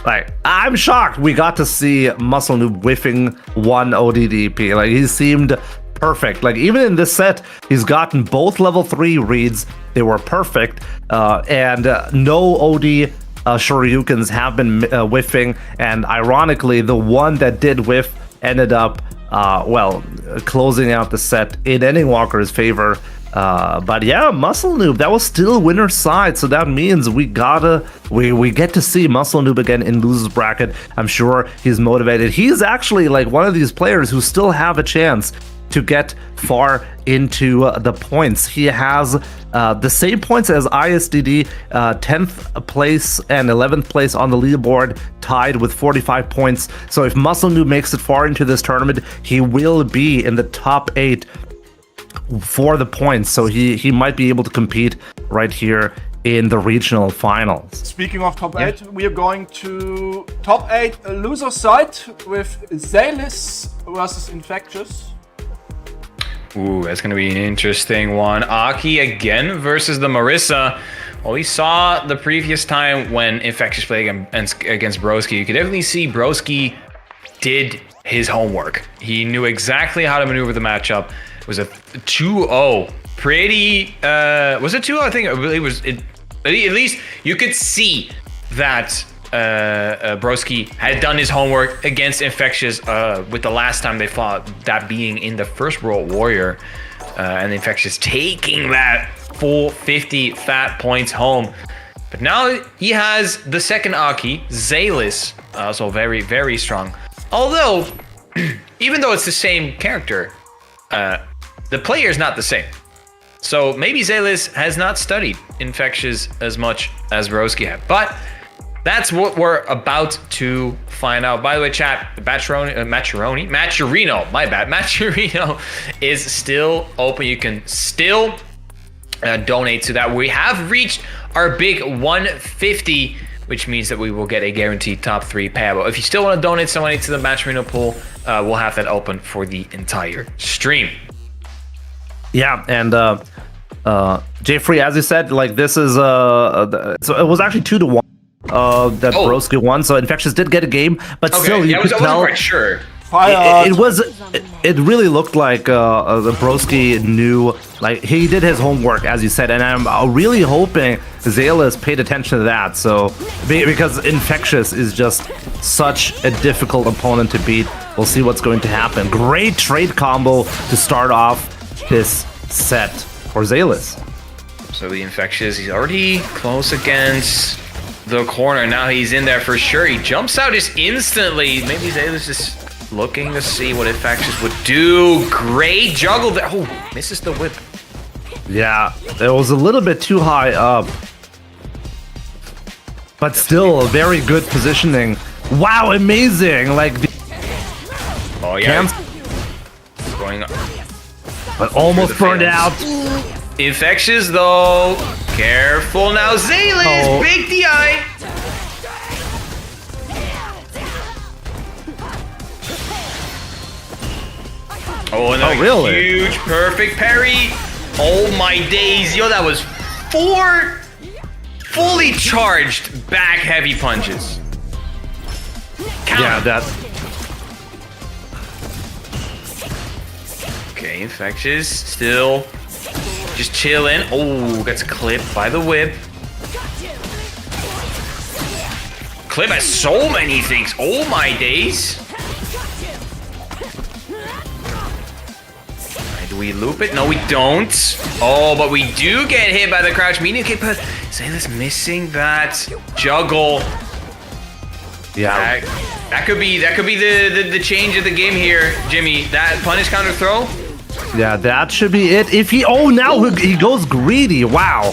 like, I'm shocked we got to see Muscle Noob whiffing 1 ODDP. Like, he seemed perfect. Like, even in this set, he's gotten both level 3 reads. They were perfect. And no OD Shoryukens have been whiffing, and ironically, the one that did whiff ended up, closing out the set in Ending Walker's favor. But yeah, Muscle Noob, that was still winner's side, so that means we get to see Muscle Noob again in loser's bracket. I'm sure he's motivated. He's actually like one of these players who still have a chance to get far into the points. He has the same points as ISDD, 10th place and 11th place on the leaderboard, tied with 45 points. So if Muscle Noob makes it far into this tournament, he will be in the top 8 for the points. So he might be able to compete right here in the regional finals. Speaking of top 8, we are going to top 8 loser side with Zalis versus Infectious. Ooh, that's going to be an interesting one. Aki again versus the Marissa. Well, we saw the previous time when Infectious played against Broski. You could definitely see Broski did his homework. He knew exactly how to maneuver the matchup. It was a 2-0. Pretty, was it 2-0? I think it was, at least you could see that Broski had done his homework against Infectious with the last time they fought, that being in the first World Warrior, and Infectious taking that full 50 fat points home. But now he has the second Aki, Zalis, also very, very strong. Although, even though it's the same character, the player is not the same. So maybe Zalis has not studied Infectious as much as Broski had. But that's what we're about to find out. By the way, chat, Matcherino, my bad. Matcherino is still open. You can still donate to that. We have reached our big 150, which means that we will get a guaranteed top 3 payable. If you still want to donate some money to the Matcherino pool, we'll have that open for the entire stream. Yeah, and Jay-Free, as you said, like this is so it was actually 2-1 that Broski won. So Infectious did get a game, but still you could tell. I wasn't quite sure. It really looked like the Broski knew, like he did his homework, as you said, and I'm really hoping Zalis paid attention to that. So because Infectious is just such a difficult opponent to beat, we'll see what's going to happen. Great trade combo to start off this set for Zalis. So the Infectious, he's already close against the corner. Now he's in there for sure. He jumps out just instantly. Maybe Zalis just looking to see what Infectious would do. Great juggle there. Oh, misses the whip. Yeah, it was a little bit too high up. But still, a very good positioning. Wow, amazing! Like, oh yeah, going up. But almost burned out. Infectious though. Careful now, Zalis. Big DI. Oh, and really? Huge, perfect parry. Oh my days, yo, that was 4 fully charged back heavy punches. Count. Yeah, that. Okay, Infectious still just chilling. Oh, gets clipped by the whip. Clip has so many things. Oh my days. Do we loop it? No, we don't. Oh, but we do get hit by the crouch medium kick, but Zalis missing that juggle. Yeah. That could be the change of the game here, Jimmy. That punish counter throw. Yeah, that should be it. If he now he goes greedy. Wow.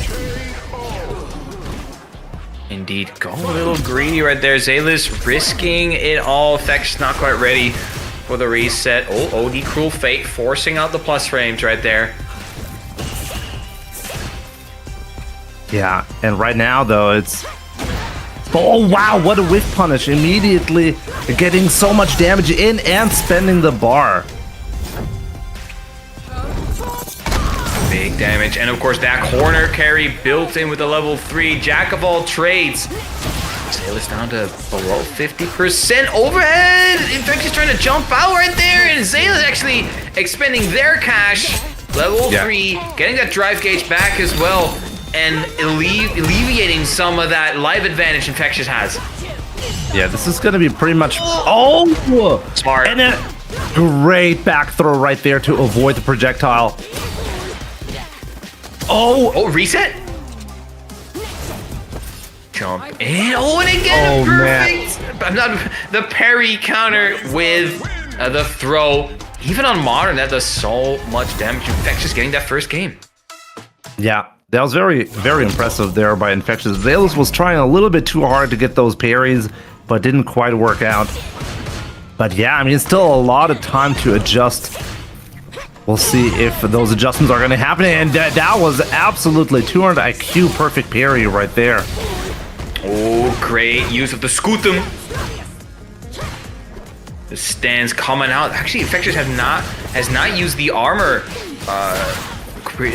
Indeed, go a little greedy right there. Zalis risking it all. Effect's not quite ready for the reset. Oh, OD Cruel Fate forcing out the plus frames right there. Yeah, and right now though it's. Oh wow, what a whiff punish! Immediately getting so much damage in and spending the bar. Big damage, and of course that corner carry built in with the level 3 jack of all trades. Zalis down to below 50% overhead. Infectious trying to jump out right there, and Zalis actually expending their cash. Level 3, getting that drive gauge back as well, and alleviating some of that life advantage Infectious has. Yeah, this is gonna be pretty much. Oh, smart. And a great back throw right there to avoid the projectile. Oh, reset. Jump in. Oh, and again, perfect. I'm not the parry counter with the throw. Even on modern, that does so much damage. Infectious getting that first game. Yeah, that was very, very impressive there by Infectious. Zalis was trying a little bit too hard to get those parries, but didn't quite work out. But yeah, I mean, still a lot of time to adjust. We'll see if those adjustments are going to happen. And that was absolutely 200 IQ perfect parry right there. Oh, great use of the Scootum. The stands coming out. Actually, Infectious has not used the armor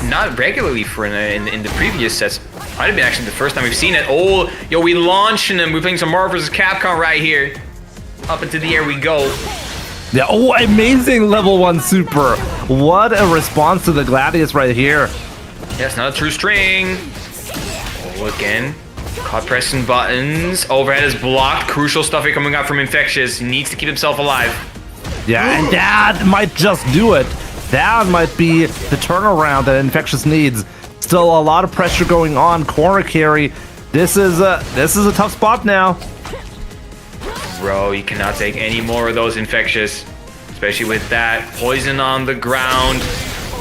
not regularly for in the previous sets. Might have been actually the first time we've seen it. Oh, yo, we launching them. We're playing some Marvel vs. Capcom right here. Up into the air we go. Yeah, oh, amazing level 1 super. What a response to the Gladius right here. Yes, not a true string. Oh, again. Caught pressing buttons. Overhead is blocked. Crucial stuff here coming out from Infectious. He needs to keep himself alive. Yeah, and that might just do it. That might be the turnaround that Infectious needs. Still a lot of pressure going on. Corner carry. This is a tough spot now. Bro, you cannot take any more of those Infectious. Especially with that poison on the ground.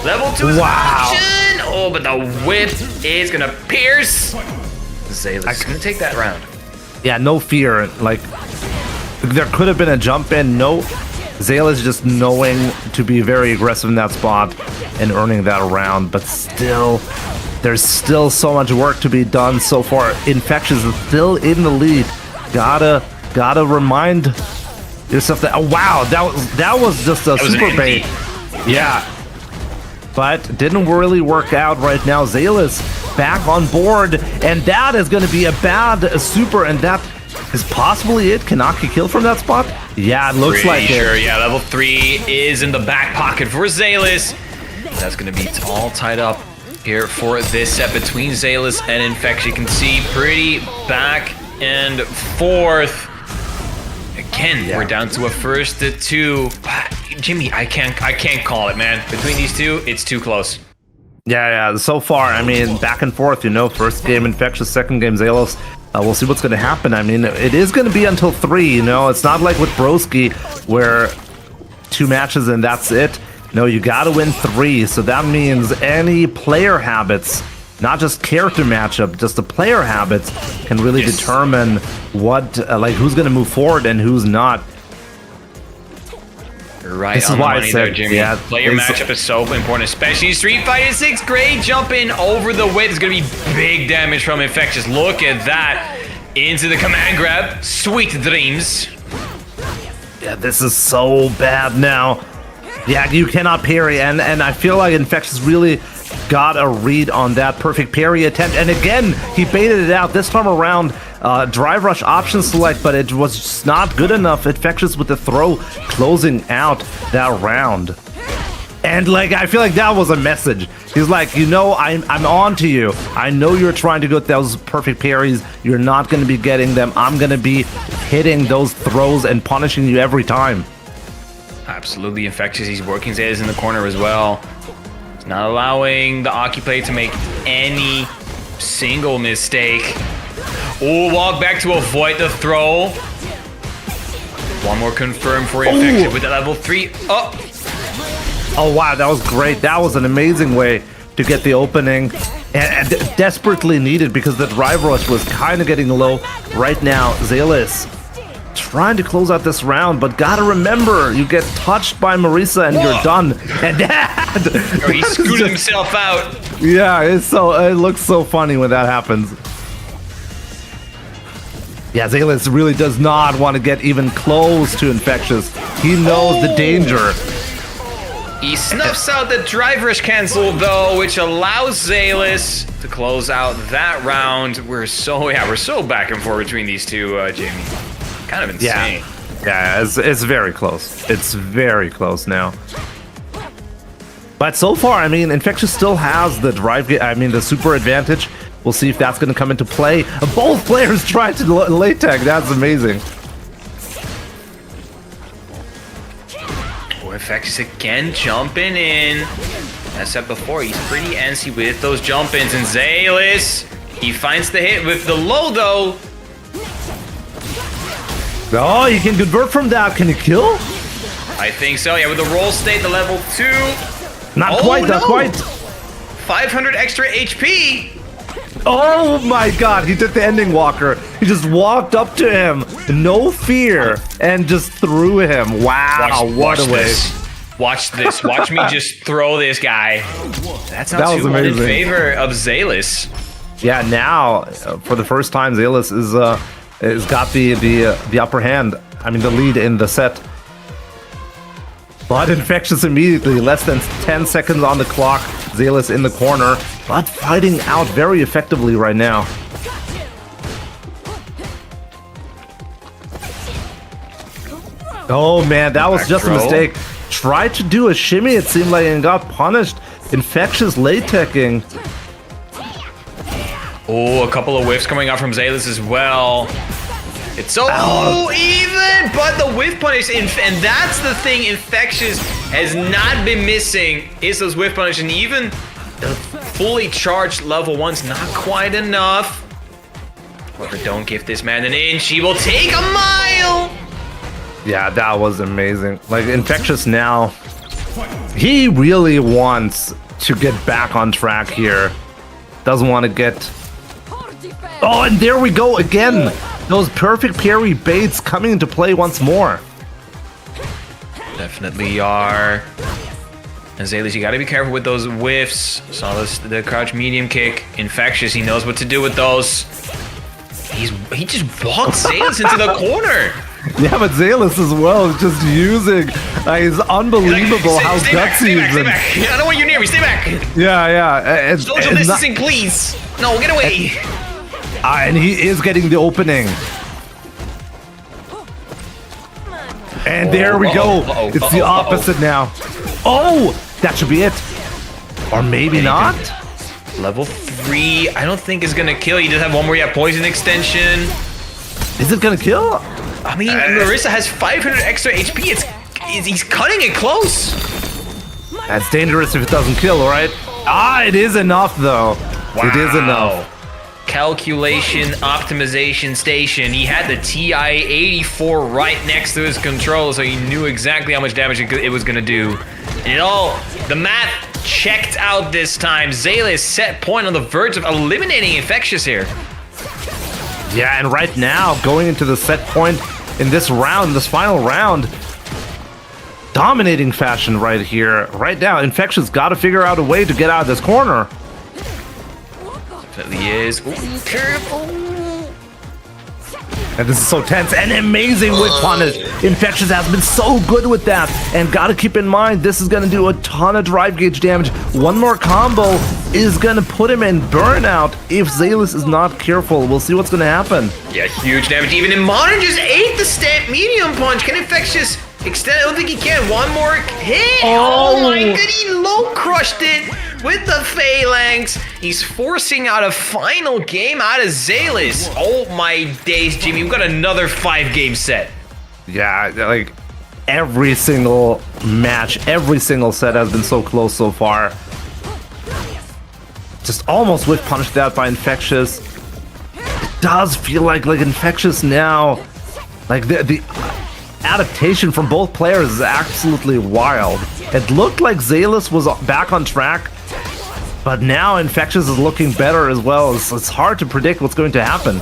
Level 2 is an option. Oh, but the whip is gonna pierce. Zalis is gonna take that round. Yeah, no fear. Like, there could have been a jump in. No, Zalis just knowing to be very aggressive in that spot and earning that round. But still, there's still so much work to be done so far. Infectious is still in the lead. Gotta remind yourself that. Oh, wow, that was just a super bait. Yeah. But didn't really work out right now. Zalis back on board, and that is going to be a bad super, and that is possibly it. Can Aki kill from that spot? Yeah, it looks like sure. it. Yeah, level 3 is in the back pocket for Zalis. That's going to be all tied up here for this set between Zalis and Infectious. You can see pretty back and forth. Again, we're down to a first to 2. Jimmy, I can't call it, man. Between these two, it's too close. Yeah. So far, I mean, back and forth. First game Infectious, second game Zalis. We'll see what's going to happen. I mean, it is going to be until 3. It's not like with Broki where 2 matches and that's it. No, you got to win 3. So that means any player habits, not just character matchup, just the player habits can really determine what, who's going to move forward and who's not. Right, this on is the why money I said, there, Jimmy. yeah, Player matchup is so important, especially Street Fighter 6. Great jumping over the width. It's going to be big damage from Infectious. Look at that. Into the command grab. Sweet dreams. Yeah, this is so bad now. Yeah, you cannot parry, and I feel like Infectious really got a read on that perfect parry attempt. And again, he baited it out. This time around, drive rush option select, but it was just not good enough. Infectious with the throw closing out that round. And I feel like that was a message. He's like, I'm on to you. I know you're trying to get those perfect parries. You're not going to be getting them. I'm going to be hitting those throws and punishing you every time. Absolutely Infectious. He's working Zalis in the corner as well. He's not allowing the Occuplay to make any single mistake. Oh, walk back to avoid the throw. One more confirmed for Infectious with the level 3 up. Oh, wow, that was great. That was an amazing way to get the opening. And desperately needed because the drive rush was kind of getting low. Right now, Zalis trying to close out this round, but gotta remember, you get touched by Marisa and you're done. And that... He screwed himself out. Yeah, it looks so funny when that happens. Yeah, Zalis really does not want to get even close to Infectious. He knows the danger. He snuffs out the drive rush cancel though, which allows Zalis to close out that round. We're so back and forth between these two, Jamie. Kind of insane. Yeah, it's very close. It's very close now. But so far, I mean, Infectious still has the the super advantage. We'll see if that's going to come into play. Both players tried to late tag. That's amazing. Infectious again jumping in. As I said before, he's pretty antsy with those jump-ins. And Zalis, he finds the hit with the low though. Oh, you can convert from that. Can you kill? I think so, yeah, with the roll state, the level 2. Not quite. 500 extra HP. Oh my god, he did the ending walker. He just walked up to him, no fear, and just threw him. Wow, what a way. Watch this. Watch me just throw this guy. That's not too much in favor of Zalis. Yeah, now, for the first time, Zalis is got the upper hand. I mean, the lead in the set. But Infectious immediately, less than 10 seconds on the clock. Zalis in the corner, but fighting out very effectively right now. Oh man, that was Back just a throw. mistake. Tried to do a shimmy, it seemed like, and got punished. Infectious late teching. Oh, a couple of whiffs coming out from Zalis as well. It's so even, but the whiff punish, and that's the thing Infectious has not been missing, is those whiff punish, and even the fully charged level 1's not quite enough. However, don't give this man an inch, he will take a mile! Yeah, that was amazing. Like, Infectious now, he really wants to get back on track here. Doesn't want to get... Oh, and there we go again! Those perfect parry baits coming into play once more. Definitely are. And Zalis, you gotta be careful with those whiffs. Saw this, the crouch medium kick. Infectious, he knows what to do with those. He just walked Zalis into the corner. Yeah, but Zalis as well is just using. It's unbelievable how gutsy stay he's been. back. I don't want you near me. Stay back. Yeah. Social distancing, please. No, get away. And he is getting the opening. And there we go. It's the opposite now. Oh, that should be it. Or maybe not. Level 3, I don't think is gonna kill. You just have one more. You have poison extension. Is it gonna kill? I mean, Marissa has 500 extra HP. He's cutting it close. That's dangerous if it doesn't kill, right? Ah, it is enough though. It is enough. Calculation optimization station. He had the TI-84 right next to his controller, so he knew exactly how much damage it was gonna do. And the math checked out this time. Zalis set point on the verge of eliminating Infectious here. Yeah, and right now, going into the set point in this round, this final round, dominating fashion right here. Right now, Infectious got to figure out a way to get out of this corner. Definitely is. Ooh, careful. And this is so tense and amazing with punish. Infectious has been so good with that. And gotta keep in mind, this is gonna do a ton of drive gauge damage. One more combo is gonna put him in burnout if Zalis is not careful. We'll see what's gonna happen. Yeah, huge damage. Even Immodern just ate the stamp medium punch. Can Infectious extend? I don't think he can. One more hit. Oh my god, he low crushed it with the phalanx. He's forcing out a final game out of Zalis. Oh my days, Jimmy. We've got another 5-game set. Yeah, like every single match, every single set has been so close so far. Just almost whiff punished out by Infectious. It does feel like Infectious now, like the adaptation from both players is absolutely wild. It looked like Zalis was back on track, but now Infectious is looking better as well. It's hard to predict what's going to happen.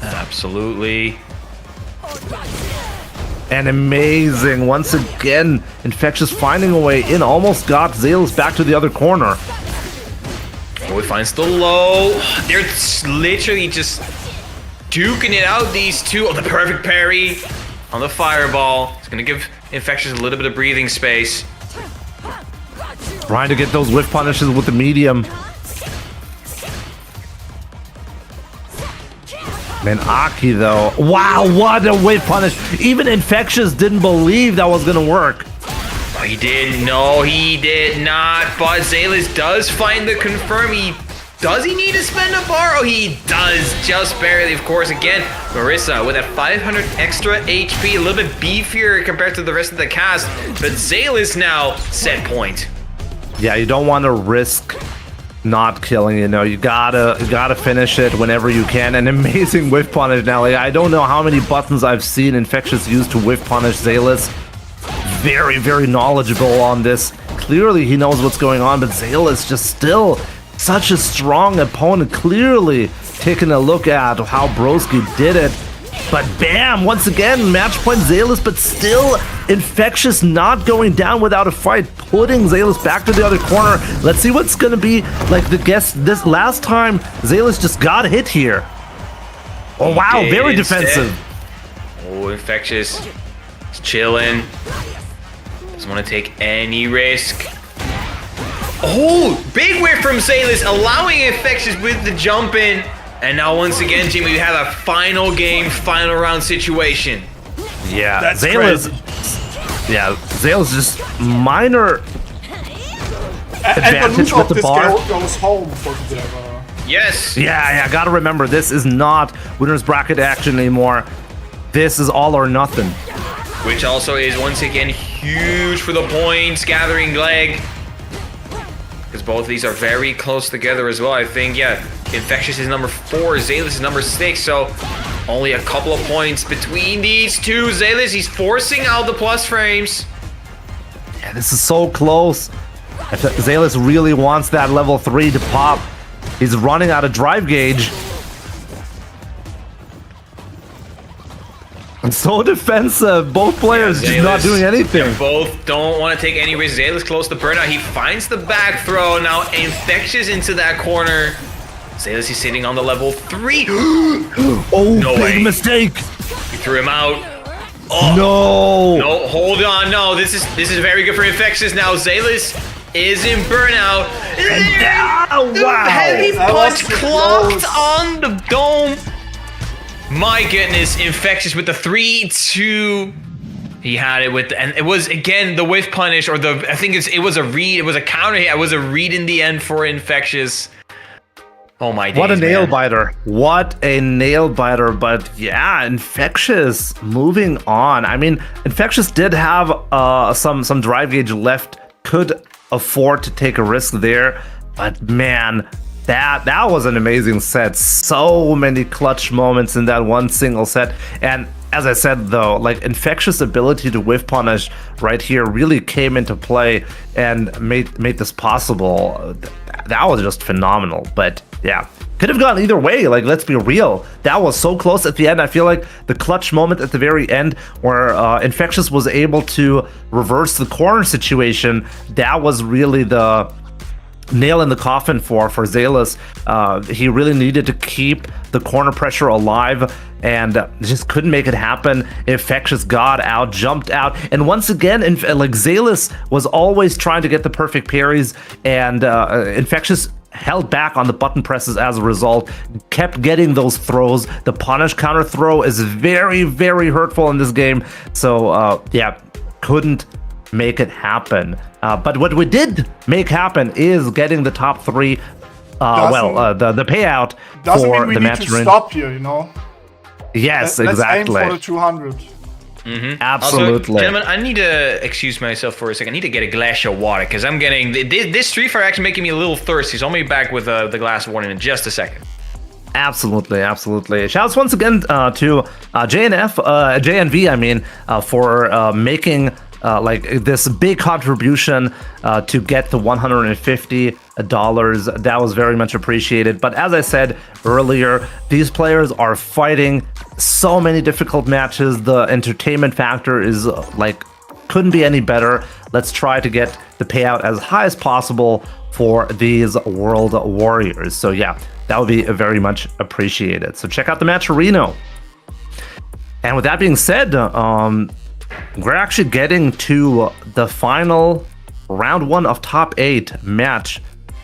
Absolutely. And amazing, once again, Infectious finding a way in, almost got Zalis back to the other corner. Oh, he finds the low. They're literally just duking it out, these two. Oh, the perfect parry on the fireball. It's gonna give Infectious a little bit of breathing space. Trying to get those whiff punishes with the medium. Man, Aki though. Wow, what a whiff punish. Even Infectious didn't believe that was gonna work. Oh, he didn't. No, he did not. But Zalis does find the confirm. Does he need to spend a bar? Oh, he does. Just barely, of course. Again, Marissa with that 500 extra HP. A little bit beefier compared to the rest of the cast. But Zalis now set point. Yeah, you don't want to risk not killing, you know. You gotta finish it whenever you can. An amazing whiff punish now. Like, I don't know how many buttons I've seen Infectious use to whiff punish Zalis. Very, very knowledgeable on this. Clearly he knows what's going on, but Zalis just still such a strong opponent. Clearly taking a look at how Broki did it. But bam, once again, match point Zalis, but still Infectious not going down without a fight, putting Zalis back to the other corner. Let's see what's gonna be like the guess. This last time Zalis just got hit here. Oh wow, Okay, very instead. defensive. Oh, Infectious is chilling. Doesn't want to take any risk. Oh, big whiff from Zalis, allowing Infectious with the jump in. And now once again, Jimmy, we have a final game, final round situation. Yeah, That's Zalis. Yeah, Zalis just minor And the advantage loser with of the this bar. game goes home for together. Yes. Yeah, gotta remember, this is not winner's bracket action anymore. This is all or nothing. Which also is once again huge for the points gathering leg. Because both of these are very close together as well. I think, yeah, Infectious is number 4, Zalis is number 6, so only a couple of points between these two. Zalis, he's forcing out the plus frames. Yeah, this is so close. If Zalis really wants that level 3 to pop, he's running out of drive gauge. And so defensive. Both players just not Zalis, doing anything. they both don't want to take any risks. Zalis close to burnout. He finds the back throw. Now Infectious into that corner. Zalis is sitting on the level 3. Oh, No big way. mistake. He threw him out. No. No, hold on. No, this is very good for Infectious. Now Zalis is in burnout. Wow. Heavy That was punch too clocked close. on the dome. My goodness, Infectious with the 3-2. He had it with, and it was again the whiff punish, or the, I think it was a read, it was a counter hit, it was a read in the end for Infectious. Oh my days, What a nail man. biter. What a nail biter. But yeah, Infectious moving on. I mean, Infectious did have some drive gauge left, could afford to take a risk there. But man, that was an amazing set. So many clutch moments in that one single set. And as I said, though, like, Infectious' ability to whiff punish right here really came into play and made this possible. That was just phenomenal. But yeah, could have gone either way. Like, let's be real. That was so close at the end. I feel like the clutch moment at the very end where Infectious was able to reverse the corner situation, that was really the nail in the coffin for Zalis. He really needed to keep the corner pressure alive and just couldn't make it happen. Infectious got out, jumped out, and once again, like, Zalis was always trying to get the perfect parries, and Infectious held back on the button presses as a result, kept getting those throws. The punish counter throw is very, very hurtful in this game. So yeah, couldn't make it happen. But what we did make happen is getting the top 3, the payout Doesn't for mean we the need match to win. stop here, you know? Yes, Let's exactly. aim for the 200. Absolutely. Also, gentlemen, I need to excuse myself for a second. I need to get a glass of water because I'm getting this Street Fighter actually making me a little thirsty. So I'll be back with the glass of water in just a second. Absolutely, absolutely. Shouts once again to JNV, I mean, for making like this big contribution to get the $150. That was very much appreciated. But as I said earlier, these players are fighting so many difficult matches. The entertainment factor is like, couldn't be any better. Let's try to get the payout as high as possible for these World Warriors. So yeah, that would be very much appreciated. So check out the match Reno. And with that being said, we're actually getting to the final round 1 of top 8 match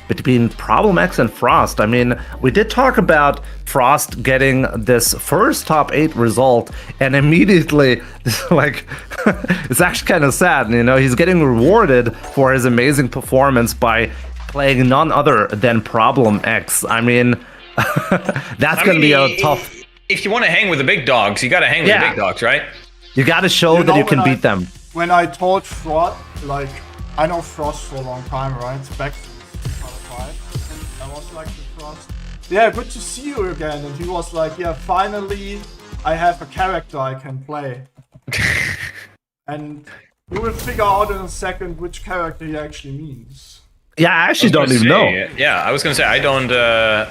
between Problem X and Frost. I mean, we did talk about Frost getting this first top 8 result, and immediately, like, it's actually kind of sad, you know, he's getting rewarded for his amazing performance by playing none other than Problem X. I mean, that's going to be a tough... If you want to hang with the big dogs, you got to hang with the big dogs, right? You got to show You that know, you can when beat them. When I told Frost, like, I know Frost for a long time, right? Back to I was like to Frost, yeah, good to see you again. And he was like, yeah, finally I have a character I can play. And you will figure out in a second which character he actually means. Yeah, I actually don't even know. Yeah, I was gonna say I don't. Chat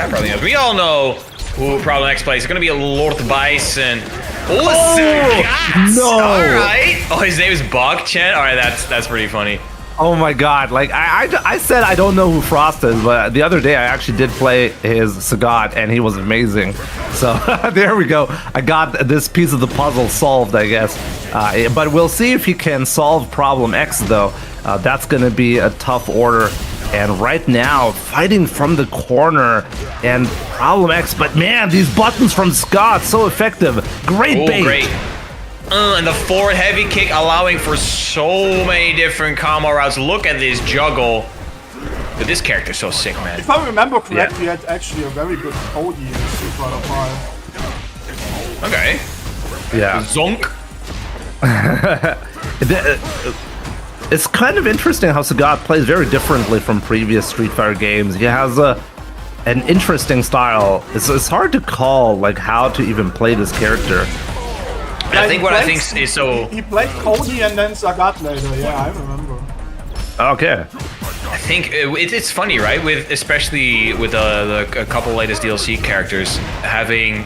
probably knows. We all know who Problem X plays. It's gonna be a Lord Bison. Oh, Sagat! no! All right. Oh, his name is Bogchen. All right, that's pretty funny. Oh my god, like, I said I don't know who Frost is, but the other day I actually did play his Sagat, and he was amazing. So, there we go. I got this piece of the puzzle solved, I guess. But we'll see if he can solve Problem X, though. That's gonna be a tough order And right now, fighting from the corner and Problem X, but man, these buttons from Scott, so effective. Great bait. Great. And the forward heavy kick allowing for so many different combo routes. Look at this juggle. But this character's so sick, man. If I remember correctly, he had actually a very good Cody in Street Fighter 5. Okay. Yeah. Zonk. It's kind of interesting how Sagat plays very differently from previous Street Fighter games. He has an interesting style. It's hard to call like how to even play this character. I think what I think is so... He played Cody and then Sagat later, yeah, I remember. Okay. I think it's funny, right? With especially with a couple latest DLC characters having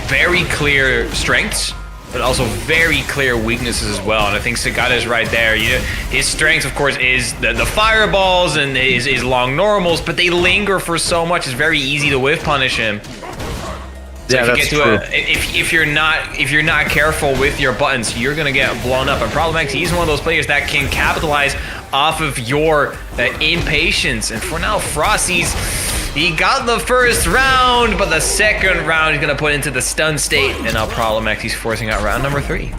very clear strengths, but also very clear weaknesses as well. And I think Sagat is right there. You know, his strengths, of course, is the fireballs and his long normals, but they linger for so much. It's very easy to whiff punish him. So Yeah, if you that's get to if you're not careful with your buttons, you're gonna get blown up. And Problem X, he's one of those players that can capitalize off of your impatience. And for now, Frosty's he got the first round, but the second round he's gonna put into the stun state. And now Problem X, he's forcing out round number 3.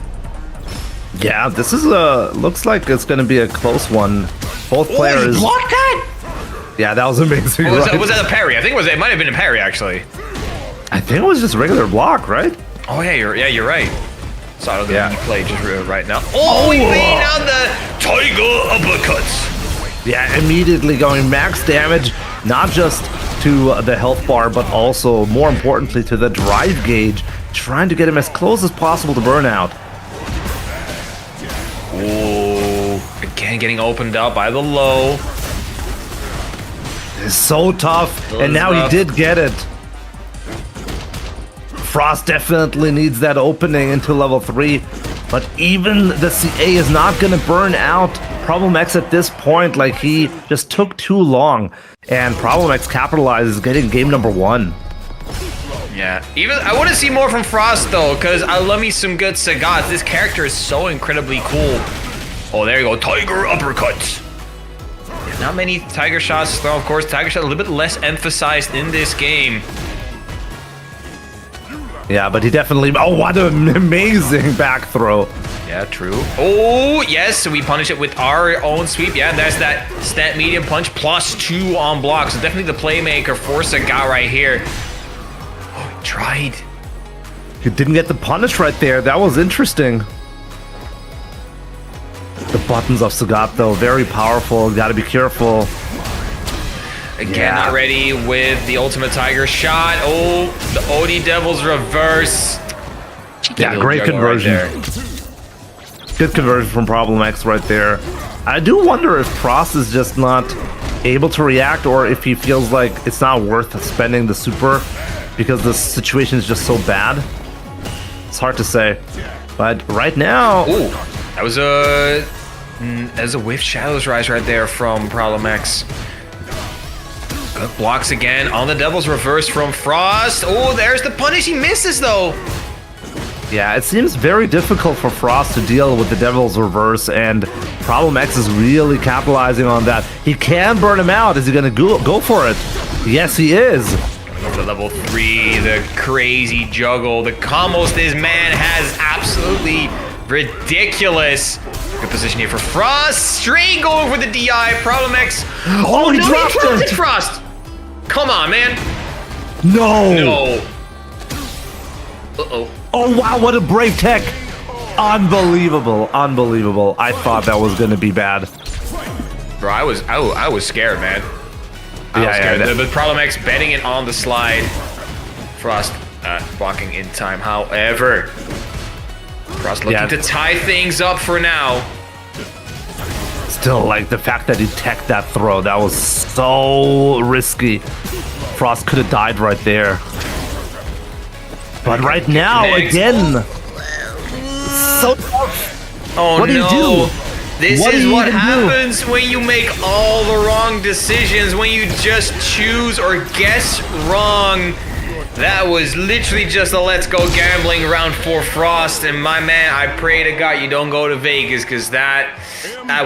Yeah, this is looks like it's gonna be a close one. Both players. He blocked that? Yeah, that was amazing. Was right? that a parry? I think it might have been a parry actually. I think it was just regular block, right? Oh yeah, you're right. So I don't think Yeah. you play just right now. Oh, he made out the tiger uppercuts. Yeah, immediately going max damage, not just to the health bar, but also, more importantly, to the drive gauge, trying to get him as close as possible to burnout. Oh, again getting opened up by the low. It's so tough, and now rough. he did get it. Frost definitely needs that opening into level 3, but even the CA is not gonna burn out Problem X at this point. Like, he just took too long, and Problem X capitalizes, getting game number 1. Yeah, even I want to see more from Frost though, because I love me some good Sagat. This character is so incredibly cool. Oh, there you go, tiger uppercuts. Not many tiger shots though, of course. Tiger shot a little bit less emphasized in this game. Yeah, but he definitely... Oh, what an amazing back throw. Yeah, true. Oh, yes, so we punish it with our own sweep. Yeah, and that's that stat medium punch +2 on block. So definitely the playmaker for Sagat right here. Oh, he tried. He didn't get the punish right there. That was interesting. The buttons of Sagat, though, very powerful. Gotta be careful. Again, not ready with the ultimate tiger shot. Oh, the OD Devil's reverse. Yeah, great conversion. Good conversion from Problem X right there. I do wonder if Frost is just not able to react, or if he feels like it's not worth spending the super because the situation is just so bad. It's hard to say. But right now... Ooh, that was a whiff Shadows Rise right there from Problem X. Good blocks again on the Devil's reverse from Frost. Oh, there's the punish. He misses though. Yeah, it seems very difficult for Frost to deal with the Devil's reverse, and Problem X is really capitalizing on that. He can burn him out. Is he gonna go for it? Yes, he is. Over to level 3, the crazy juggle, the combos this man has, absolutely ridiculous. Good position here for Frost. Straight going for the DI. Problem X. Oh, he dropped it. Frost. Come on, man. No. Uh-oh. Oh, wow, what a brave tech. Unbelievable. Unbelievable. I thought that was going to be bad. Bro, I was scared, man. I was scared. But Problem X betting it on the slide. Frost blocking in time. However, Frost looking to tie things up for now. Still, like, the fact that he teched that throw, that was so risky. Frost could have died right there. But right now, again, so tough. Oh, what do you do? This is what happens when you make all the wrong decisions, when you just choose or guess wrong. That was literally just a let's go gambling round for Frost, and my man, I pray to God you don't go to Vegas, because that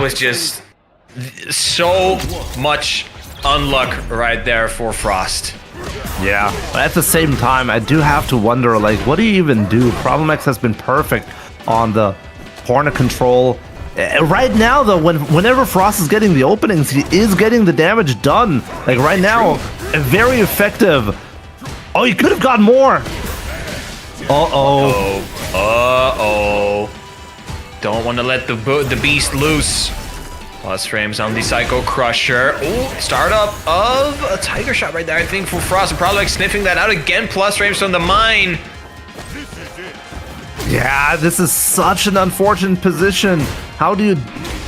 was just so much unluck right there for Frost. Yeah, but at the same time, I do have to wonder, like, what do you even do? Problem X has been perfect on the corner control. Right now, though, whenever Frost is getting the openings, he is getting the damage done. Like, right now, very effective. Oh, he could have gotten more. Uh-oh. Uh-oh. Don't want to let the beast loose. Plus frames on the Psycho Crusher. Ooh, startup of a Tiger Shot right there, I think, for Frost. And probably like sniffing that out again. Plus frames from the Mine. Yeah, this is such an unfortunate position. How do you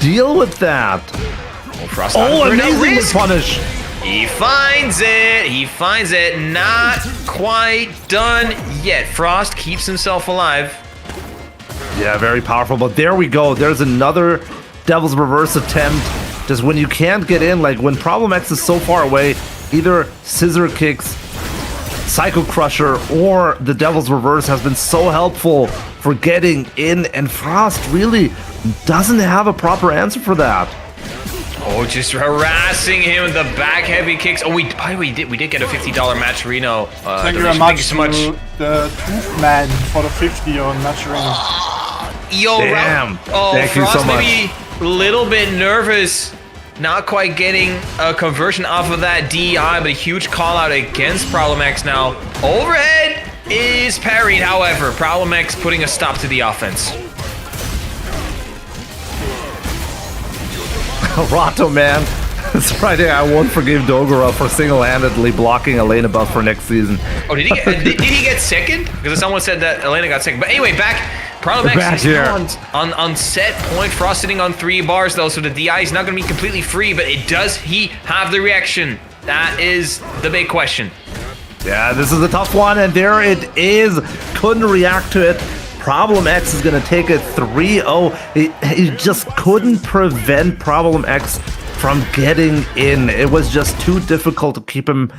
deal with that? Oh, Frost amazing with punish. He finds it. He finds it. Not quite done yet. Frost keeps himself alive. Yeah, very powerful. But there we go. There's another Devil's Reverse attempt. Just when you can't get in, like when Problem X is so far away, either Scissor Kicks, Psycho Crusher, or the Devil's Reverse has been so helpful for getting in, and Frost really doesn't have a proper answer for that. Oh, just harassing him with the back heavy kicks. Oh, by the way, we did get a $50 match Reno. Thank you very much. Thank you so much. The Tooth Man for the 50 on match Reno. Yo, damn. Oh, thank Frost you so much. Maybe a little bit nervous. Not quite getting a conversion off of that DI, but a huge call out against Problem X now. Overhead is parried, however. Problem X putting a stop to the offense. Rato, man. That's Friday. I won't forgive Dogora for single-handedly blocking Elena buff for next season. Oh, did he get second? Because someone said that Elena got second. But anyway, Problem X is on set point. Frost sitting on 3 bars though, so the DI is not going to be completely free. But does he have the reaction? That is the big question. Yeah, this is a tough one, and there it is. Couldn't react to it. Problem X is going to take it 3-0. He just couldn't prevent Problem X from getting in. It was just too difficult to keep him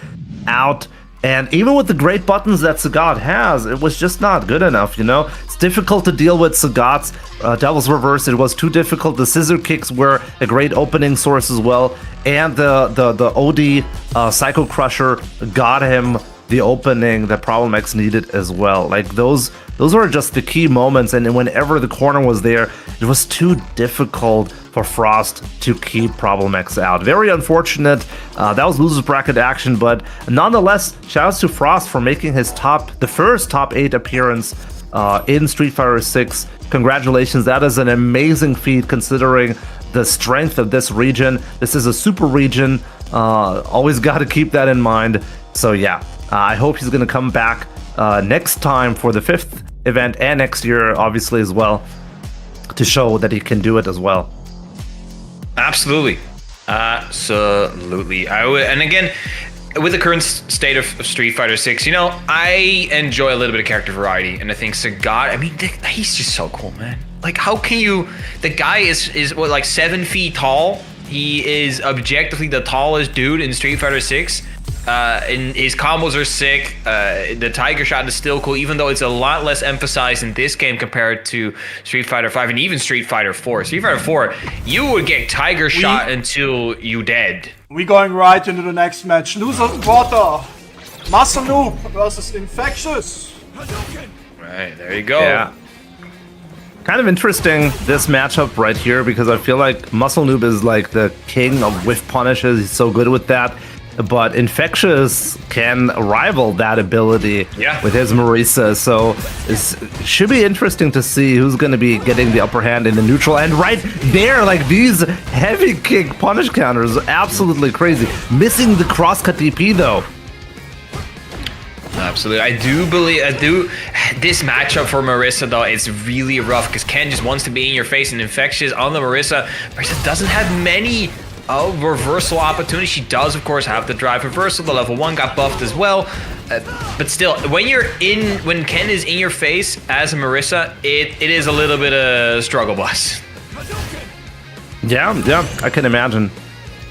out. And even with the great buttons that Sagat has, it was just not good enough, you know? It's difficult to deal with Sagat's Devil's Reverse. It was too difficult. The Scissor Kicks were a great opening source as well. And the OD Psycho Crusher got him the opening that Problem X needed as well. Like those were just the key moments, and whenever the corner was there, it was too difficult for Frost to keep Problem X out. Very unfortunate. That was loser's bracket action, but nonetheless, shoutouts to Frost for making his the first top 8 appearance in Street Fighter 6. Congratulations, that is an amazing feat considering the strength of this region. This is a super region. Always got to keep that in mind. So yeah, I hope he's going to come back next time for the 5th event and next year, obviously, as well, to show that he can do it as well. Absolutely. Absolutely. And again, with the current state of Street Fighter 6, you know, I enjoy a little bit of character variety, and I think Sagat, I mean, he's just so cool, man. Like, how can you... The guy is what, like 7 feet tall? He is objectively the tallest dude in Street Fighter 6. And his combos are sick. The Tiger Shot is still cool, even though it's a lot less emphasized in this game compared to Street Fighter 5 and even Street Fighter 4. Street Fighter 4, you would get Tiger Shot until you dead. We going right into the next match. Loser quarter. Muscle Noob versus Infectious. Right, there you go. Yeah. Kind of interesting, this matchup right here, because I feel like Muscle Noob is like the king of whiff punishes. He's so good with that. But Infectious can rival that ability with his Marisa, so it should be interesting to see who's going to be getting the upper hand in the neutral. And right there, like these heavy kick punish counters, absolutely crazy. Missing the crosscut DP though. Absolutely. I do this matchup for Marisa though, it's really rough because Ken just wants to be in your face, and Infectious on the Marisa doesn't have many reversal opportunity. She does, of course, have the drive reversal. The level 1 got buffed as well. But still, when Ken is in your face as a Marisa, it is a little bit of a struggle bus. Yeah, I can imagine.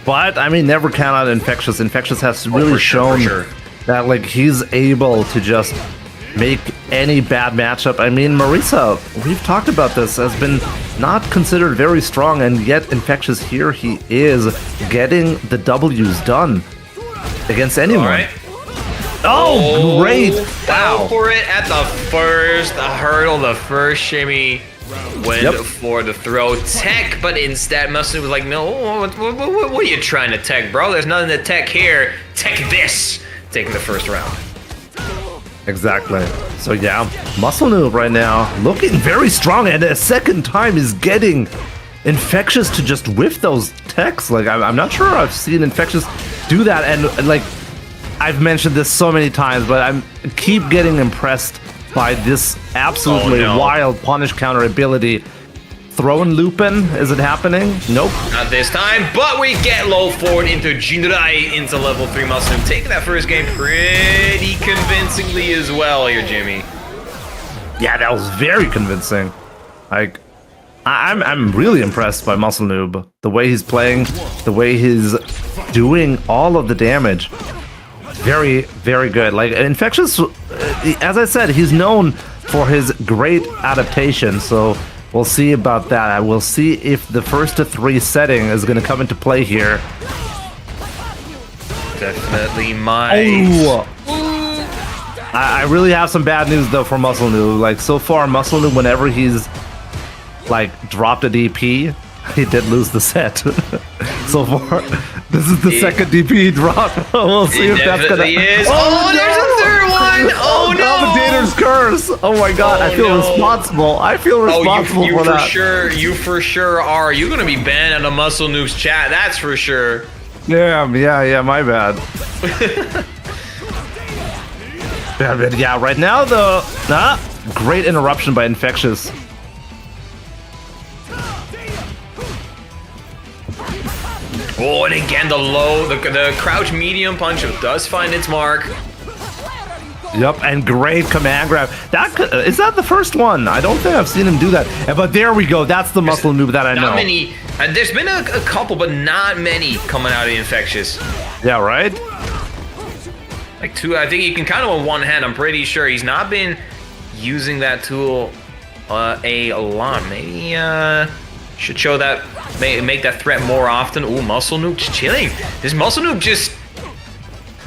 But, I mean, never count out Infectious. Infectious has really shown that, like, he's able to just make any bad matchup. I mean, Marisa, we've talked about this, has been not considered very strong, and yet Infectious here he is getting the W's done against anyone. All right. Oh, great! Wow. For it at the first hurdle, the first shimmy. Went for the throw tech, but instead Muscle was like, no, what are you trying to tech, bro? There's nothing to tech here. Tech this. Taking the first round. Exactly. So yeah, Muscle Noob right now looking very strong, and a second time is getting Infectious to just whiff those techs. Like I'm not sure I've seen Infectious do that, and like I've mentioned this so many times, but I'm keep getting impressed by this absolutely wild punish counter ability. Throwing Lupin, is it happening? Nope. Not this time, but we get low forward into Jinrai into level 3 Muscle Noob, taking that first game pretty convincingly as well here, Jimmy. Yeah, that was very convincing. Like, I'm really impressed by Muscle Noob. The way he's playing, the way he's doing all of the damage. Very, very good. Like, Infectious, as I said, he's known for his great adaptation, so we'll see about that. I will see if the first to 3 setting is going to come into play here. Definitely might. Oh. I really have some bad news, though, for Muscle Noob. Like, so far, Muscle Noob, whenever he's, like, dropped a DP, he did lose the set. So far, this is the second DP drop. We'll see if that's gonna. Is. Oh, there's a third one. Oh no! Dominator's curse. Oh my god, I feel responsible. I feel responsible you for that. You for sure are. You're gonna be banned out of Muscle Noob's chat. That's for sure. Yeah, my bad. Yeah, right now though, great interruption by Infectious. Oh, and again, the crouch medium punch does find its mark. Yep, and great command grab. Is that the first one? I don't think I've seen him do that. But there we go. That's the Muscle Noob that I know. Not many. There's been a couple, but not many coming out of the Infectious. Yeah, right? Like 2, I think you can count them on one hand. I'm pretty sure he's not been using that tool a lot. Maybe should show that, make that threat more often. Ooh, Muscle Noob just chilling. This Muscle Noob just...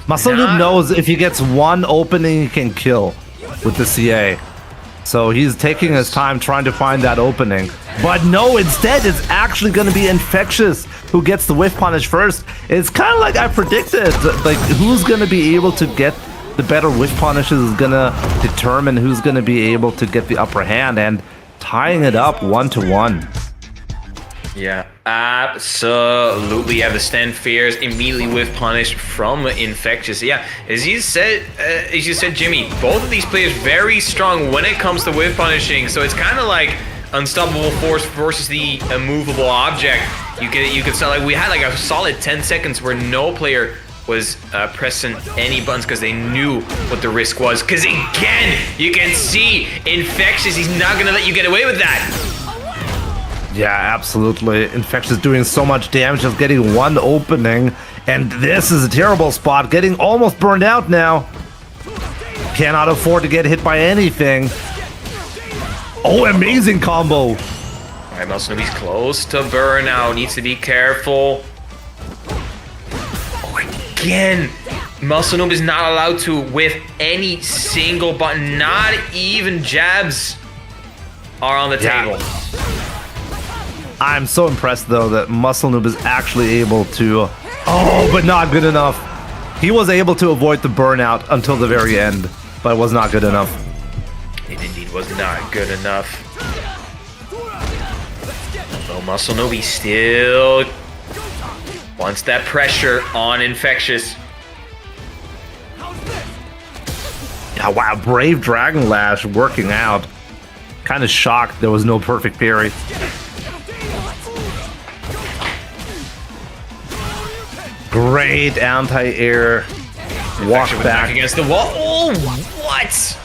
Muscle Noob knows if he gets one opening, he can kill with the CA. So he's taking his time trying to find that opening. But no, instead it's actually going to be Infectious who gets the whiff punish first. It's kind of like I predicted. Like, who's going to be able to get the better whiff punishes is going to determine who's going to be able to get the upper hand, and tying it up 1-1. Yeah, absolutely. Yeah, the stand fears immediately with punish from Infectious. Yeah, as you said, Jimmy, both of these players very strong when it comes to whiff punishing. So it's kind of like unstoppable force versus the immovable object. You could say, like, we had like a solid 10 seconds where no player was pressing any buttons because they knew what the risk was. Because again, you can see Infectious, he's not gonna let you get away with that. Yeah, absolutely. Infectious doing so much damage, just getting one opening. And this is a terrible spot, getting almost burned out now. Cannot afford to get hit by anything. Oh, amazing combo. All right, Muscle Noob's close to burnout. Needs to be careful. Oh, again. Muscle Noob is not allowed to whiff any single button. Not even jabs are on the table. I'm so impressed, though, that Muscle Noob is actually able to... Oh, but not good enough. He was able to avoid the burnout until the very end, but it was not good enough. It indeed was not good enough. So Muscle Noob, he still wants that pressure on Infectious. Yeah, wow, Brave Dragon Lash working out. Kind of shocked there was no perfect parry. Great anti-air walk back against the wall. Oh, what?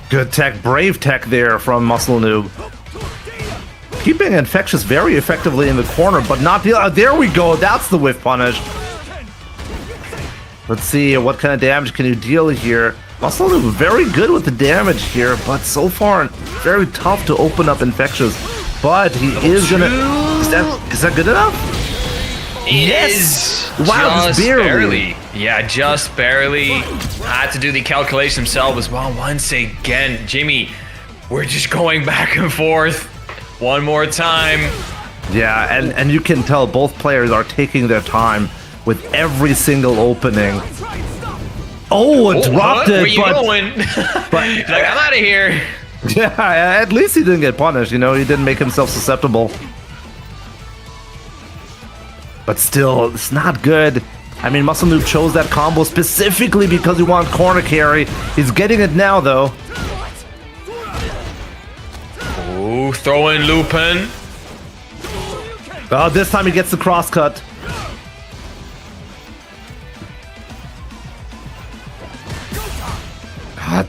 Good tech, brave tech there from Muscle Noob. Keeping Infectious very effectively in the corner, but not the... there we go, that's the whiff punish. Let's see, what kind of damage can you deal here? Muscle Noob very good with the damage here, but so far very tough to open up Infectious. but he is gonna. Is that good enough? It Yes! is Wow, just barely. Yeah, just barely. Had to do the calculation himself as well. Once again, Jimmy, we're just going back and forth. One more time. Yeah, and you can tell both players are taking their time with every single opening. Oh, it dropped it, Where you but going? but He's like, I'm out of here. yeah, at least he didn't get punished. You know, he didn't make himself susceptible. But still, it's not good. I mean, Muscle Noob chose that combo specifically because he wanted corner carry. He's getting it now, though. Ooh, throwing Lupin. Oh, this time he gets the crosscut.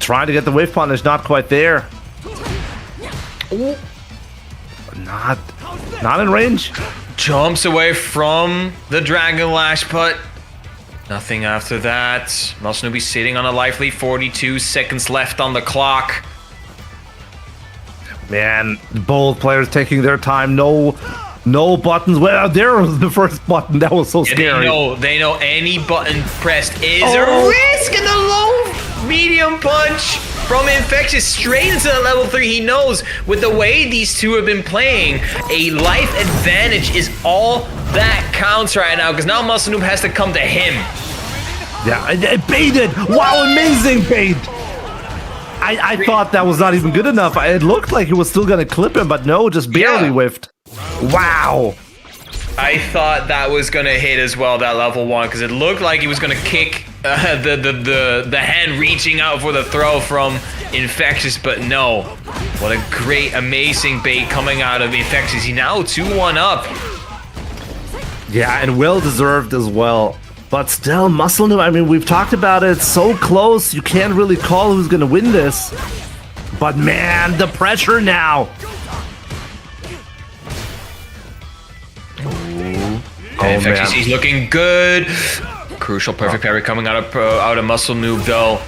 Trying to get the wave punish, not quite there. Ooh. Not in range. Jumps away from the Dragon Lash, but nothing after that. Muscle Noob sitting on a life lead, 42 seconds left on the clock. Man, both players taking their time. No buttons. Well, there was the first button. That was so scary. They know any button pressed is a risk, and the low medium punch from Infectious straight into the level 3. He knows with the way these two have been playing, a life advantage is all that counts right now, because now Muscle Noob has to come to him. Yeah, it baited. Wow, amazing bait. I thought that was not even good enough. It looked like he was still gonna clip him, but no, just barely whiffed. Wow. I thought that was gonna hit as well, that level 1, because it looked like he was gonna kick the hand reaching out for the throw from Infectious, but no. What a great, amazing bait coming out of Infectious. He now 2-1 up. Yeah, and well deserved as well. But still, Muscle Noob, I mean, we've talked about it, it's so close, you can't really call who's gonna win this. But man, the pressure now. Infectious, he's looking good. Crucial perfect parry coming out of Muscle Noob though.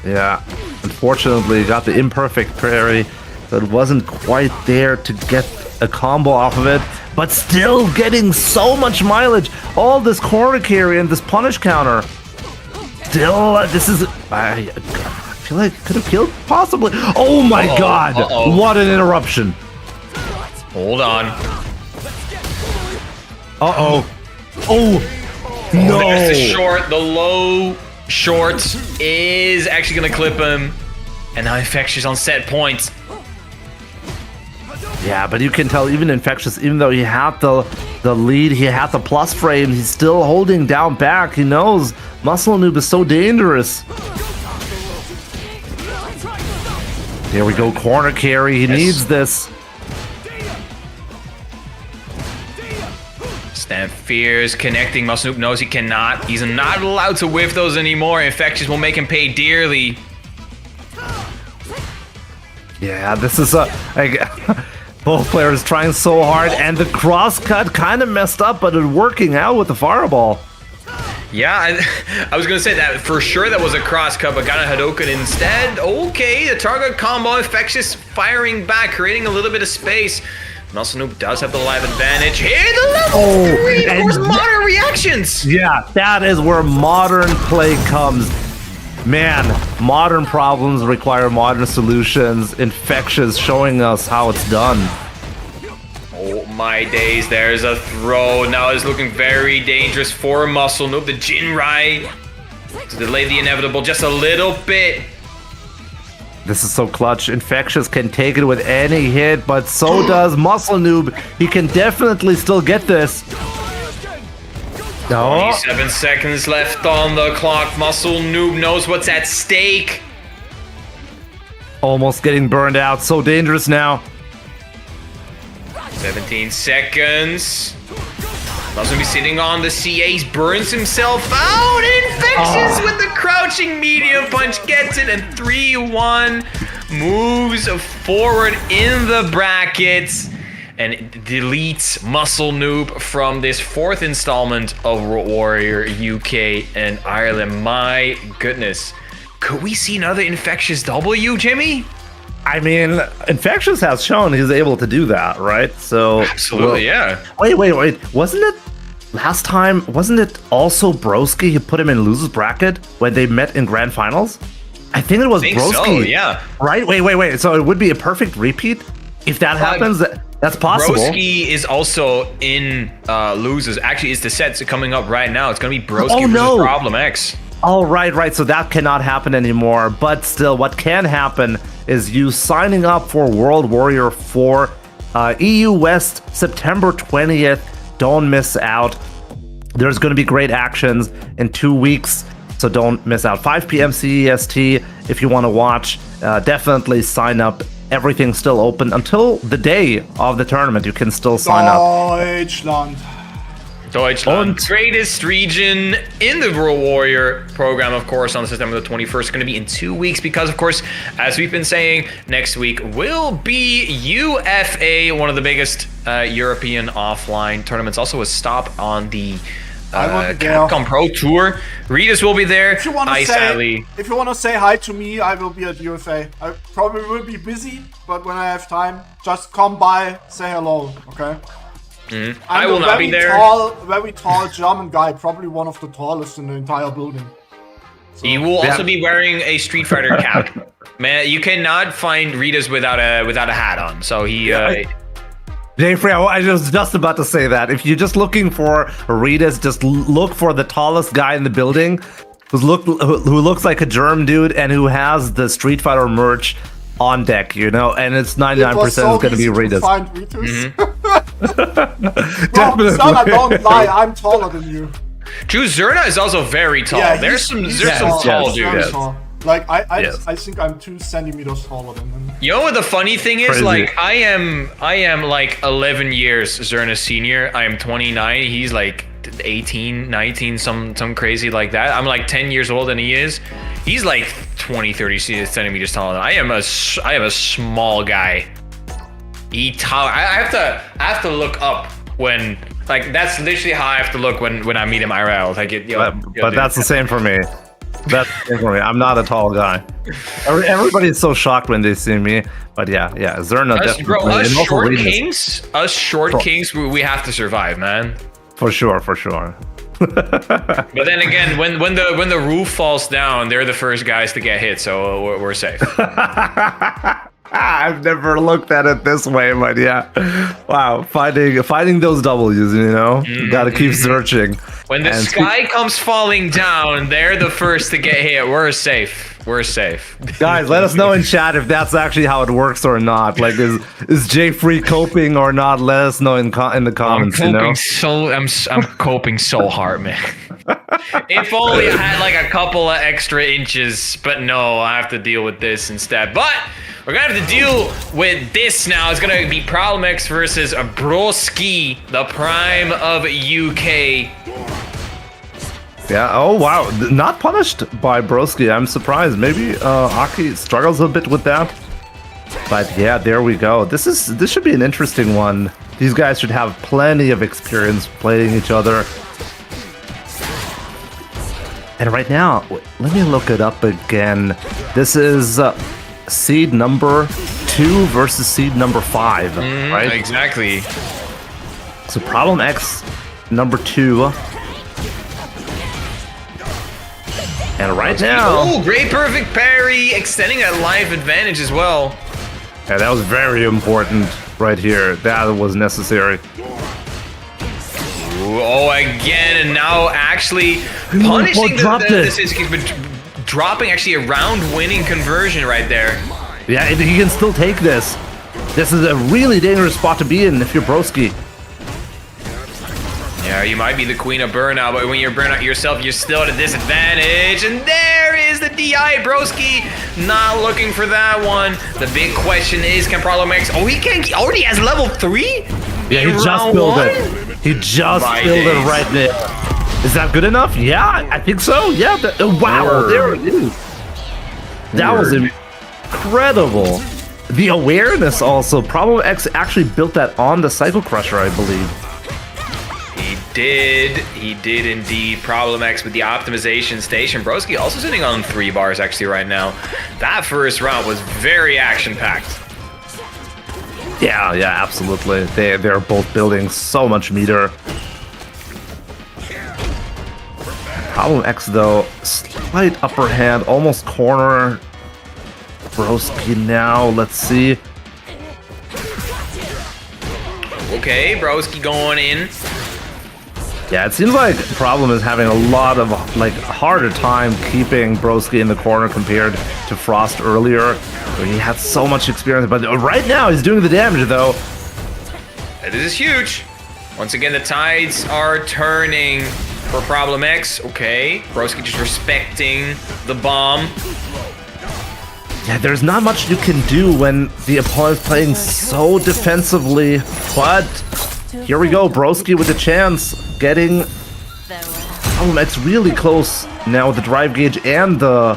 Yeah, unfortunately got the imperfect parry, so it wasn't quite there to get a combo off of it, but still getting so much mileage. All this corner carry and this punish counter. Still, this is, I feel like it could have killed possibly. Oh my god, what an interruption. Hold on. Oh, no. There's the short, the low short is actually gonna clip him. And now Infectious on set points. Yeah, but you can tell even Infectious, even though he had the lead, he had the plus frame, he's still holding down back. He knows Muscle Noob is so dangerous. Here we go, corner carry, he needs this. Stamp Fears connecting. Muscle Noob knows he cannot. He's not allowed to whiff those anymore. Infectious will make him pay dearly. Yeah, this is both players trying so hard, and the crosscut kind of messed up, but it's working out with the fireball. Yeah, I was gonna say that for sure that was a crosscut, but got a Hadouken instead. Okay, the target combo, Infectious firing back, creating a little bit of space. Muscle Noob does have the live advantage. Here, the level 3, of course, modern reactions. Yeah, that is where modern play comes. Man, modern problems require modern solutions. Infectious showing us how it's done. Oh my days, there's a throw. Now it's looking very dangerous for Muscle Noob. The Jinrai to delay the inevitable just a little bit. This is so clutch. Infectious can take it with any hit, but so does Muscle Noob. He can definitely still get this. No. 27 seconds left on the clock. Muscle Noob knows what's at stake. Almost getting burned out. So dangerous now. 17 seconds. Muscle Noob sitting on the CAs. Burns himself out. Infectious with the crouching medium punch. Gets it. And 3-1 moves forward in the brackets. And deletes Muscle Noob from this 4th installment of Warrior UK and Ireland. My goodness. Could we see another Infectious W, Jimmy? I mean, Infectious has shown he's able to do that, right? So Absolutely, yeah. Wait. Wasn't it last time? Wasn't it also Broski who put him in losers bracket when they met in grand finals? I think it was Broski. So, yeah. Right? Wait. So it would be a perfect repeat if that happens. That's possible. Broski is also in losers. Actually, it's the sets coming up right now. It's gonna be Broski Oh, versus no. Problem X. Oh, right. So that cannot happen anymore. But still, what can happen is you signing up for World Warrior 4 EU West September 20th. Don't miss out. There's going to be great actions in 2 weeks, so don't miss out. 5 p.m. CEST if you want to watch. Definitely sign up. Everything's still open until the day of the tournament. You can still sign up. Deutschland, greatest region in the World Warrior program, of course, on September the 21st. Going to be in 2 weeks because, of course, as we've been saying, next week will be UFA, one of the biggest European offline tournaments. Also a stop on the Capcom Pro Tour. Ritas will be there. If you want to say hi to me, I will be at UFA. I probably will be busy, but when I have time, just come by, say hello, okay? I will not be there. Very tall German guy, probably one of the tallest in the entire building. So, he will also be wearing a Street Fighter cap. Man, you cannot find Ritas without a hat on. So he. Jeffrey, I was just about to say that. If you're just looking for Ritas, just look for the tallest guy in the building, who looks like a German dude and who has the Street Fighter merch on deck, you know, and it's 99% is going to be Ritas. Definitely. Son, don't lie, I'm taller than you. True, Zerna is also very tall. Yeah, there's some tall dudes. Tall. Like I think I'm 2 centimeters taller than him. You know what the funny thing is? Crazy. Like I am like 11 years Zerna senior. I am 29. He's like 18, 19, some crazy like that. I'm like 10 years older than he is. He's like 20, 30 centimeters taller than I am. I am a small guy. I have to look up when, like, that's literally how I have to look when I meet him IRL. Like, but that's the same for me. That's the same for me. I'm not a tall guy. Everybody's so shocked when they see me. But yeah, Zerna definitely. Bro, us short kings, we have to survive, man. For sure. But then again, when the roof falls down, they're the first guys to get hit, so we're safe. I've never looked at it this way, but yeah. Wow, finding those W's, you know? You gotta keep searching. When the sky comes falling down, they're the first to get hit. We're safe. Guys, let us know in chat if that's actually how it works or not. Like, is Jay Free coping or not? Let us know in the comments. I'm coping so hard, man. If only I had like a couple of extra inches, but no, I have to deal with this instead. But we're gonna have to deal with this now. It's gonna be Problem X versus Broski, the prime of UK. Yeah, oh wow, not punished by Broski. I'm surprised. Maybe Aki struggles a bit with that. But yeah, there we go. This should be an interesting one. These guys should have plenty of experience playing each other. And right now, let me look it up again. This is seed number 2 versus seed number 5, right? Exactly. So Problem X number 2. And right now... Oh, great perfect parry, extending that life advantage as well. Yeah, that was very important right here. That was necessary. Oh, again, and now actually punishing dropping actually a round-winning conversion right there. Yeah, he can still take this. This is a really dangerous spot to be in if you're Broski. Yeah, you might be the queen of burnout, but when you're burnout yourself, you're still at a disadvantage. And there is the DI. Broski not looking for that one. The big question is, can Problem X... Oh, he already has level 3? Yeah, he just built it. He just built it right there. Is that good enough? Yeah, I think so. Yeah. Wow, there it is. That was incredible. The awareness also. Problem X actually built that on the Cycle Crusher, I believe. He did. He did indeed. Problem X with the optimization station. Broski also sitting on 3 bars actually right now. That first round was very action-packed. Yeah, absolutely. They're both building so much meter. Problem X though, slight upper hand, almost corner. Broski now, let's see. Okay, Broski going in. Yeah, it seems like Problem is having a lot of harder time keeping Broski in the corner compared to Frost earlier, where he had so much experience. But right now he's doing the damage though. This is huge. Once again, the tides are turning for Problem X. Okay, Broski just respecting the bomb. Yeah, there's not much you can do when the opponent's playing so defensively, but here we go, Broski with a chance, getting Problem X really close now with the drive gauge and the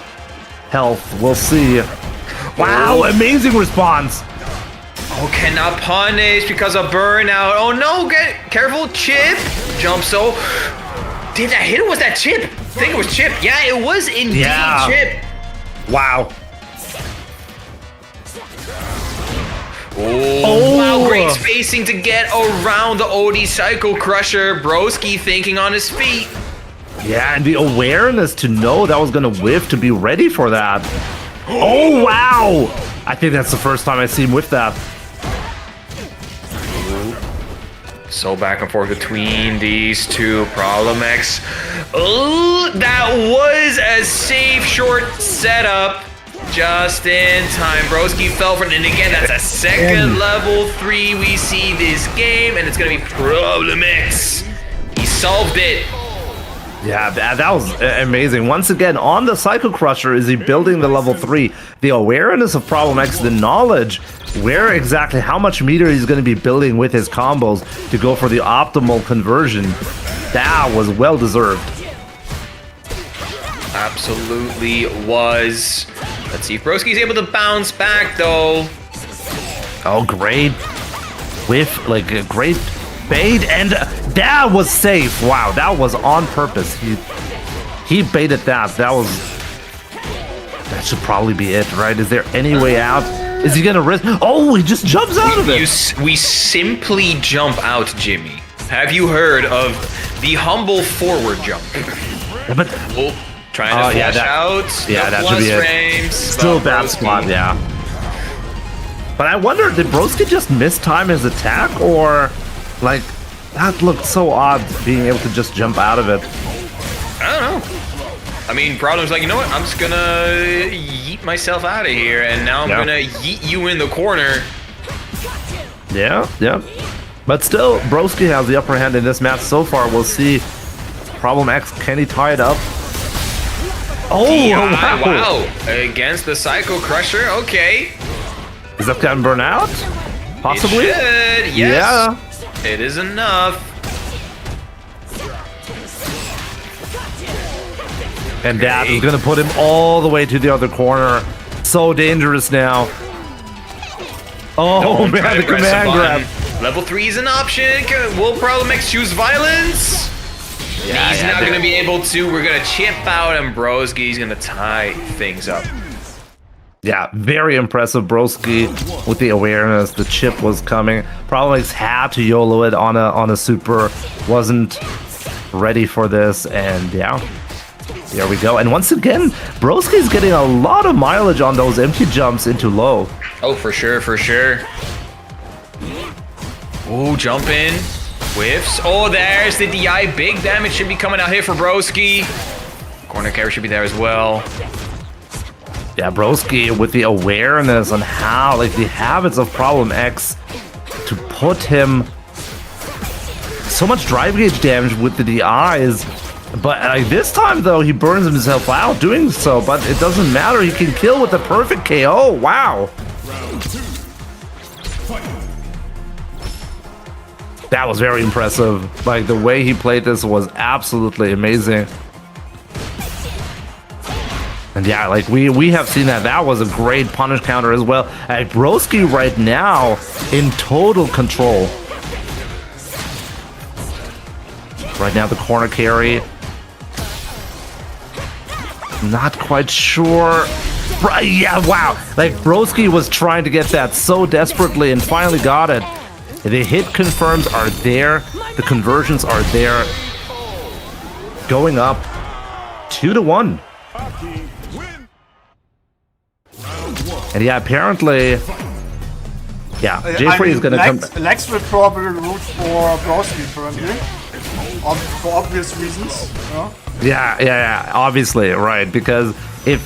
health. We'll see. Wow, amazing response. Oh, cannot punish because of burnout. Oh no, get careful, Chip. Jump so. Did that hit or was that Chip? I think it was Chip. Yeah, it was indeed Chip. Wow. Oh, wow, great spacing to get around the OD Cycle Crusher. Broski thinking on his feet. Yeah, and the awareness to know that was gonna whiff, to be ready for that. Oh, wow! I think that's the first time I see him whiff that. So back and forth between these two. Problem X. Oh, that was a safe short setup. Just in time. Broski fell for it. And again, that's a second level 3 we see this game. And it's going to be Problem X. He solved it. Yeah, that was amazing. Once again, on the Cycle Crusher, is he building the level 3? The awareness of Problem X, the knowledge where exactly how much meter he's going to be building with his combos to go for the optimal conversion. That was well deserved. Absolutely was. Let's see if Broski's able to bounce back though. Oh, great whiff, like a great bait, and that was safe. Wow, that was on purpose. He baited that. That should probably be it, right? Is there any way out? Is he gonna risk? Oh, he just jumps out of it. We simply jump out, Jimmy. Have you heard of the humble forward jump? But trying to flash out. Yeah, that should be it. Still bad spot, yeah. But I wonder, did Broski just mistime his attack, or like that looked so odd being able to just jump out of it? I don't know. I mean, Problem's like, you know what? I'm just gonna yeet myself out of here, and now I'm gonna yeet you in the corner. Yeah. But still, Broski has the upper hand in this match so far. We'll see. Problem X, can he tie it up? Oh, wow. Against the Cycle Crusher, okay. Is that gonna burn out? Possibly? It should, yes. Yeah. It is enough. And that is gonna put him all the way to the other corner. So dangerous now. Oh man, the command grab. Level 3 is an option. Will Problem X choose violence? Yeah, he's not gonna be able to. We're gonna chip out, and Broski's gonna tie things up. Yeah, very impressive. Broski with the awareness. The chip was coming. Problem X had to YOLO it on a super. Wasn't ready for this, and yeah. There we go. And once again, Broski's getting a lot of mileage on those empty jumps into low. Oh, for sure. Oh, jump in. Whiffs. Oh, there's the DI. Big damage should be coming out here for Broski. Corner carry should be there as well. Yeah, Broski with the awareness on how, like, the habits of Problem X to put him so much drive gauge damage with the DIs. But this time, though, he burns himself out doing so. But it doesn't matter. He can kill with the perfect KO. Wow. That was very impressive. Like, the way he played this was absolutely amazing. And yeah, like, we have seen that. That was a great punish counter as well. Broski right now in total control. Right now, the corner carry. Not quite sure. Right, yeah, wow. Like, Broski was trying to get that so desperately and finally got it. The hit confirms are there. The conversions are there. Going up 2-1. And yeah, apparently... Yeah, J3 is gonna come... Lex will probably root for Broski currently. For obvious reasons. Yeah, obviously, right. Because if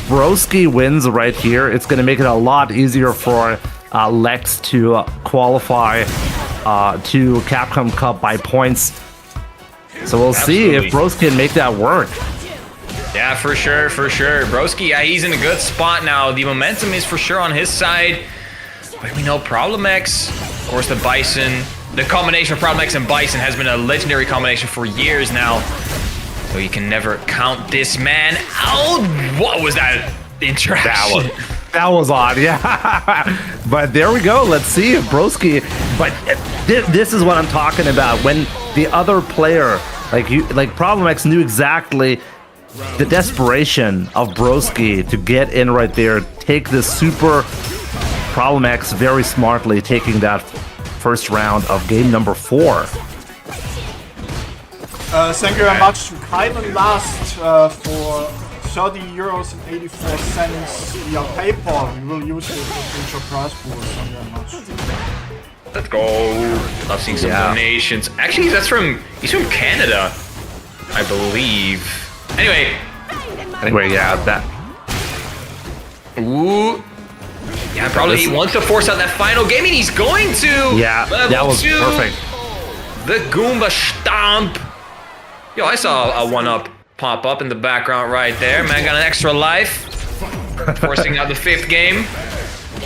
Broski wins right here, it's gonna make it a lot easier for Lex to qualify to Capcom Cup by points. So we'll see if Broski can make that work. Yeah, for sure. Broski, yeah, he's in a good spot now. The momentum is for sure on his side. But we know Problem X, of course, the Bison. The combination of Problem X and Bison has been a legendary combination for years now. So you can never count this man out. What was that interaction? That was odd, yeah. But there we go. Let's see if Broski... But this is what I'm talking about. When the other player, like Problem X, knew exactly the desperation of Broski to get in right there, take this super... Problem X very smartly taking that first round of game number 4. Thank you very much to Kylan Last for €30.84 via PayPal. We will use it for future prize pools. Thank you very much. Let's go. I've seen some donations. Actually, he's from Canada, I believe. Anyway, yeah, that. Ooh. Yeah, probably he wants to force out that final game, and he's going to. Yeah, that was perfect. The Goomba Stomp. Yo, I saw a 1-up pop up in the background right there. Man got an extra life. Forcing out the 5th game.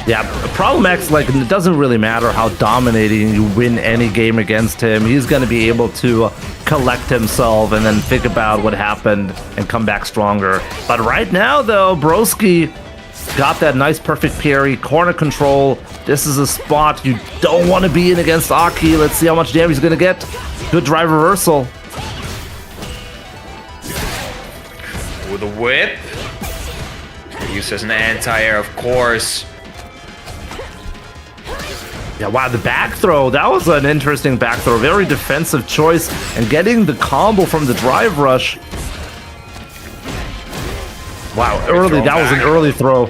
Yeah, Problem X, like, it doesn't really matter how dominating you win any game against him. He's going to be able to collect himself and then think about what happened and come back stronger. But right now, though, Broski got that nice perfect parry, corner control. This is a spot you don't want to be in against Aki. Let's see how much damage he's going to get. Good drive reversal. With a whip. Used as an anti-air, of course. Yeah, wow, the back throw. That was an interesting back throw. Very defensive choice. And getting the combo from the drive rush. Wow, early. That was an early throw.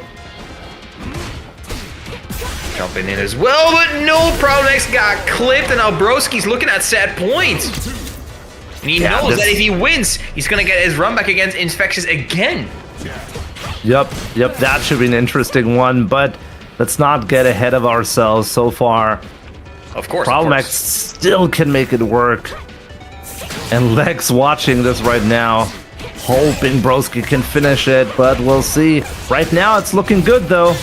Jumping in as well, but no, Problem X got clipped, and now Broski's looking at set points. And he knows that if he wins, he's going to get his run back against Infectious again. Yep, that should be an interesting one, but let's not get ahead of ourselves so far. Of course, Problem X still can make it work. And Lex watching this right now, hoping Broski can finish it, but we'll see. Right now, it's looking good, though.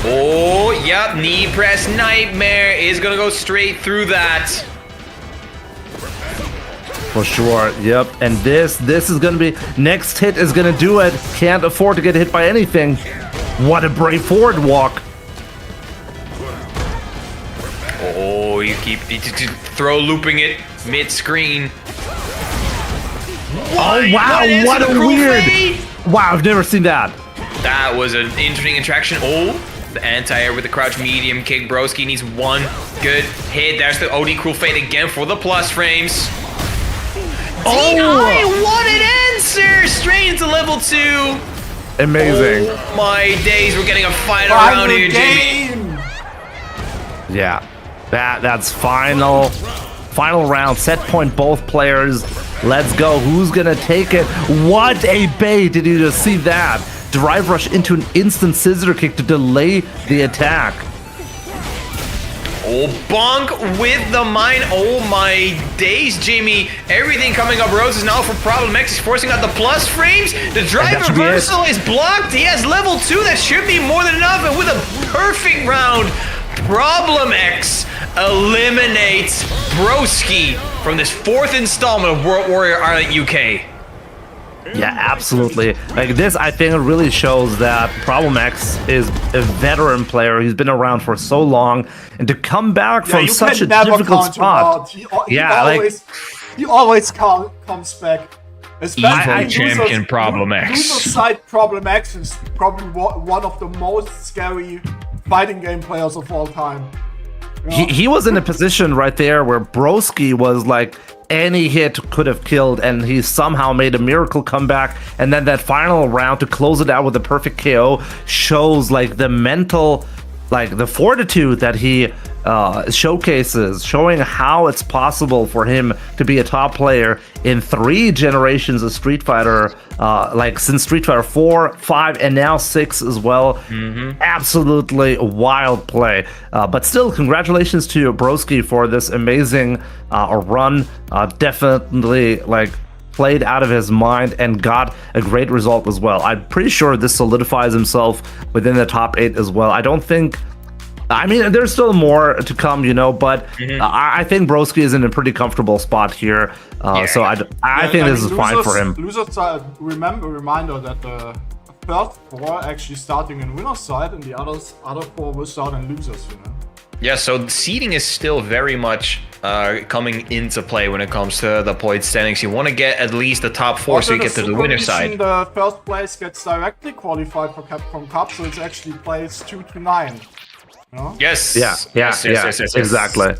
Oh, yep, knee press nightmare is going to go straight through that. For sure, yep. And this is going to be... Next hit is going to do it. Can't afford to get hit by anything. What a brave forward walk. Oh, you throw looping it mid-screen. Oh, wow, what a weird... Wow, I've never seen that. That was an interesting interaction. Oh, the anti-air with the crouch medium kick. Broski needs one good hit. There's the OD Cruel Fate again for the plus frames. DI, what an answer! Straight into level 2. Amazing. Oh my days, we're getting a final round here, Jimmy. Yeah, that's final round. Set point both players. Let's go. Who's gonna take it? What a bait! Did you just see that? Drive rush into an instant scissor kick to delay the attack. Oh, bonk with the mine. Oh my days, Jimmy. Everything coming up roses now for Problem X. He's forcing out the plus frames. The drive reversal is blocked. He has level 2. That should be more than enough. And with a perfect round, Problem X eliminates Broski from this 4th installment of World Warrior Ireland UK. Yeah, absolutely. Like this, I think it really shows that Problem X is a veteran player. He's been around for so long, and to come back from such a difficult spot. He always He always comes back. Especially Evil champion Problem X. Loser side Problem X is probably one of the most scary fighting game players of all time. He was in a position right there where Broski was like any hit could have killed, and he somehow made a miracle comeback. And then that final round to close it out with a perfect KO shows like the mental, like the fortitude that he showcases, showing how it's possible for him to be a top player in 3 generations of Street Fighter, like since Street Fighter 4, 5, and now 6 as well. Absolutely wild play. But still, congratulations to Broski for this amazing run. Definitely like played out of his mind and got a great result as well. I'm pretty sure this solidifies himself within the top 8 as well. I don't think, I mean, there's still more to come, you know, but I think Broski is in a pretty comfortable spot here. So I think this is fine for him. Losers side, reminder that the first 4 actually starting in winner's side and the other 4 will start in losers, you know. Yeah, so seeding is still very much coming into play when it comes to the point standings. You want to get at least the top 4 so you get to the winner side. The first place gets directly qualified for Capcom Cup, so it's actually plays 2 to 9. No? Yes. Yes, exactly.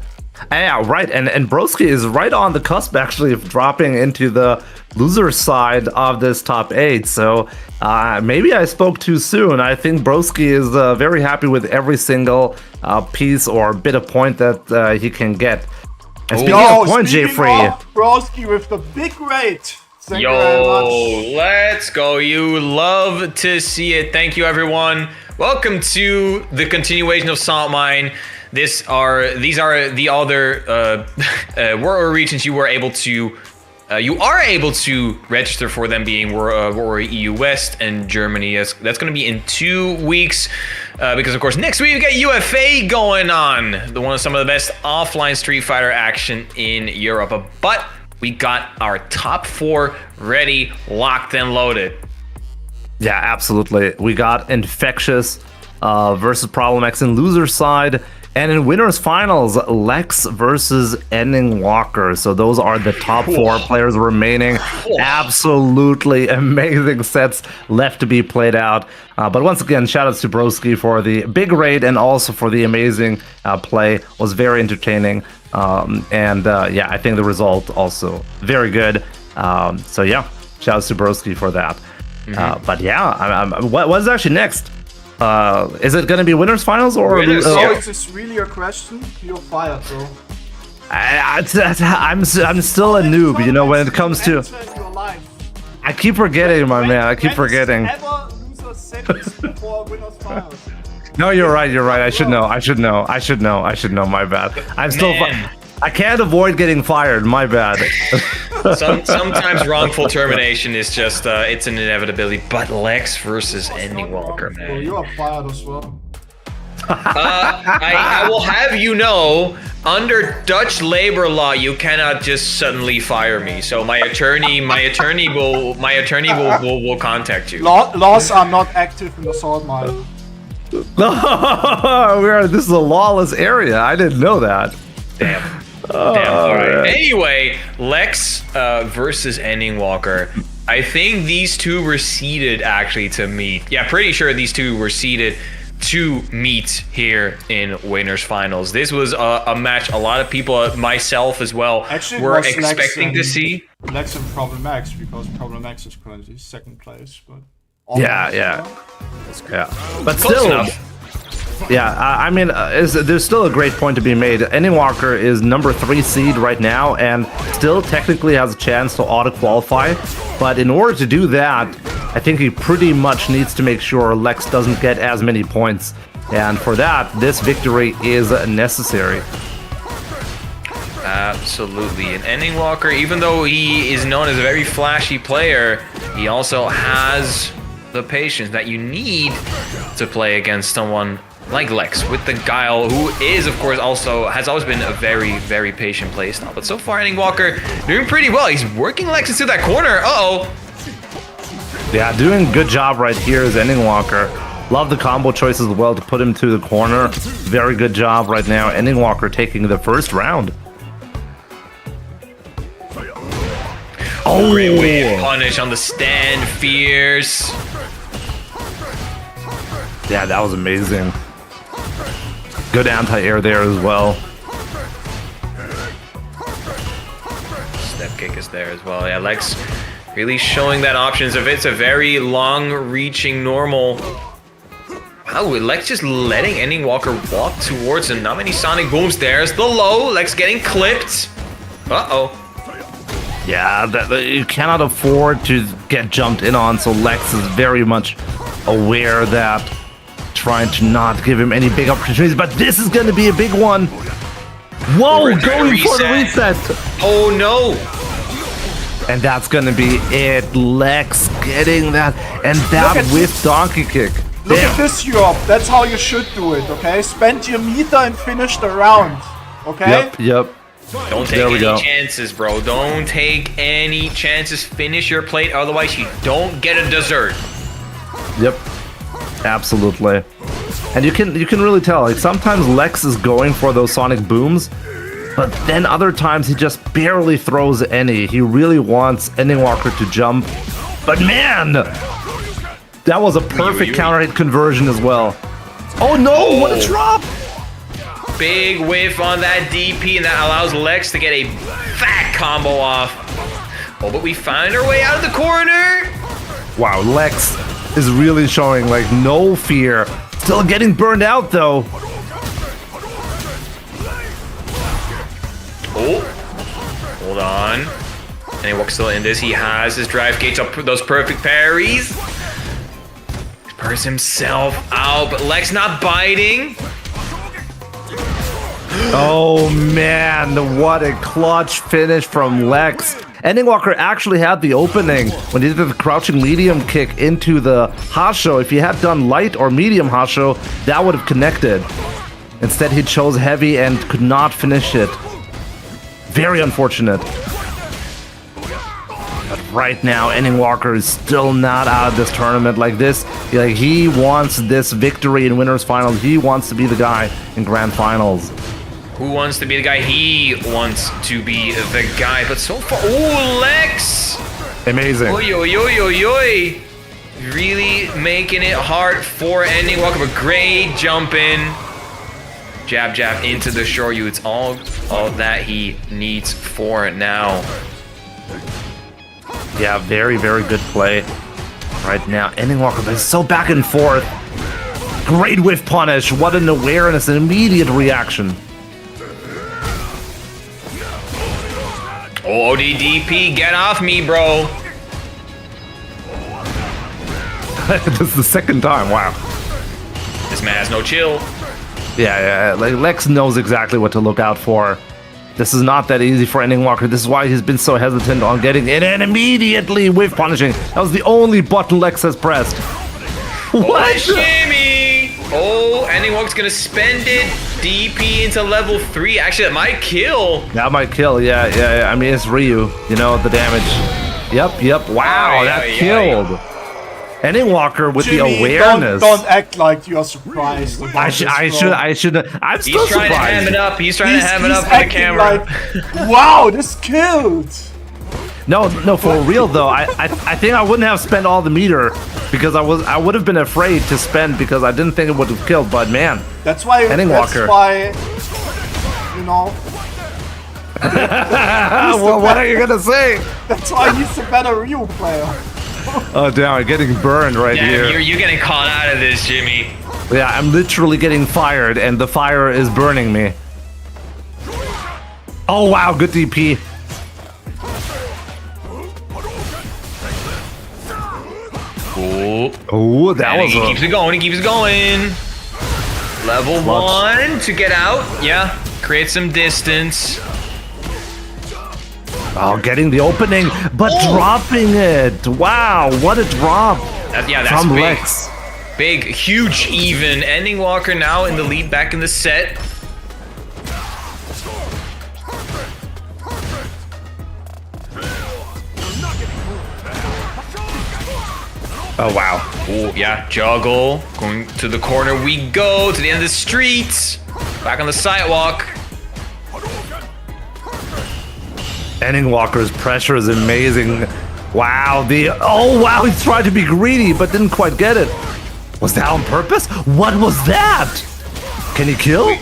Yeah, right. And Broski is right on the cusp actually of dropping into the loser side of this top 8. So maybe I spoke too soon. I think Broski is very happy with every single piece or bit of point that he can get. And speaking of point, Jeffrey, Broski with the big rate. Thank you Yo, very much. let's go. You love to see it. Thank you, everyone. Welcome to the continuation of Saltmine. These are the other World regions you are able to register for, them being World EU West and Germany. That's going to be in 2 weeks because of course next week we got UFA going on, some of the best offline Street Fighter action in Europe. But we got our top 4 ready, locked and loaded. Yeah, absolutely. We got Infectious versus Problem X in loser side. And in winners finals, Lex versus Ending Walker. So those are the top 4 players remaining. Absolutely amazing sets left to be played out. But once again, shout outs to Broski for the big raid and also for the amazing play. Was very entertaining. Yeah, I think the result also very good. So yeah, shout outs to Broski for that. But yeah, what is actually next? Is it going to be winners finals or? Is this really a question? You're fired, bro. I'm still a noob, you know, when it comes to. I keep forgetting, my man. I keep forgetting. No, you're right. I should know. My bad. I'm still. I can't avoid getting fired. My bad. Sometimes wrongful termination is just it's an inevitability. But Lex versus Ending Walker, man. You are fired as well. I will have you know, under Dutch labor law, you cannot just suddenly fire me. So my attorney will contact you. Laws are not active in the Saltmine. No, this is a lawless area. I didn't know that. Damn. All right. Anyway, Lex versus Ending Walker. I think these two were seeded actually to meet. Yeah, pretty sure these two were seeded to meet here in winners finals. This was a match a lot of people, myself as well, actually, were expecting to see. Lex and Problem X, because Problem X is currently 2nd place. But yeah. But still. Yeah, I mean, there's still a great point to be made. Ending Walker is number 3 seed right now and still technically has a chance to auto-qualify. But in order to do that, I think he pretty much needs to make sure Lex doesn't get as many points. And for that, this victory is necessary. Absolutely. And Ending Walker, even though he is known as a very flashy player, he also has the patience that you need to play against someone like Lex with the guile, who is, of course, has always been a very, very patient playstyle. But so far, Ending Walker doing pretty well. He's working Lex into that corner. Yeah, doing a good job right here is Ending Walker. Love the combo choice as well to put him to the corner. Very good job right now. Ending Walker taking the first round. Oh, Great wave punish on the stand. Fierce. yeah, that was amazing. Good anti-air there as well. Step kick is there as well. Yeah, Lex really showing that options of it's a very long-reaching normal. Wow, Lex just letting Ending Walker walk towards him. Not many sonic booms. There's the low. Lex getting clipped. Uh-oh. Yeah, you cannot afford to get jumped in on, so Lex is very much aware that trying to not give him any big opportunities, but this is going to be a big one. Whoa, going for the reset. Oh, no. And that's going to be it. Lex getting that, and that with donkey kick. Look at this, Europe. That's how you should do it, okay? Spend your meter and finish the round, okay? Yep. Don't take any chances, bro. Don't take any chances. Finish your plate, otherwise you don't get a dessert. Yep. Absolutely. And you can really tell, like, sometimes Lex is going for those sonic booms, but then other times he just barely throws any. He really wants Ending Walker to jump. But man, that was a perfect counter hit conversion as well. Oh no, what a drop! Big whiff on that DP, and that allows Lex to get a fat combo off. Oh, but we find our way out of the corner. Wow, Lex is really showing like no fear. Still getting burned out though. Oh, hold on. And he walks still in this. He has his drive gates up, those perfect parries. Spurs himself out, but Lex not biting. Oh man, what a clutch finish from Lex. Ending Walker actually had the opening when he did the crouching medium kick into the Hasho. If he had done light or medium Hasho, that would have connected. Instead, he chose heavy and could not finish it. Very unfortunate. But right now, Ending Walker is still not out of this tournament like this. Like, he wants this victory in winners finals. He wants to be the guy in grand finals. Who wants to be the guy? He wants to be the guy. But so far, ooh, Lex! Amazing. Oi, oi, oi, oi, oi. Really making it hard for Ending Walker, but great jump in. Jab, jab into the Shoryu. It's all that he needs for now. Yeah, very, very good play right now. Ending Walker, but it's so back and forth. Great whiff punish. What an awareness, an immediate reaction. Oh, ODDP, get off me, bro. This is the second time, wow. This man has no chill. Yeah, like Lex knows exactly what to look out for. This is not that easy for Ending Walker. This is why he's been so hesitant on getting in and immediately whiff punishing. That was the only button Lex has pressed. What? Oh, shimmy! Oh, Ending Walker's gonna spend it. DP into level 3. Actually, that might kill. That might kill, yeah. I mean, it's Ryu. You know, the damage. Yep. Wow, that killed. Ending Walker with Jimmy, the awareness. Don't act like you're surprised. I should. I'm still He's surprised. trying to ham it up. He's trying to ham it up for the acting camera. like, wow, this killed. No, for real though. I think I wouldn't have spent all the meter because I would have been afraid to spend because I didn't think it would have killed. But man, that's why. Ending Walker. Why, you know. Well, what are you gonna say? That's why he's a better Ryu player. Oh damn! I'm getting burned right here. You're getting caught out of this, Jimmy. Yeah, I'm literally getting fired, and the fire is burning me. Oh wow, good DP. Oh, that was he keeps it going. He keeps it going. Level 1 to get out. Yeah, create some distance. Oh, getting the opening, but dropping it. Wow, what a drop That's from big. Lex. Big, huge even. Ending Walker now in the lead back in the set. Oh, wow. Oh, yeah, juggle. Going to the corner we go, to the end of the street. Back on the sidewalk. Ending Walker's pressure is amazing. Wow, oh wow, he's tried to be greedy, but didn't quite get it. Was that on purpose? What was that? Can he kill?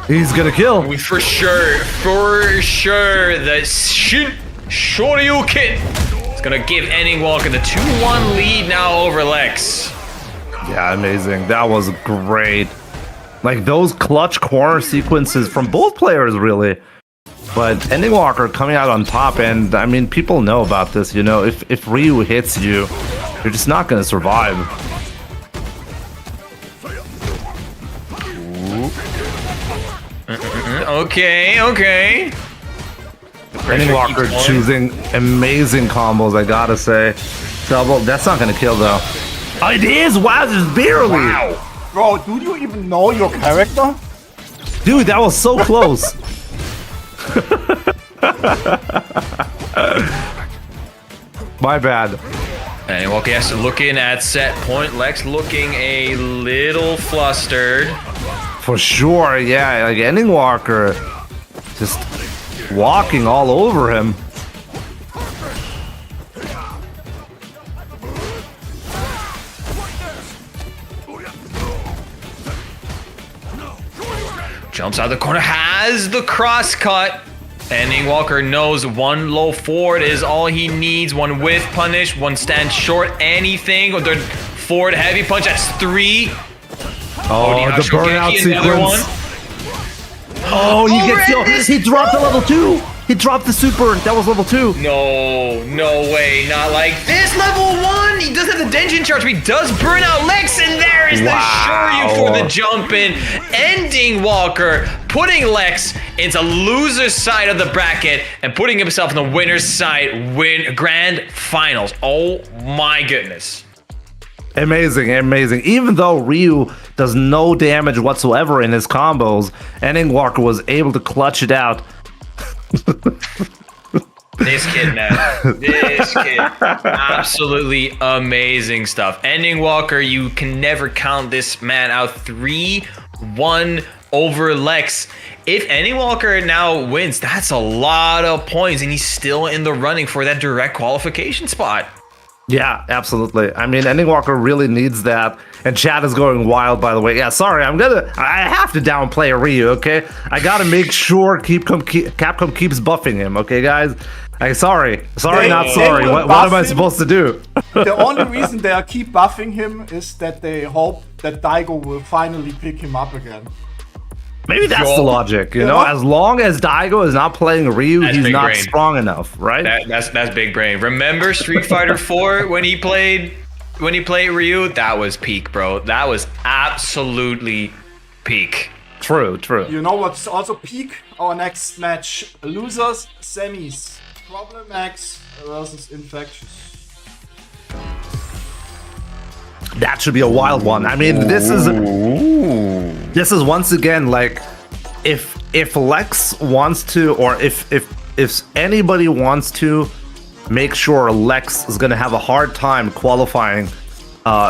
He's gonna kill. We for sure, the Shoryuken is gonna give Ending Walker the 2-1 lead now over Lex. Yeah, amazing. That was great. Like those clutch corner sequences from both players, really. But Ending Walker coming out on top, and I mean, people know about this, you know, if Ryu hits you, you're just not gonna survive. Okay. Ending Walker choosing amazing combos, I gotta say. Double, that's not gonna kill though. Oh, it is! Wow, just barely! Wow. Bro, do you even know your character? Dude, that was so close. My bad. And Walker has to look in at set point. Lex looking a little flustered. For sure, yeah, like Ending Walker just walking all over him. Jumps out of the corner, has the cross cut. Ending Walker knows one low forward is all he needs. One with punish, one stand short, anything. Or the forward heavy punch, that's 3. Oh, the burnout sequence. Oh, he gets killed. He dropped the level 2. He dropped the super. That was level 2. No way. Not like this. Level 1. He does have the Denjin charge, but he does burn out Lex, and there is the Shoryu for the jump in. Ending Walker, putting Lex into loser's side of the bracket and putting himself in the winner's side. Win grand finals. Oh my goodness. Amazing, amazing. Even though Ryu does no damage whatsoever in his combos, Ending Walker was able to clutch it out. This kid, man. This kid. Absolutely amazing stuff. Ending Walker, you can never count this man out. 3-1 over Lex. If Ending Walker now wins, that's a lot of points, and he's still in the running for that direct qualification spot. Yeah, absolutely. I mean, Ending Walker really needs that. And chat is going wild, by the way. Yeah, sorry, I have to downplay Ryu, okay? I gotta make sure Capcom keeps buffing him, okay, guys? Sorry, not sorry. What am I supposed to do? The only reason they keep buffing him is that they hope that Daigo will finally pick him up again. Maybe that's the logic, you know? As long as Daigo is not playing Ryu, he's not strong enough, right? That's big brain. Remember Street Fighter 4 when he played Ryu? That was peak, bro. That was absolutely peak. True. You know what's also peak? Our next match. Losers, semis. Problem X versus Infectious. That should be a wild one. I mean, this is once again like if Lex wants to, or if anybody wants to make sure Lex is gonna have a hard time qualifying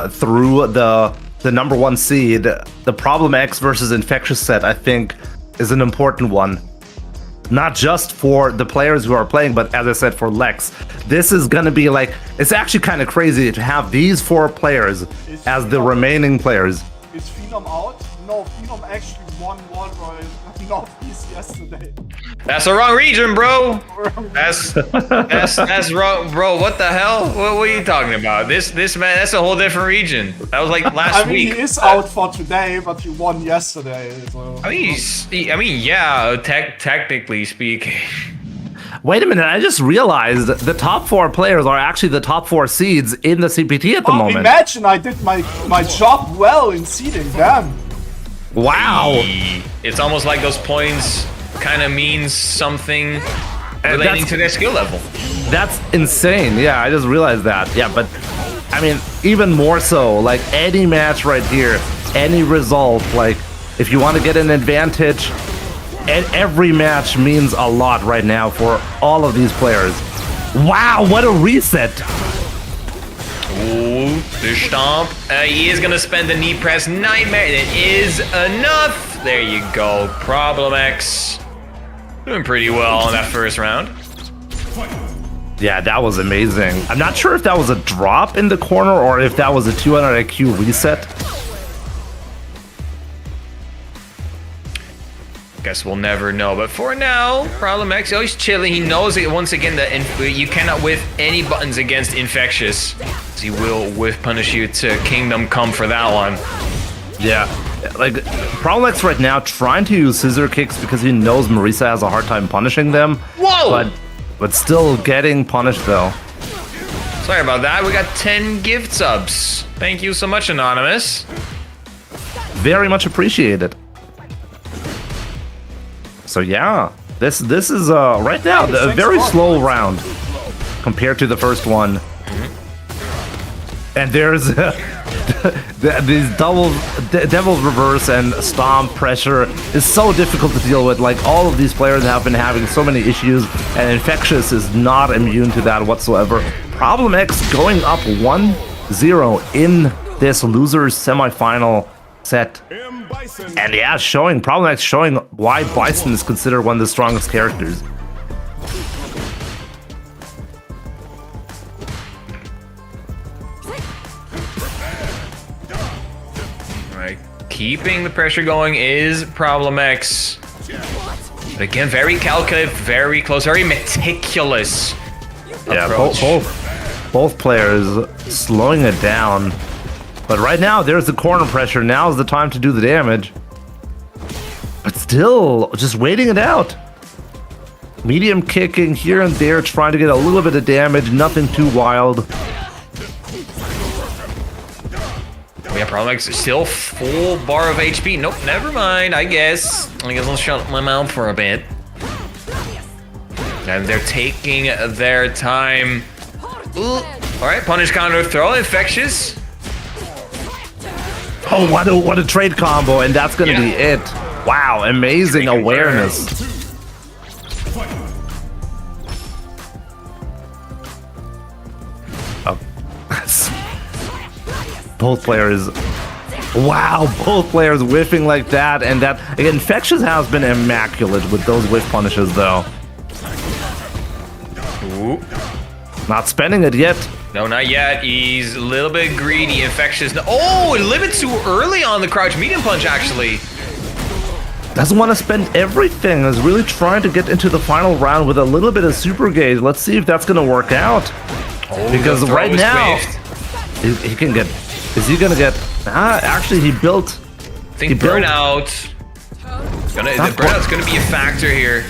through the number 1 seed, the Problem X versus Infectious set, I think, is an important one. Not just for the players who are playing, but as I said, for Lex. This is gonna be like, it's actually kind of crazy to have these 4 players as the remaining players. Is Phenom out? No, Phenom actually won World Royal Northeast yesterday. That's the wrong region, bro. That's wrong, bro. What the hell? What are you talking about? This man, that's a whole different region. That was like last week. He is out for today, but he won yesterday. So. Technically speaking. Wait a minute, I just realized the top 4 players are actually the top 4 seeds in the CPT at the moment. Imagine I did my job well in seeding them. Wow. It's almost like those points kind of means something relating to their skill level. That's insane. Yeah, I just realized that. Yeah, but I mean, even more so, like any match right here, any result, like if you want to get an advantage, and every match means a lot right now for all of these players. Wow, what a reset. Ooh, the stomp. He is going to spend the knee press nightmare. It is enough. There you go. Problem X. Doing pretty well in that first round. Yeah, that was amazing. I'm not sure if that was a drop in the corner or if that was a 200 IQ reset. Guess we'll never know. But for now, Problem X, oh, he's chilling. He knows it once again that you cannot whiff any buttons against Infectious. He will whiff punish you to Kingdom Come for that one. Yeah, like Problem X right now trying to use scissor kicks because he knows Marisa has a hard time punishing them. Whoa! But still getting punished though. Sorry about that. We got 10 gift subs. Thank you so much, Anonymous. Very much appreciated. So yeah, this is right now a very slow round compared to the first one. And there's these Devil's Reverse and Stomp pressure is so difficult to deal with. Like, all of these players have been having so many issues, and Infectious is not immune to that whatsoever. Problem X going up 1-0 in this losers semifinal set. And yeah, Problem X showing why Bison is considered one of the strongest characters. Keeping the pressure going is Problem X. But again, very calculated, very close, very meticulous approach. Yeah, both players slowing it down. But right now, there's the corner pressure. Now's the time to do the damage. But still, just waiting it out. Medium kicking here and there, trying to get a little bit of damage, nothing too wild. Yeah, Problem X still full bar of HP. Nope, never mind, I guess. I'll shut my mouth for a bit. And they're taking their time. Ooh. Alright, punish counter throw, Infectious. Oh, what a trade combo, and that's gonna be it. Wow, amazing awareness. Oh. Both players. Wow, both players whiffing like that, and that again, Infectious has been immaculate with those whiff punishes though. Ooh. Not spending it yet. No, not yet. He's a little bit greedy. Infectious. Oh, a little bit too early on the crouch medium punch, actually. Doesn't want to spend everything. Is really trying to get into the final round with a little bit of super gauge. Let's see if that's going to work out. Oh, because right now, he can get. Is he going to get? Actually, he built. I think burnout. The burnout's going to be a factor here.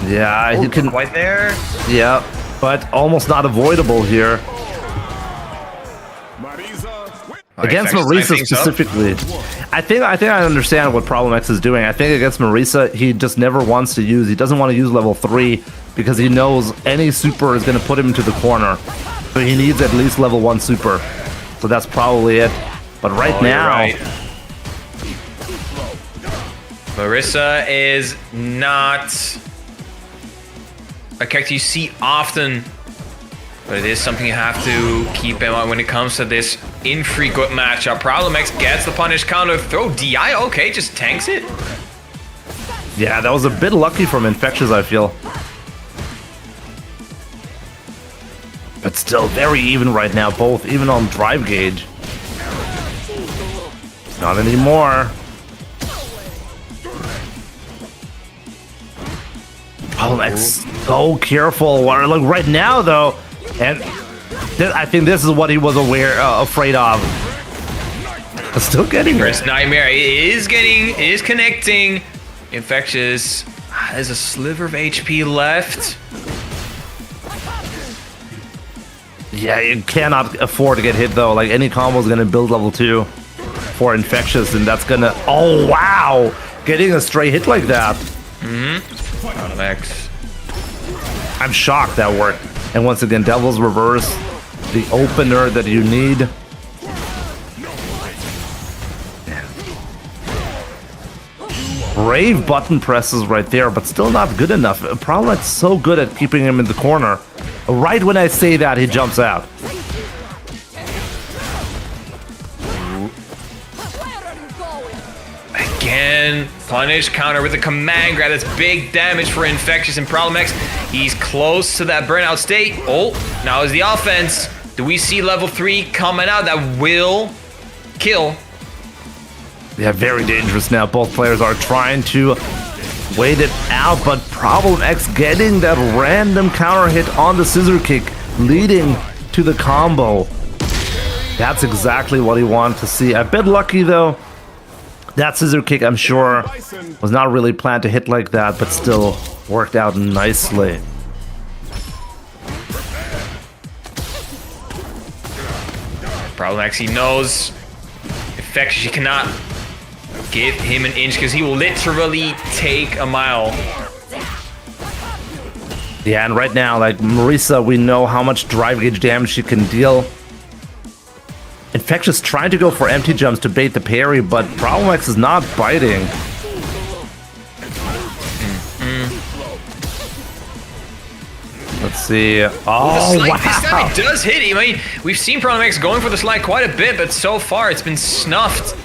Yeah, he can. Right there. Yeah, but almost not avoidable here. Against Marisa specifically. I think I understand what Problem X is doing. I think against Marisa, he just never wants to use. He doesn't want to use level 3 because he knows any super is going to put him into the corner. So he needs at least level 1 super. So that's probably it. But right now, Marisa is not a character you see often, but it is something you have to keep in mind when it comes to this infrequent matchup. Problem X gets the punish counter throw. DI, okay, just tanks it. Yeah, that was a bit lucky from Infectious, I feel. But still very even right now, both, even on drive gauge. Not anymore. Problem X so careful. Look, right now, though, and I think this is what he was afraid of. Still getting First Nightmare is connecting. Infectious. There's a sliver of HP left. Yeah, you cannot afford to get hit, though. Like, any combo is going to build level 2 for Infectious, and that's going to... Oh, wow! Getting a stray hit like that. Problem X. I'm shocked that worked. And once again, Devil's Reverse, the opener that you need. Brave button presses right there, but still not good enough. Problem X so good at keeping him in the corner. Right when I say that, he jumps out. Again, Punish, counter with a command grab. That's big damage for Infectious and Problem X. He's close to that burnout state. Oh, now is the offense. Do we see level 3 coming out that will kill? Yeah, very dangerous now. Both players are trying to wait it out, but Problem X getting that random counter hit on the scissor kick, leading to the combo. That's exactly what he wanted to see. A bit lucky though. That scissor kick, I'm sure, was not really planned to hit like that, but still worked out nicely. Problem X, he knows. Infectious, you cannot give him an inch because he will literally take a mile. Yeah, and right now, like Marisa, we know how much drive gauge damage she can deal. Infectious trying to go for empty jumps to bait the parry, but Problem X is not biting. Let's see. Oh, This wow. time he does hit him. I mean, we've seen Problem X going for the slide quite a bit, but so far it's been snuffed.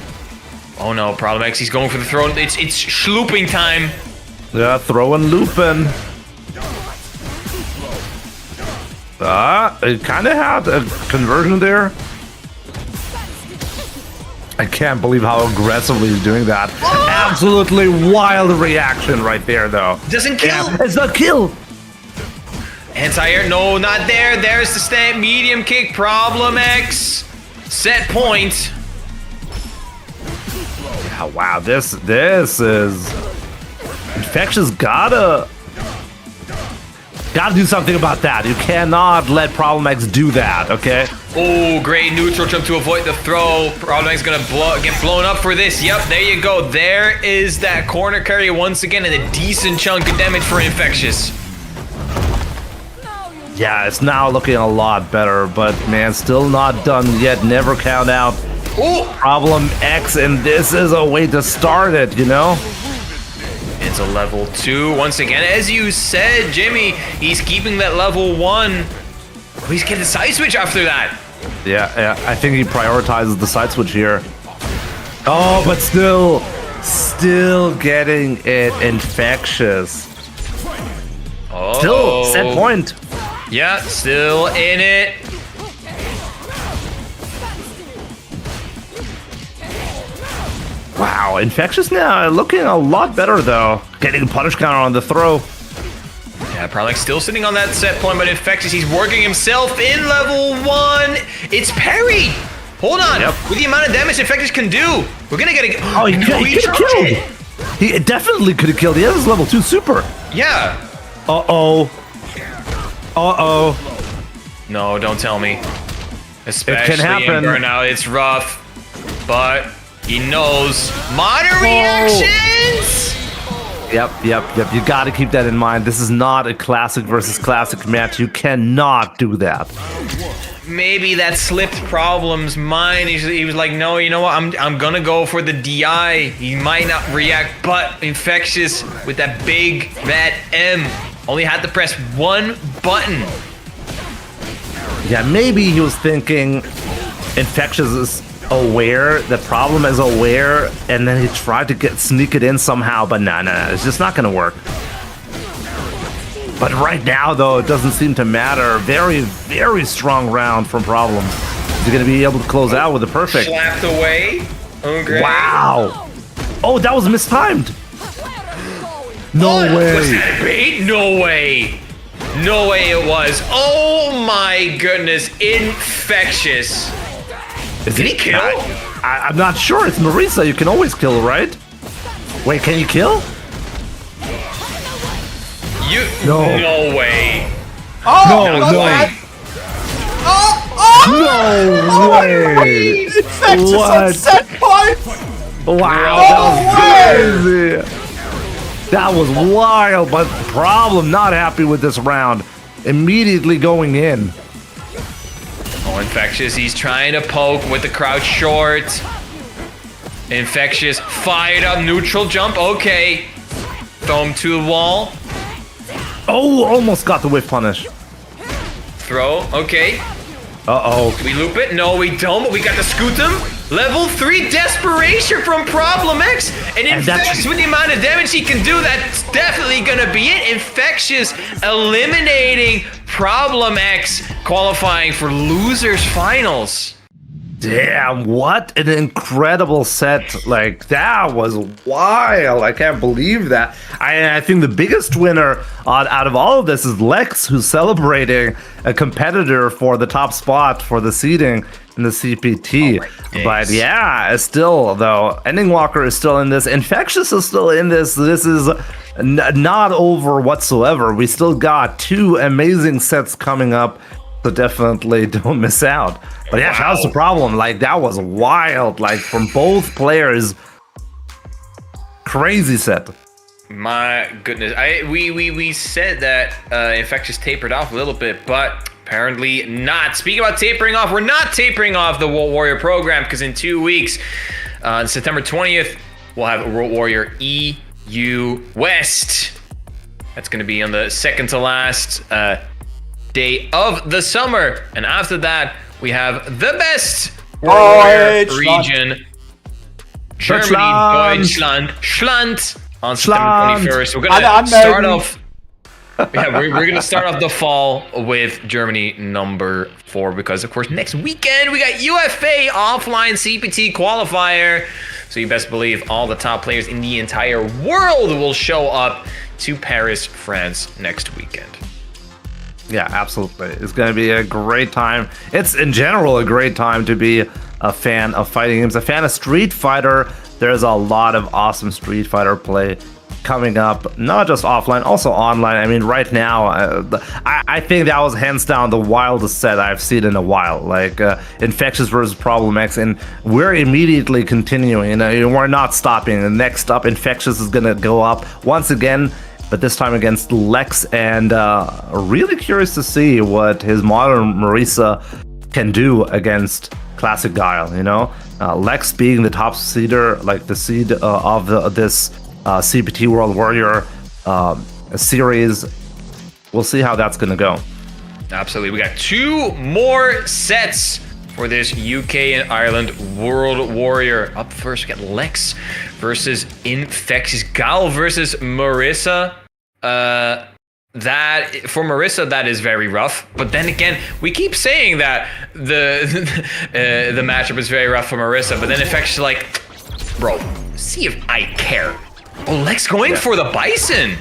Oh no, Problem X, he's going for the throw. It's schlooping time. Yeah, throw and looping. It kind of had a conversion there. I can't believe how aggressively he's doing that. Absolutely wild reaction right there, though. Doesn't kill. Yeah, it's not kill. Anti-air, no, not there. There's the stand, medium kick, Problem X. Set point. Yeah, wow, this is... Infectious gotta do something about that. You cannot let Problem X do that, okay? Oh, great neutral jump to avoid the throw. Problem X gonna get blown up for this. Yep, there you go. There is that corner carry once again, and a decent chunk of damage for Infectious. Yeah, it's now looking a lot better, but man, still not done yet. Never count out Problem X, and this is a way to start it, you know? It's a level 2 once again. As you said, Jimmy, he's keeping that level 1. Oh, he's getting the side switch after that. Yeah, I think he prioritizes the side switch here. Oh, but still getting it Infectious. Oh. Still, set point. Yeah, still in it. Wow, Infectious now looking a lot better though. Getting a punish counter on the throw. Yeah, probably still sitting on that set point, but Infectious, he's working himself in level 1. It's parried. Hold on. Yep. With the amount of damage Infectious can do, we're gonna get a... Oh, he could have killed. He definitely could have killed. He has his level 2 super. Yeah. Uh-oh. No, don't tell me. Especially It can happen. in Burnout, it's rough. But he knows. Modern reactions! Yep. You got to keep that in mind. This is not a classic versus classic match. You cannot do that. Maybe that slipped Problem's mind. He was like, no, you know what? I'm gonna go for the DI. He might not react, but Infectious with that big red M only had to press one button. Yeah, maybe he was thinking Infectious is aware, the Problem is aware, and then he tried to sneak it in somehow, but no, it's just not gonna work. But right now, though, it doesn't seem to matter. Very, very strong round from Problem. He's gonna be able to close out with a perfect. Slapped away. Okay. Wow. Oh, that was mistimed. No way. Was that a bait? No way. No way it was. Oh my goodness. Infectious. Did he kill? I'm not sure. It's Marisa. You can always kill, right? Wait, can you kill? No way. Oh, no. No way. Infectious on set point. Wow, that was crazy. That was wild, but Problem not happy with this round. Immediately going in. Oh, Infectious, he's trying to poke with the crouch short. Infectious, fired up, neutral jump, okay. Throw him to the wall. Oh, almost got the whiff punish. Throw, okay. Uh-oh. Do we loop it? No, we don't, but we got to scoot him. Level 3 Desperation from Problem X. And Infectious with the amount of damage he can do, that's definitely gonna be it. Infectious eliminating Problem X, qualifying for Losers Finals. Damn, what an incredible set. Like, that was wild. I can't believe that. I think the biggest winner out of all of this is Lex, who's celebrating a competitor for the top spot for the seeding in the CPT. But yeah, still, though, Ending Walker is still in this. Infectious is still in this. This is not over whatsoever. We still got 2 amazing sets coming up. So definitely don't miss out. But yeah, that was the problem. Like, that was wild. Like, from both players. Crazy set. My goodness. We said that Infectious tapered off a little bit, but apparently not. Speaking about tapering off, we're not tapering off the World Warrior program, because in 2 weeks, on September 20th, we'll have World Warrior EU West. That's going to be on the second to last day of the summer, and after that we have the best Warrior region, Germany, Deutschland, Schland, on September 21st. We're gonna start off. Yeah, we're gonna start off the fall with Germany number 4, because of course next weekend we got UFA offline CPT qualifier. So you best believe all the top players in the entire world will show up to Paris, France next weekend. Yeah, absolutely. It's going to be a great time. It's, in general, a great time to be a fan of fighting games, a fan of Street Fighter. There's a lot of awesome Street Fighter play coming up, not just offline, also online. I mean, right now, I think that was hands down the wildest set I've seen in a while. Like, Infectious versus Problem X, and we're immediately continuing. We're not stopping. And next up, Infectious is going to go up once again, but this time against Lex, and really curious to see what his modern Marisa can do against Classic Guile, you know? Lex being the top seeder, like the seed of this CPT World Warrior series. We'll see how that's gonna go. Absolutely. We got 2 more sets for this UK and Ireland World Warrior. Up first, we got Lex versus Infectious. Guile versus Marisa. That for Marisa, that is very rough. But then again, we keep saying that the matchup is very rough for Marisa. But then Infectious is like, bro, see if I care. Oh, Lex going for the Bison.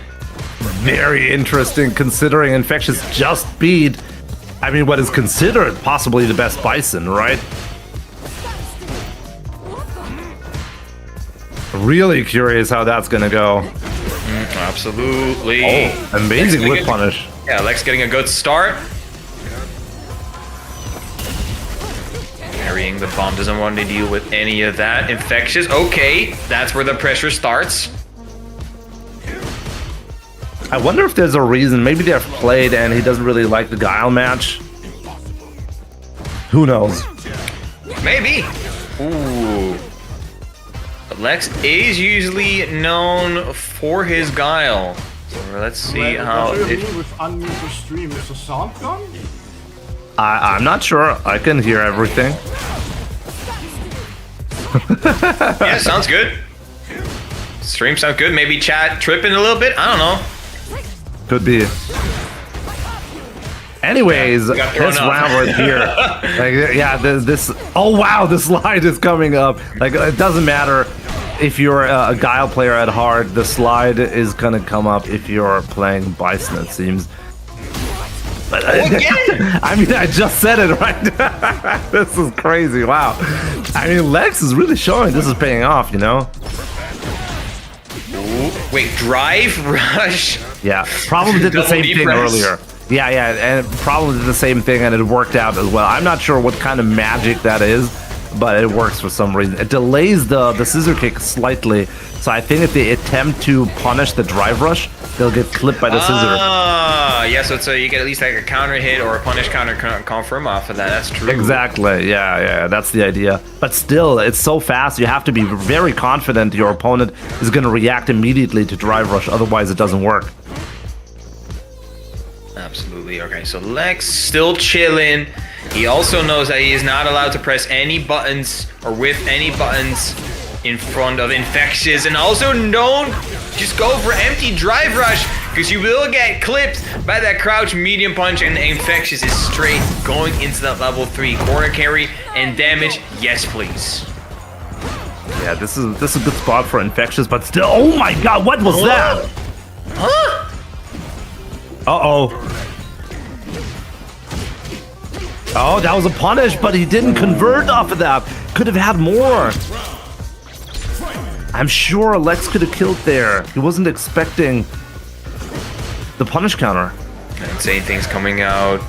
Very interesting, considering Infectious just beat, I mean, what is considered possibly the best Bison, right? Really curious how that's gonna go. Absolutely. Oh, amazing whip punish. Yeah, Lex getting a good start. Carrying the bomb, doesn't want to deal with any of that. Infectious, okay, that's where the pressure starts. I wonder if there's a reason. Maybe they've played and he doesn't really like the Guile match. Who knows? Maybe. Ooh. But Lex is usually known for his Guile. So let's see how What do you it... mean with unmute the stream? Is the sound gone? I'm not sure. I can hear everything. Yeah, sounds good. Stream sounds good. Maybe chat tripping a little bit. I don't know. Could be. Anyways, got this thrown round right here, like, yeah, this. Oh wow, this slide is coming up. Like, it doesn't matter if you're a Guile player at heart. The slide is gonna come up if you're playing Bison, it seems. But I mean, I just said it right. This is crazy. Wow. I mean, Lex is really showing this is paying off. You know. Wait, drive rush? Yeah, Problem did the same thing earlier. Yeah, and Problem did the same thing and it worked out as well. I'm not sure what kind of magic that is, but it works for some reason. It delays the scissor kick slightly, so I think if they attempt to punish the drive rush, they'll get clipped by the scissor. Yeah, so you get at least like a counter hit or a punish counter confirm off of that. That's true. Exactly, yeah, that's the idea. But still, it's so fast, you have to be very confident your opponent is going to react immediately to drive rush, otherwise it doesn't work. Absolutely. Okay, so Lex still chilling. He also knows that he is not allowed to press any buttons or with any buttons in front of Infectious. And also don't just go for empty drive rush because you will get clipped by that crouch medium punch, and Infectious is straight going into that level 3 corner carry and damage. Yes, please. Yeah, this is a good spot for Infectious, but still, oh my god, what was that? Huh? Uh-oh. Oh, that was a punish, but he didn't convert off of that. Could have had more. I'm sure Lex could have killed there. He wasn't expecting the punish counter. Insane things coming out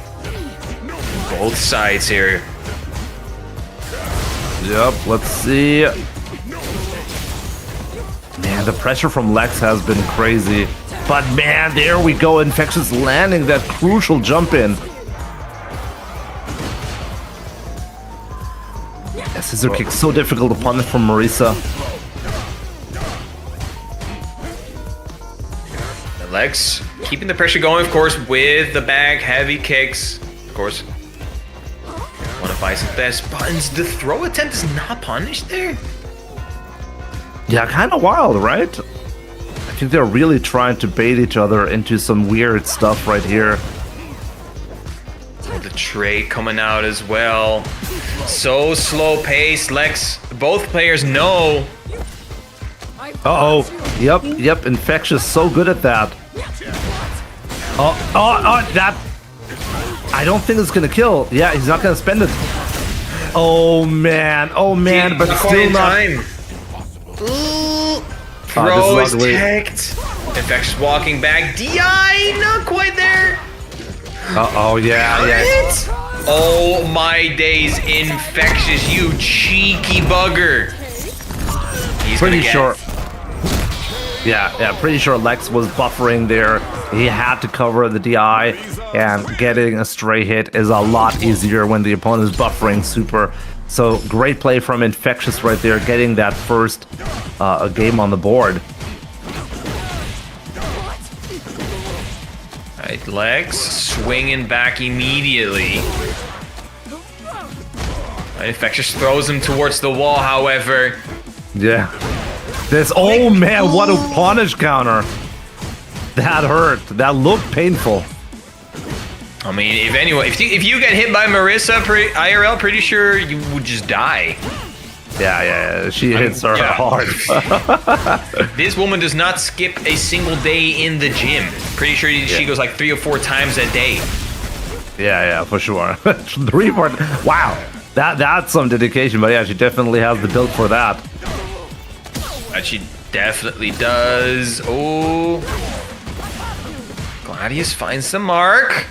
both sides here. Yep, let's see. Man, the pressure from Lex has been crazy. But man, there we go. Infectious landing that crucial jump in. Yeah, scissor kick so difficult to punish from Marisa. Lex keeping the pressure going, of course, with the back heavy kicks. Of course, one of Ice's best buttons. The throw attempt is not punished there. Yeah, kind of wild, right? I think they're really trying to bait each other into some weird stuff right here. Oh, the tray coming out as well. So slow paced. Lex, both players know. Uh-oh. Yep. Infectious so good at that. Oh, that... I don't think it's gonna kill. Yeah, he's not gonna spend it. Oh, man, but still not... Ooh. Throw is ugly. teched. Infectious walking back. DI, not quite there. Uh-oh, yeah. What? Oh my days, Infectious, you cheeky bugger. He's Pretty sure. Yeah, pretty sure Lex was buffering there. He had to cover the DI, and getting a stray hit is a lot easier when the opponent is buffering super. So great play from Infectious right there, getting that first game on the board. Right, Lex swinging back immediately. Right, Infectious throws him towards the wall, however. Yeah. Oh man, what a punish counter. That hurt. That looked painful. I mean, if you get hit by Marisa IRL, pretty sure you would just die. Yeah. She hits her hard. This woman does not skip a single day in the gym. Pretty sure she goes like 3 or 4 times a day. Yeah, for sure. 3 or 4. Wow. That's some dedication, but yeah, she definitely has the build for that. That she definitely does. Oh. Gladius finds the mark.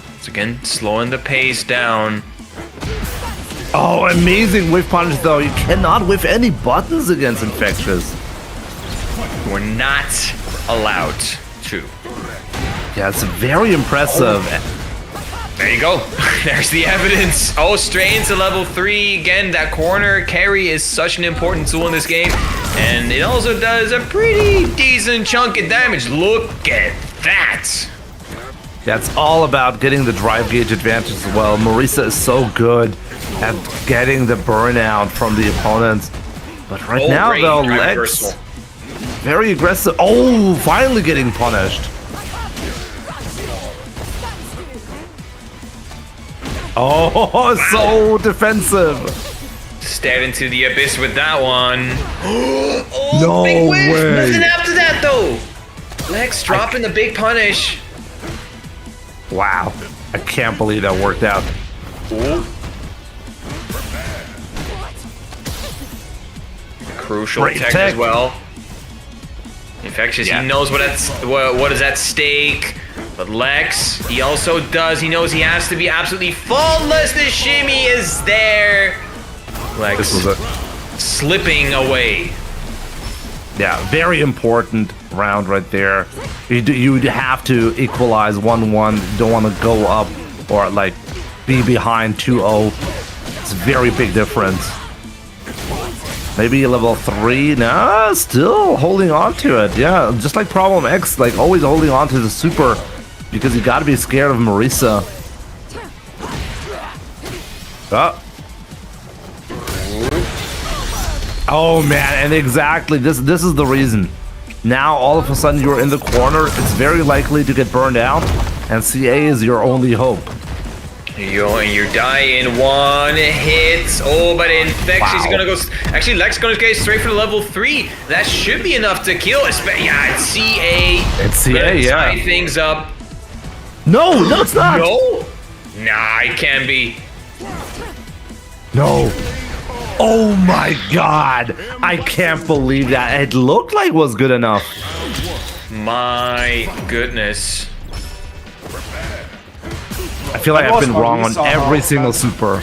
Once again, slowing the pace down. Oh, amazing whiff punish though. You cannot whiff any buttons against Infectious. We're not allowed to. Yeah, it's very impressive. There you go. There's the evidence. Oh, straight into level 3. Again, that corner carry is such an important tool in this game. And it also does a pretty decent chunk of damage. Look at that. That's all about getting the drive gauge advantage as well. Marisa is so good at getting the burnout from the opponents. But right now, though, Lex, very aggressive. Oh, finally getting punished. Oh, so defensive. Stared into the abyss with that one. Oh, No big whiff. way. Nothing after that, though. Lex dropping the big punish. Wow. I can't believe that worked out. Ooh. Crucial Great tech tech. as well. Infectious, Yeah. he knows what is at stake. But Lex, he also does. He knows he has to be absolutely faultless. The shimmy is there. Lex This was slipping away. Yeah, very important round right there. You have to equalize 1-1. You don't want to go up or like be behind 2-0. It's a very big difference. Maybe level 3. Nah, still holding on to it. Yeah, just like Problem X, like always holding on to the super because you gotta be scared of Marisa. Oh man, and exactly this is the reason. Now all of a sudden you're in the corner. It's very likely to get burned out, and CA is your only hope. You die in 1 hit. Oh, but Infectious is gonna go. Actually, Lex gonna go straight for the level 3. That should be enough to kill. Yeah, it's CA. It's CA, yeah. Tie things up. No, it's not. No. Nah, it can be. No. Oh my god. I can't believe that. It looked like it was good enough. My goodness. I feel like I've been wrong on every single super.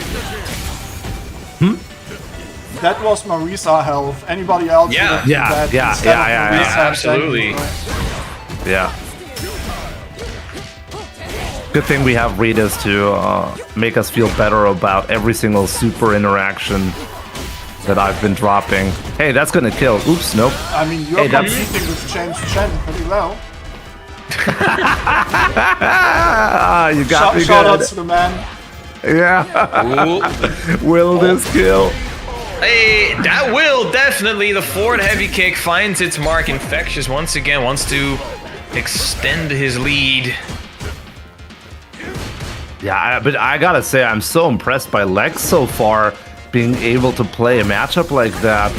That was Marisa health. Anybody else? Yeah. Absolutely. Yeah. Good thing we have readers to make us feel better about every single super interaction that I've been dropping. Hey, that's gonna kill. Oops, nope. I mean, you're competing with James Chen pretty well. You got me Shout out good. to the man. Yeah. Will this kill? Hey, that will definitely. The forward heavy kick finds its mark. Infectious once again wants to extend his lead. Yeah, but I gotta say, I'm so impressed by Lex so far, being able to play a matchup like that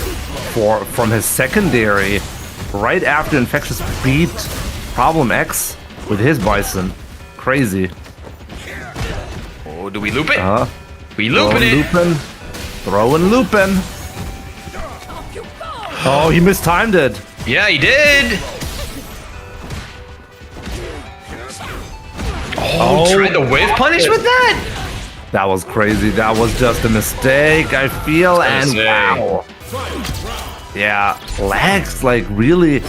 from his secondary right after Infectious beat Problem X with his Bison. Crazy. Oh, do we loop it? We Throwing looping. Oh, he mistimed it. Yeah, he did. Oh, tried the whiff punish with that? That was crazy. That was just a mistake, I feel, and wow. Yeah, Lex, like, really,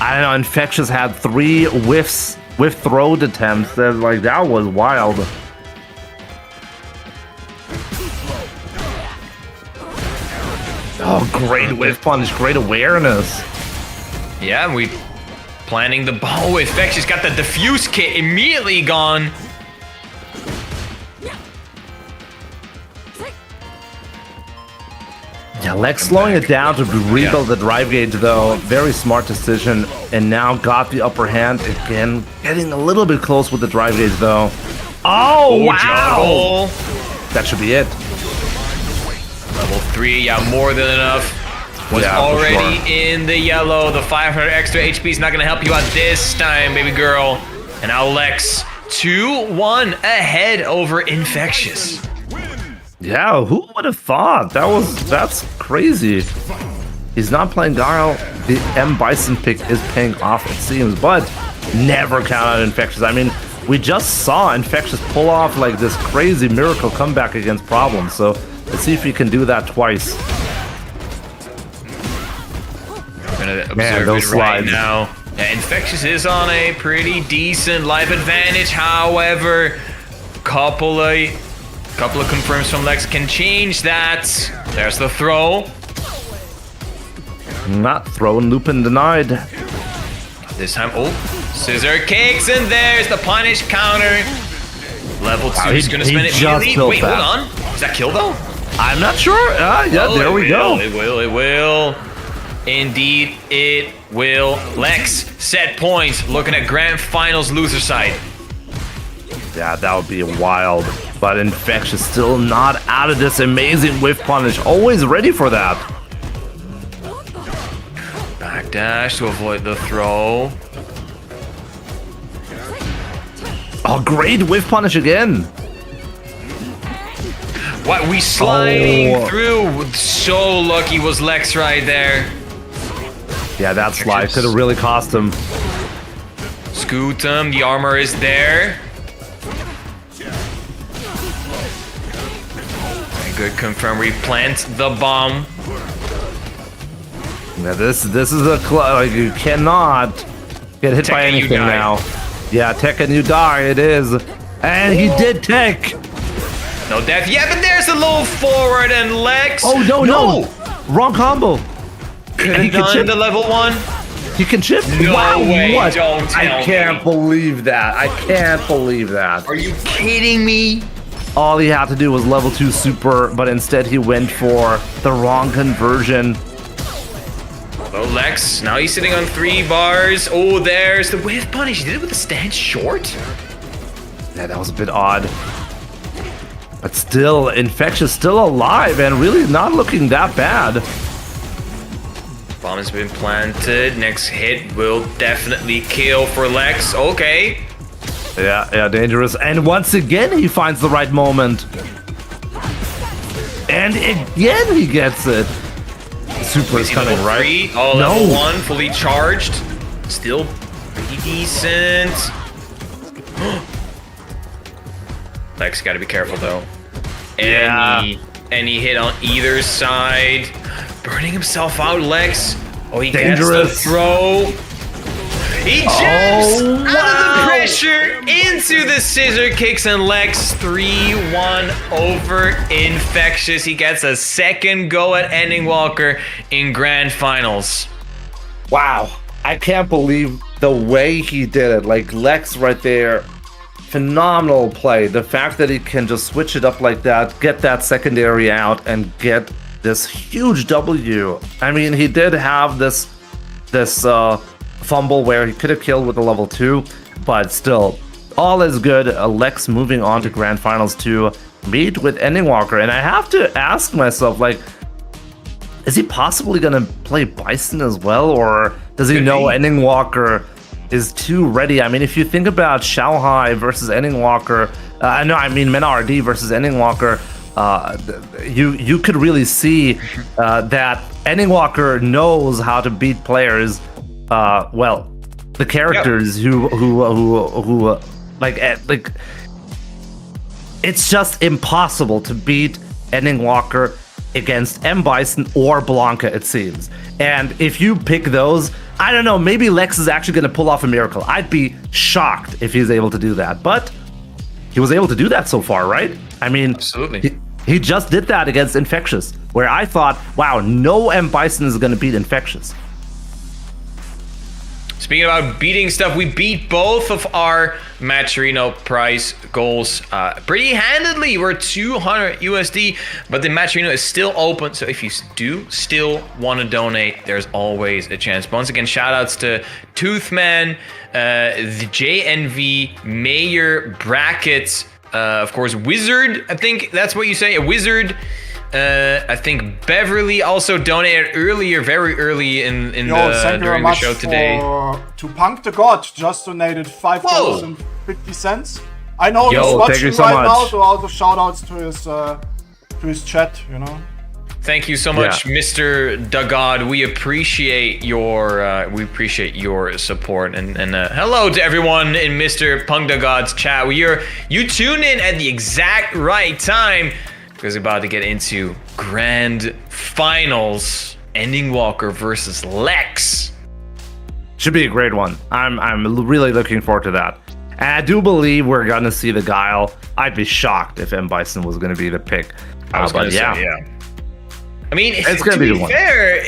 I don't know, Infectious had 3 whiff throw attempts. That was wild. Oh, great whiff punish, great awareness. Yeah, we planning the ball. Infectious got the diffuse kit immediately gone. Yeah, Lex slowing it down to rebuild the drive gauge, though. Very smart decision, and now got the upper hand again. Getting a little bit close with the drive gauge, though. Oh, wow! Juggle. That should be it. Level 3, yeah, more than enough. Was already in the yellow. The 500 extra HP is not going to help you out this time, baby girl. And now Lex, 2-1 ahead over Infectious. Yeah, who would have thought? That's crazy. He's not playing Guile. The M Bison pick is paying off, it seems, but never count out Infectious. I mean, we just saw Infectious pull off like this crazy miracle comeback against Problem, so let's see if he can do that twice. I'm gonna observe it right now. Yeah, Infectious is on a pretty decent life advantage. However, couple of confirms from Lex can change that. There's the throw. Not throwing, looping denied. This time, scissor kicks, and there's the punish counter. Level 2 is gonna spend it immediately. Wait, hold on. Is that kill though? I'm not sure. There we go. It will. Indeed, it will. Lex, set points. Looking at grand finals loser side. Yeah, that would be wild. But Infectious still not out of this amazing whiff punish. Always ready for that. Backdash to avoid the throw. Oh, great whiff punish again. What, we sliding through? So lucky was Lex right there. Yeah, that slide could have really cost him. Scoot him, the armor is there. Good confirm, replant the bomb. Yeah, this is a like, you cannot get hit by anything now. Yeah, tech and you die, it is. And he did tech. No death. Yeah, but there's a low forward and Lex. Oh, no. Wrong combo. Could And he have can done chip. the level 1. He can chip. No Wow, way, what? don't I tell can't me. believe that. I can't believe that. Are you kidding me? All he had to do was level 2 super, but instead he went for the wrong conversion. Oh, Lex, now he's sitting on 3 bars. Oh, there's the whiff punish. He did it with the stance short. Yeah, that was a bit odd. But still, Infectious still alive and really not looking that bad. Bomb has been planted. Next hit will definitely kill for Lex. Okay. Yeah, dangerous. And once again, he finds the right moment. And again, he gets it. Super is coming, Level right? 3. Oh, level 1, fully charged. Still pretty decent. Lex, gotta be careful though. Yeah. Any hit on either side. Burning himself out, Lex. Oh, he Dangerous. gets the throw. He jumps out of the pressure into the scissor kicks, and Lex 3-1 over Infectious. He gets a second go at ending Walker in grand finals. Wow. I can't believe the way he did it. Like, Lex right there. Phenomenal play. The fact that he can just switch it up like that, get that secondary out, and get this huge W. I mean, he did have this fumble where he could have killed with the level 2, but still, all is good. Lex moving on to grand finals to meet with Ending Walker, and I have to ask myself, like, is he possibly gonna play Bison as well, or does he know Ending Walker is too ready? I mean, if you think about Xiaohai versus Ending Walker, Mena RD versus Ending Walker, you could really see that Ending Walker knows how to beat players. The characters who like it's just impossible to beat Ending Walker against M. Bison or Blanca, it seems. And if you pick those, I don't know, maybe Lex is actually going to pull off a miracle. I'd be shocked if he's able to do that. But he was able to do that so far, right? I mean, Absolutely. He just did that against Infectious, where I thought, wow, no M. Bison is going to beat Infectious. Speaking about beating stuff, we beat both of our Matcherino prize goals pretty handedly. We're 200 USD, but the Matcherino is still open. So if you do still want to donate, there's always a chance. Once again, shout outs to Toothman, the JNV, Mayor, Brackets, of course, Wizard. I think that's what you say, a Wizard. I think Beverly also donated earlier, very early in during the show today. To Punk the God just donated $5.50. I know he's thank watching you so right now, much. so all the shout outs to his chat, you know. Thank you so much, Mr. Dagod. We appreciate your support, and hello to everyone in Mr. Punk Dagod's chat. You tune in at the exact right time, because we're about to get into grand finals. Ending Walker versus Lex. Should be a great one. I'm really looking forward to that. And I do believe we're gonna see the Guile. I'd be shocked if M. Bison was gonna be the pick. I was gonna say, yeah. I mean, it's gonna to be be the one. fair,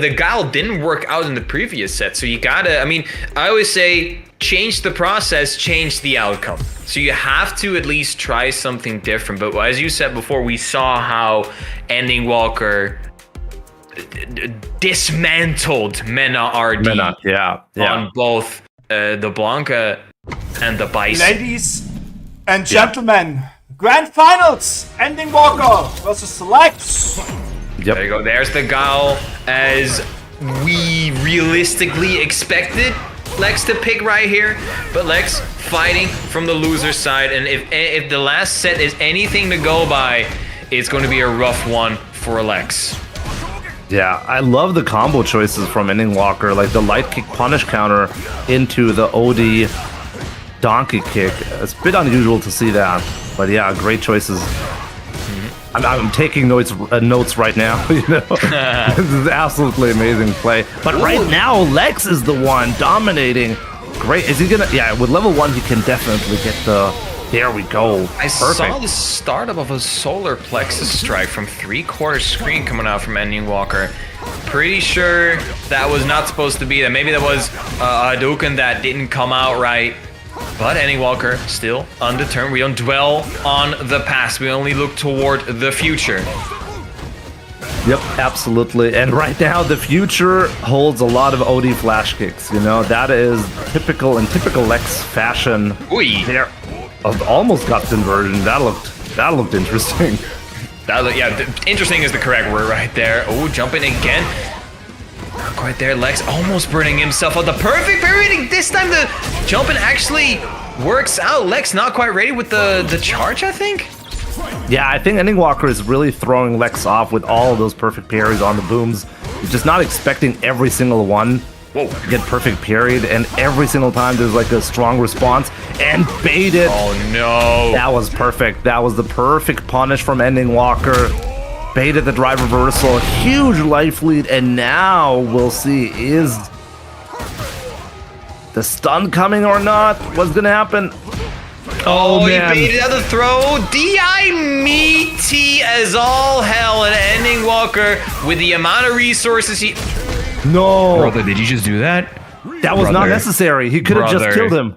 the Guile didn't work out in the previous set, so you gotta. I mean, I always say, change the process, change the outcome. So you have to at least try something different. But as you said before, we saw how Ending Walker dismantled Mena RD on both the Blanca and the Bison. Ladies and gentlemen, grand finals, Ending Walker versus Lex. Yep. There you go. There's the Guile as we realistically expected Lex to pick right here, but Lex fighting from the loser side, and if the last set is anything to go by, it's going to be a rough one for Lex. Yeah, I love the combo choices from Ending Walker, like the light kick punish counter into the OD donkey kick. It's a bit unusual to see that, but yeah, great choices. I'm taking notes right now. You know, this is absolutely amazing play. But right now, Lex is the one dominating. Great. Is he gonna? Yeah, with level 1, he can definitely get the There we go. I saw the startup of a solar plexus strike from 3/4 screen coming out from Ending Walker. Pretty sure that was not supposed to be that. Maybe that was a Hadouken that didn't come out right. But Ending Walker still undetermined. We don't dwell on the past. We only look toward the future. Yep, absolutely. And right now, the future holds a lot of OD flash kicks. You know, that is typical in typical Lex fashion. Oi. There, almost got inversion. That looked interesting. Interesting is the correct word right there. Oh, jumping again. Not quite there. Lex almost burning himself out. The perfect parry. This time the jumping actually works out. Lex not quite ready with the charge, I think. Yeah, I think Ending Walker is really throwing Lex off with all of those perfect parries on the booms. He's just not expecting every single one to get perfect parried, and every single time there's like a strong response and baited. Oh no. That was perfect. That was the perfect punish from Ending Walker. Baited the drive reversal, huge life lead, and now we'll see, is the stun coming or not? What's gonna happen? Oh, man. He baited out the throw. DI meaty as all hell, and Ending Walker with the amount of resources he... No. Brother, did you just do that? That was not necessary. He could have just Brother. killed him.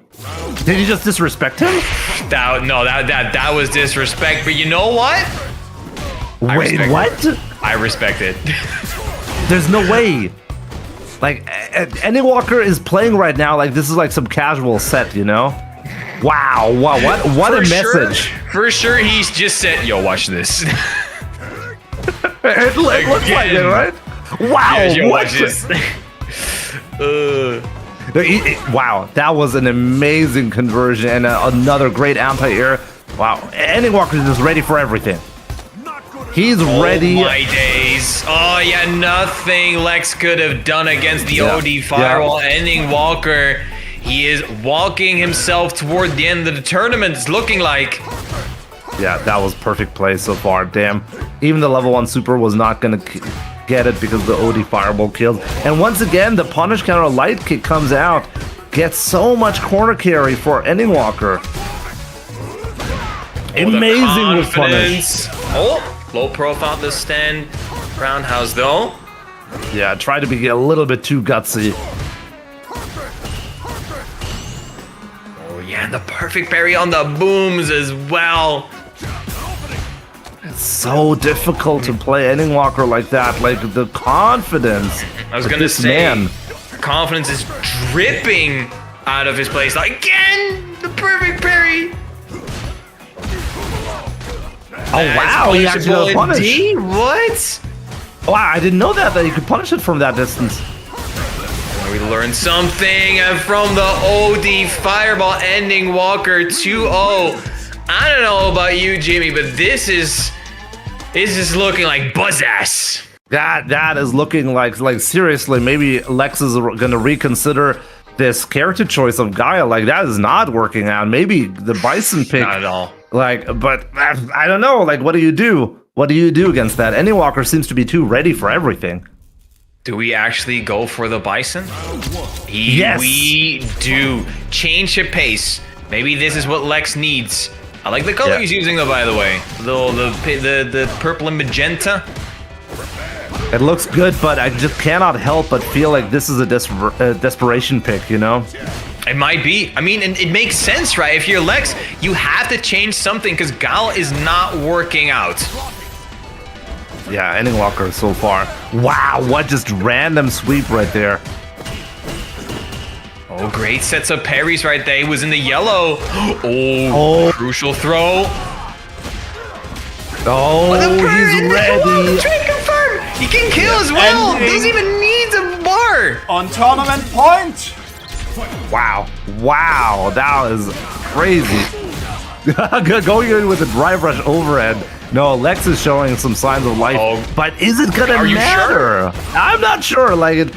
Did he just disrespect him? That was disrespect, but you know what? Wait, what? I respect it. There's no way. Like, Ending Walker is playing right now like this is like some casual set, you know? Wow, what a message. For sure, he's just said, yo, watch this. It looks like it, right? Wow, Yo, what? watch this. Wow, that was an amazing conversion and another great anti-air. Wow, Ending Walker is just ready for everything. He's ready. Oh my days. Oh yeah, nothing Lex could have done against the OD firewall. Ending Walker, he is walking himself toward the end of the tournament, it's looking like. Yeah, that was perfect play so far. Damn. Even the level 1 super was not gonna get it because the OD fireball killed. And once again, the punish counter light kick comes out. Gets so much corner carry for Ending Walker. Amazing with punish. Oh, low profile this stand. Roundhouse though. Yeah, try to be a little bit too gutsy. Oh yeah, and the perfect parry on the booms as well. It's so difficult to play Ending Walker like that. Like the confidence. I was of gonna this say, man. confidence is dripping out of his place. Like, again, the perfect parry. Oh wow, he actually got a punish. Indeed. What? Wow, I didn't know that you could punish it from that distance. We learned something from the OD Fireball. Ending Walker 2-0. I don't know about you, Jimmy, but this is looking like buzz ass. That is looking like seriously, maybe Lex is gonna reconsider this character choice of Gaia. Like that is not working out. Maybe the Bison pick. Not at all. But I don't know. Like, what do you do? What do you do against that? Ending Walker seems to be too ready for everything. Do we actually go for the Bison? Yes. We do. Change of pace. Maybe this is what Lex needs. I like the color he's using though, by the way. The purple and magenta. It looks good, but I just cannot help but feel like this is a desperation pick, you know? It might be. I mean, and it makes sense, right? If you're Lex, you have to change something because Gal is not working out. Yeah, Ending Walker so far. Wow, what just random sweep right there. Oh, great sets of parries right there. He was in the yellow. Oh, crucial throw. Oh, he's ready. Trick confirm. He can kill as well. Ending. Doesn't even need a bar. On tournament point! Wow, that was crazy. Going in with a drive rush overhead. No, Lex is showing some signs of life, but is it gonna matter? I'm not sure. Like it.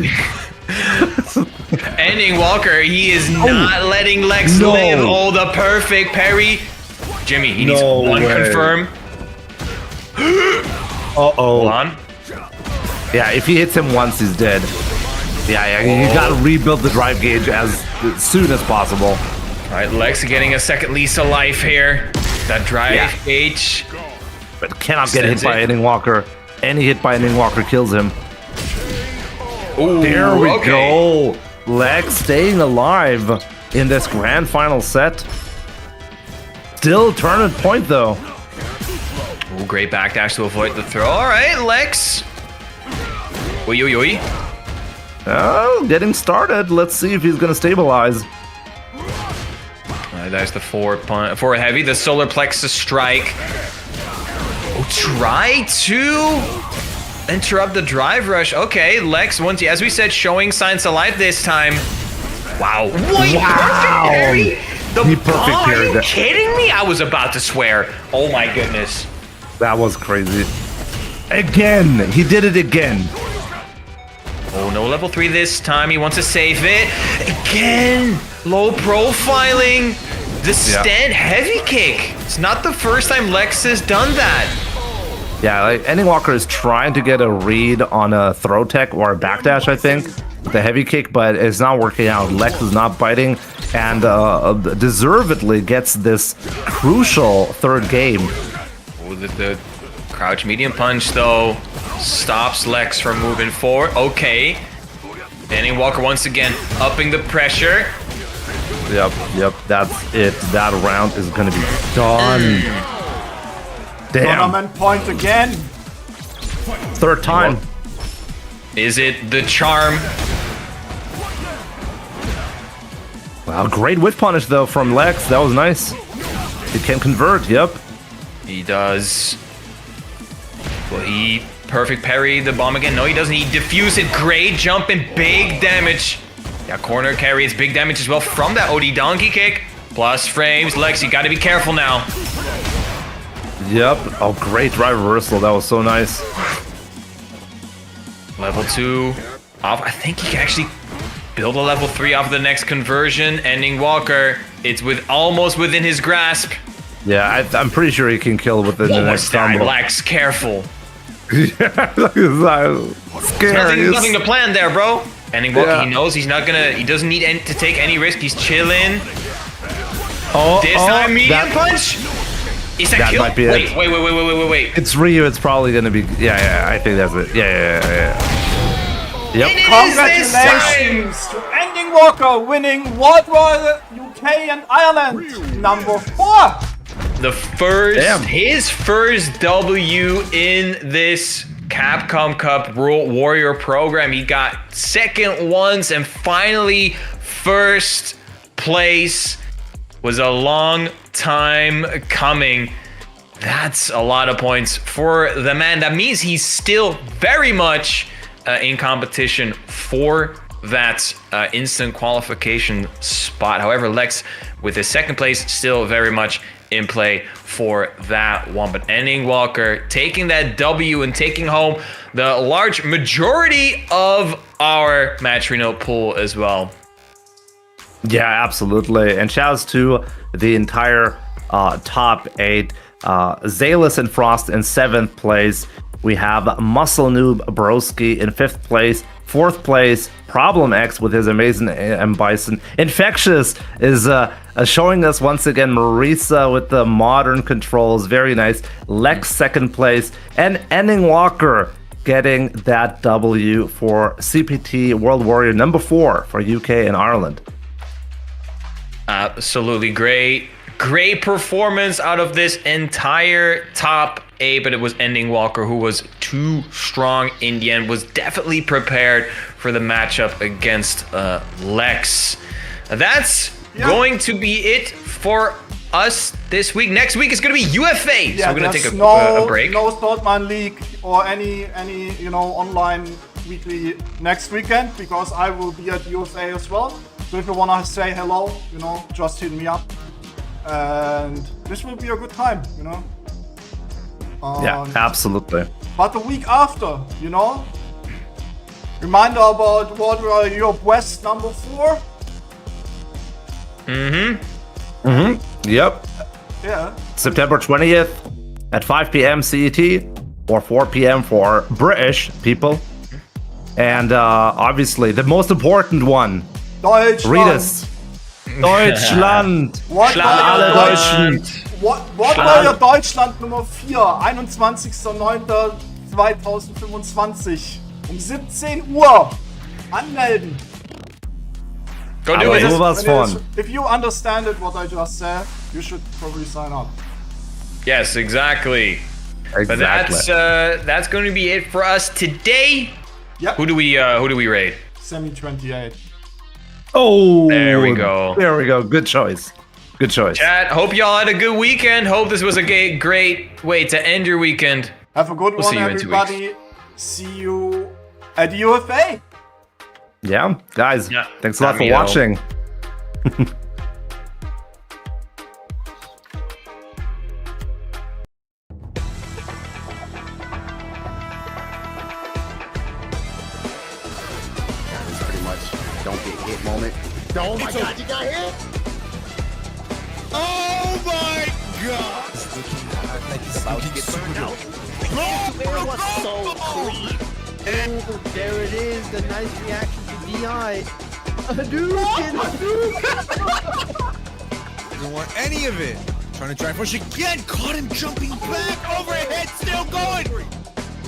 Ending Walker, he is not letting Lex live. Oh, the perfect parry. Jimmy, he needs one confirm. Hold on. Yeah, if he hits him once, he's dead. Yeah, you gotta rebuild the drive gauge as soon as possible. All right, Lex getting a second lease of life here. That drive H. But cannot get hit Extends by it. Ending Walker. Any hit by Ending Walker kills him. Ooh, There we okay. go. Lex staying alive in this grand final set. Still tournament point though. Ooh, great backdash to avoid the throw. All right, Lex. Oi, oi, oi. Oh, getting started. Let's see if he's gonna stabilize. There's the forward heavy, the solar plexus strike. Oh, try to interrupt the drive rush. Okay, Lex, as we said, showing signs of life this time. Wow. What? Wow. Perfect parry? The He perfect bomb? Are parried you that. kidding me? I was about to swear. Oh my goodness. That was crazy. Again, he did it again. Oh, no level 3 this time. He wants to save it. Again, low profiling. The stand heavy kick. It's not the first time Lex has done that. Yeah, like Ending Walker is trying to get a read on a throw tech or a backdash, I think, with the heavy kick, but it's not working out. Lex is not biting and deservedly gets this crucial third game. Oh, the crouch medium punch, though, stops Lex from moving forward. Okay. Ending Walker once again upping the pressure. Yep, that's it. That round is gonna be done. Damn, Tournament point again. third time. Is it the charm? Wow, great whip punish though from Lex. That was nice. He can convert, yep. He does. Will he perfect parry the bomb again? No, he doesn't. He diffused it. Great jump and big damage. Yeah, corner carry is big damage as well from that OD donkey kick. Plus frames. Lex, you gotta be careful now. Yep. Oh, great drive reversal. That was so nice. Level 2 off. I think he can actually build a level 3 off the next conversion. Ending Walker. It's almost within his grasp. Yeah, I'm pretty sure he can kill within the What next was that? combo. Lex, careful. Scary. Nothing to plan there, bro. Ending Walker, Yeah. he knows he's not gonna. He doesn't need to take any risk. He's chilling. Oh, This time, medium that- punch. Is that that kill? might be Wait, it. wait. It's Ryu. It's probably gonna be. Yeah. I think that's it. Yeah. Yep. And it is this time. Congratulations to Ending Walker winning World Royal UK and Ireland number 4. The first, Damn. his first W in this Capcom Cup World Warrior program. He got second once and finally first place. Was a long time coming. That's a lot of points for the man. That means he's still very much in competition for that instant qualification spot. However, Lex, with his second place, still very much in play for that one. But Ending Walker taking that W and taking home the large majority of our match reno pool as well. Yeah, absolutely. And shouts to the entire top 8. Zalis and Frost in 7th place. We have Muscle Noob Broski in 5th place. 4th place, Problem X with his amazing M Bison. Infectious is showing us once again Marisa with the modern controls. Very nice. Lex 2nd place. And Ending Walker getting that W for CPT World Warrior number 4 for UK and Ireland. Absolutely great performance out of this entire top 8, but it was Ending Walker who was too strong in the end, was definitely prepared for the matchup against Lex. That's going to be it for us this week. Next week is going to be UFA, so we're going to take a break. No Saltmine League or any online weekly next weekend because I will be at UFA as well. So if you wanna say hello, just hit me up, and this will be a good time, Yeah, absolutely. But the week after, reminder about World Royal Europe West number 4. Yep. Yeah. September 20th at 5 p.m. CET or 4 p.m. for British people. And obviously the most important one, Deutschland. read us. Deutschland! What Alle war Deutschen! What war your Deutschland Nummer 4? 21.09.2025 um 17 Uhr. Anmelden. Go do Aber it. sowas von. If you understand it, what I just said, you should probably sign up. Yes, exactly. But Exactly. that's going to be it for us today. Yep. Who do we raid? Semi 28. Oh, There we go. There we go. Good choice. Good choice. Chat, hope y'all had a good weekend. Hope this was a great way to end your weekend. Have a good We'll one, see you in 2 weeks. everybody. See you at UFA. Yeah, guys. Yeah. Thanks a lot for Dami God. watching. It's pretty much don't get hit moment. Oh my god, you got hit! Oh my god! Like he's about to get burned out. It was so clean. Oh, there it is, the nice reaction to DI. Hadouken! Don't want any of it. Trying to drive push again. Caught him jumping back. Overhead, still going.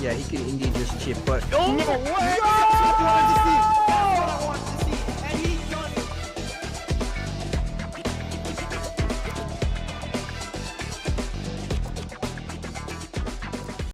Yeah, he could indeed just chip, but... Oh, no way!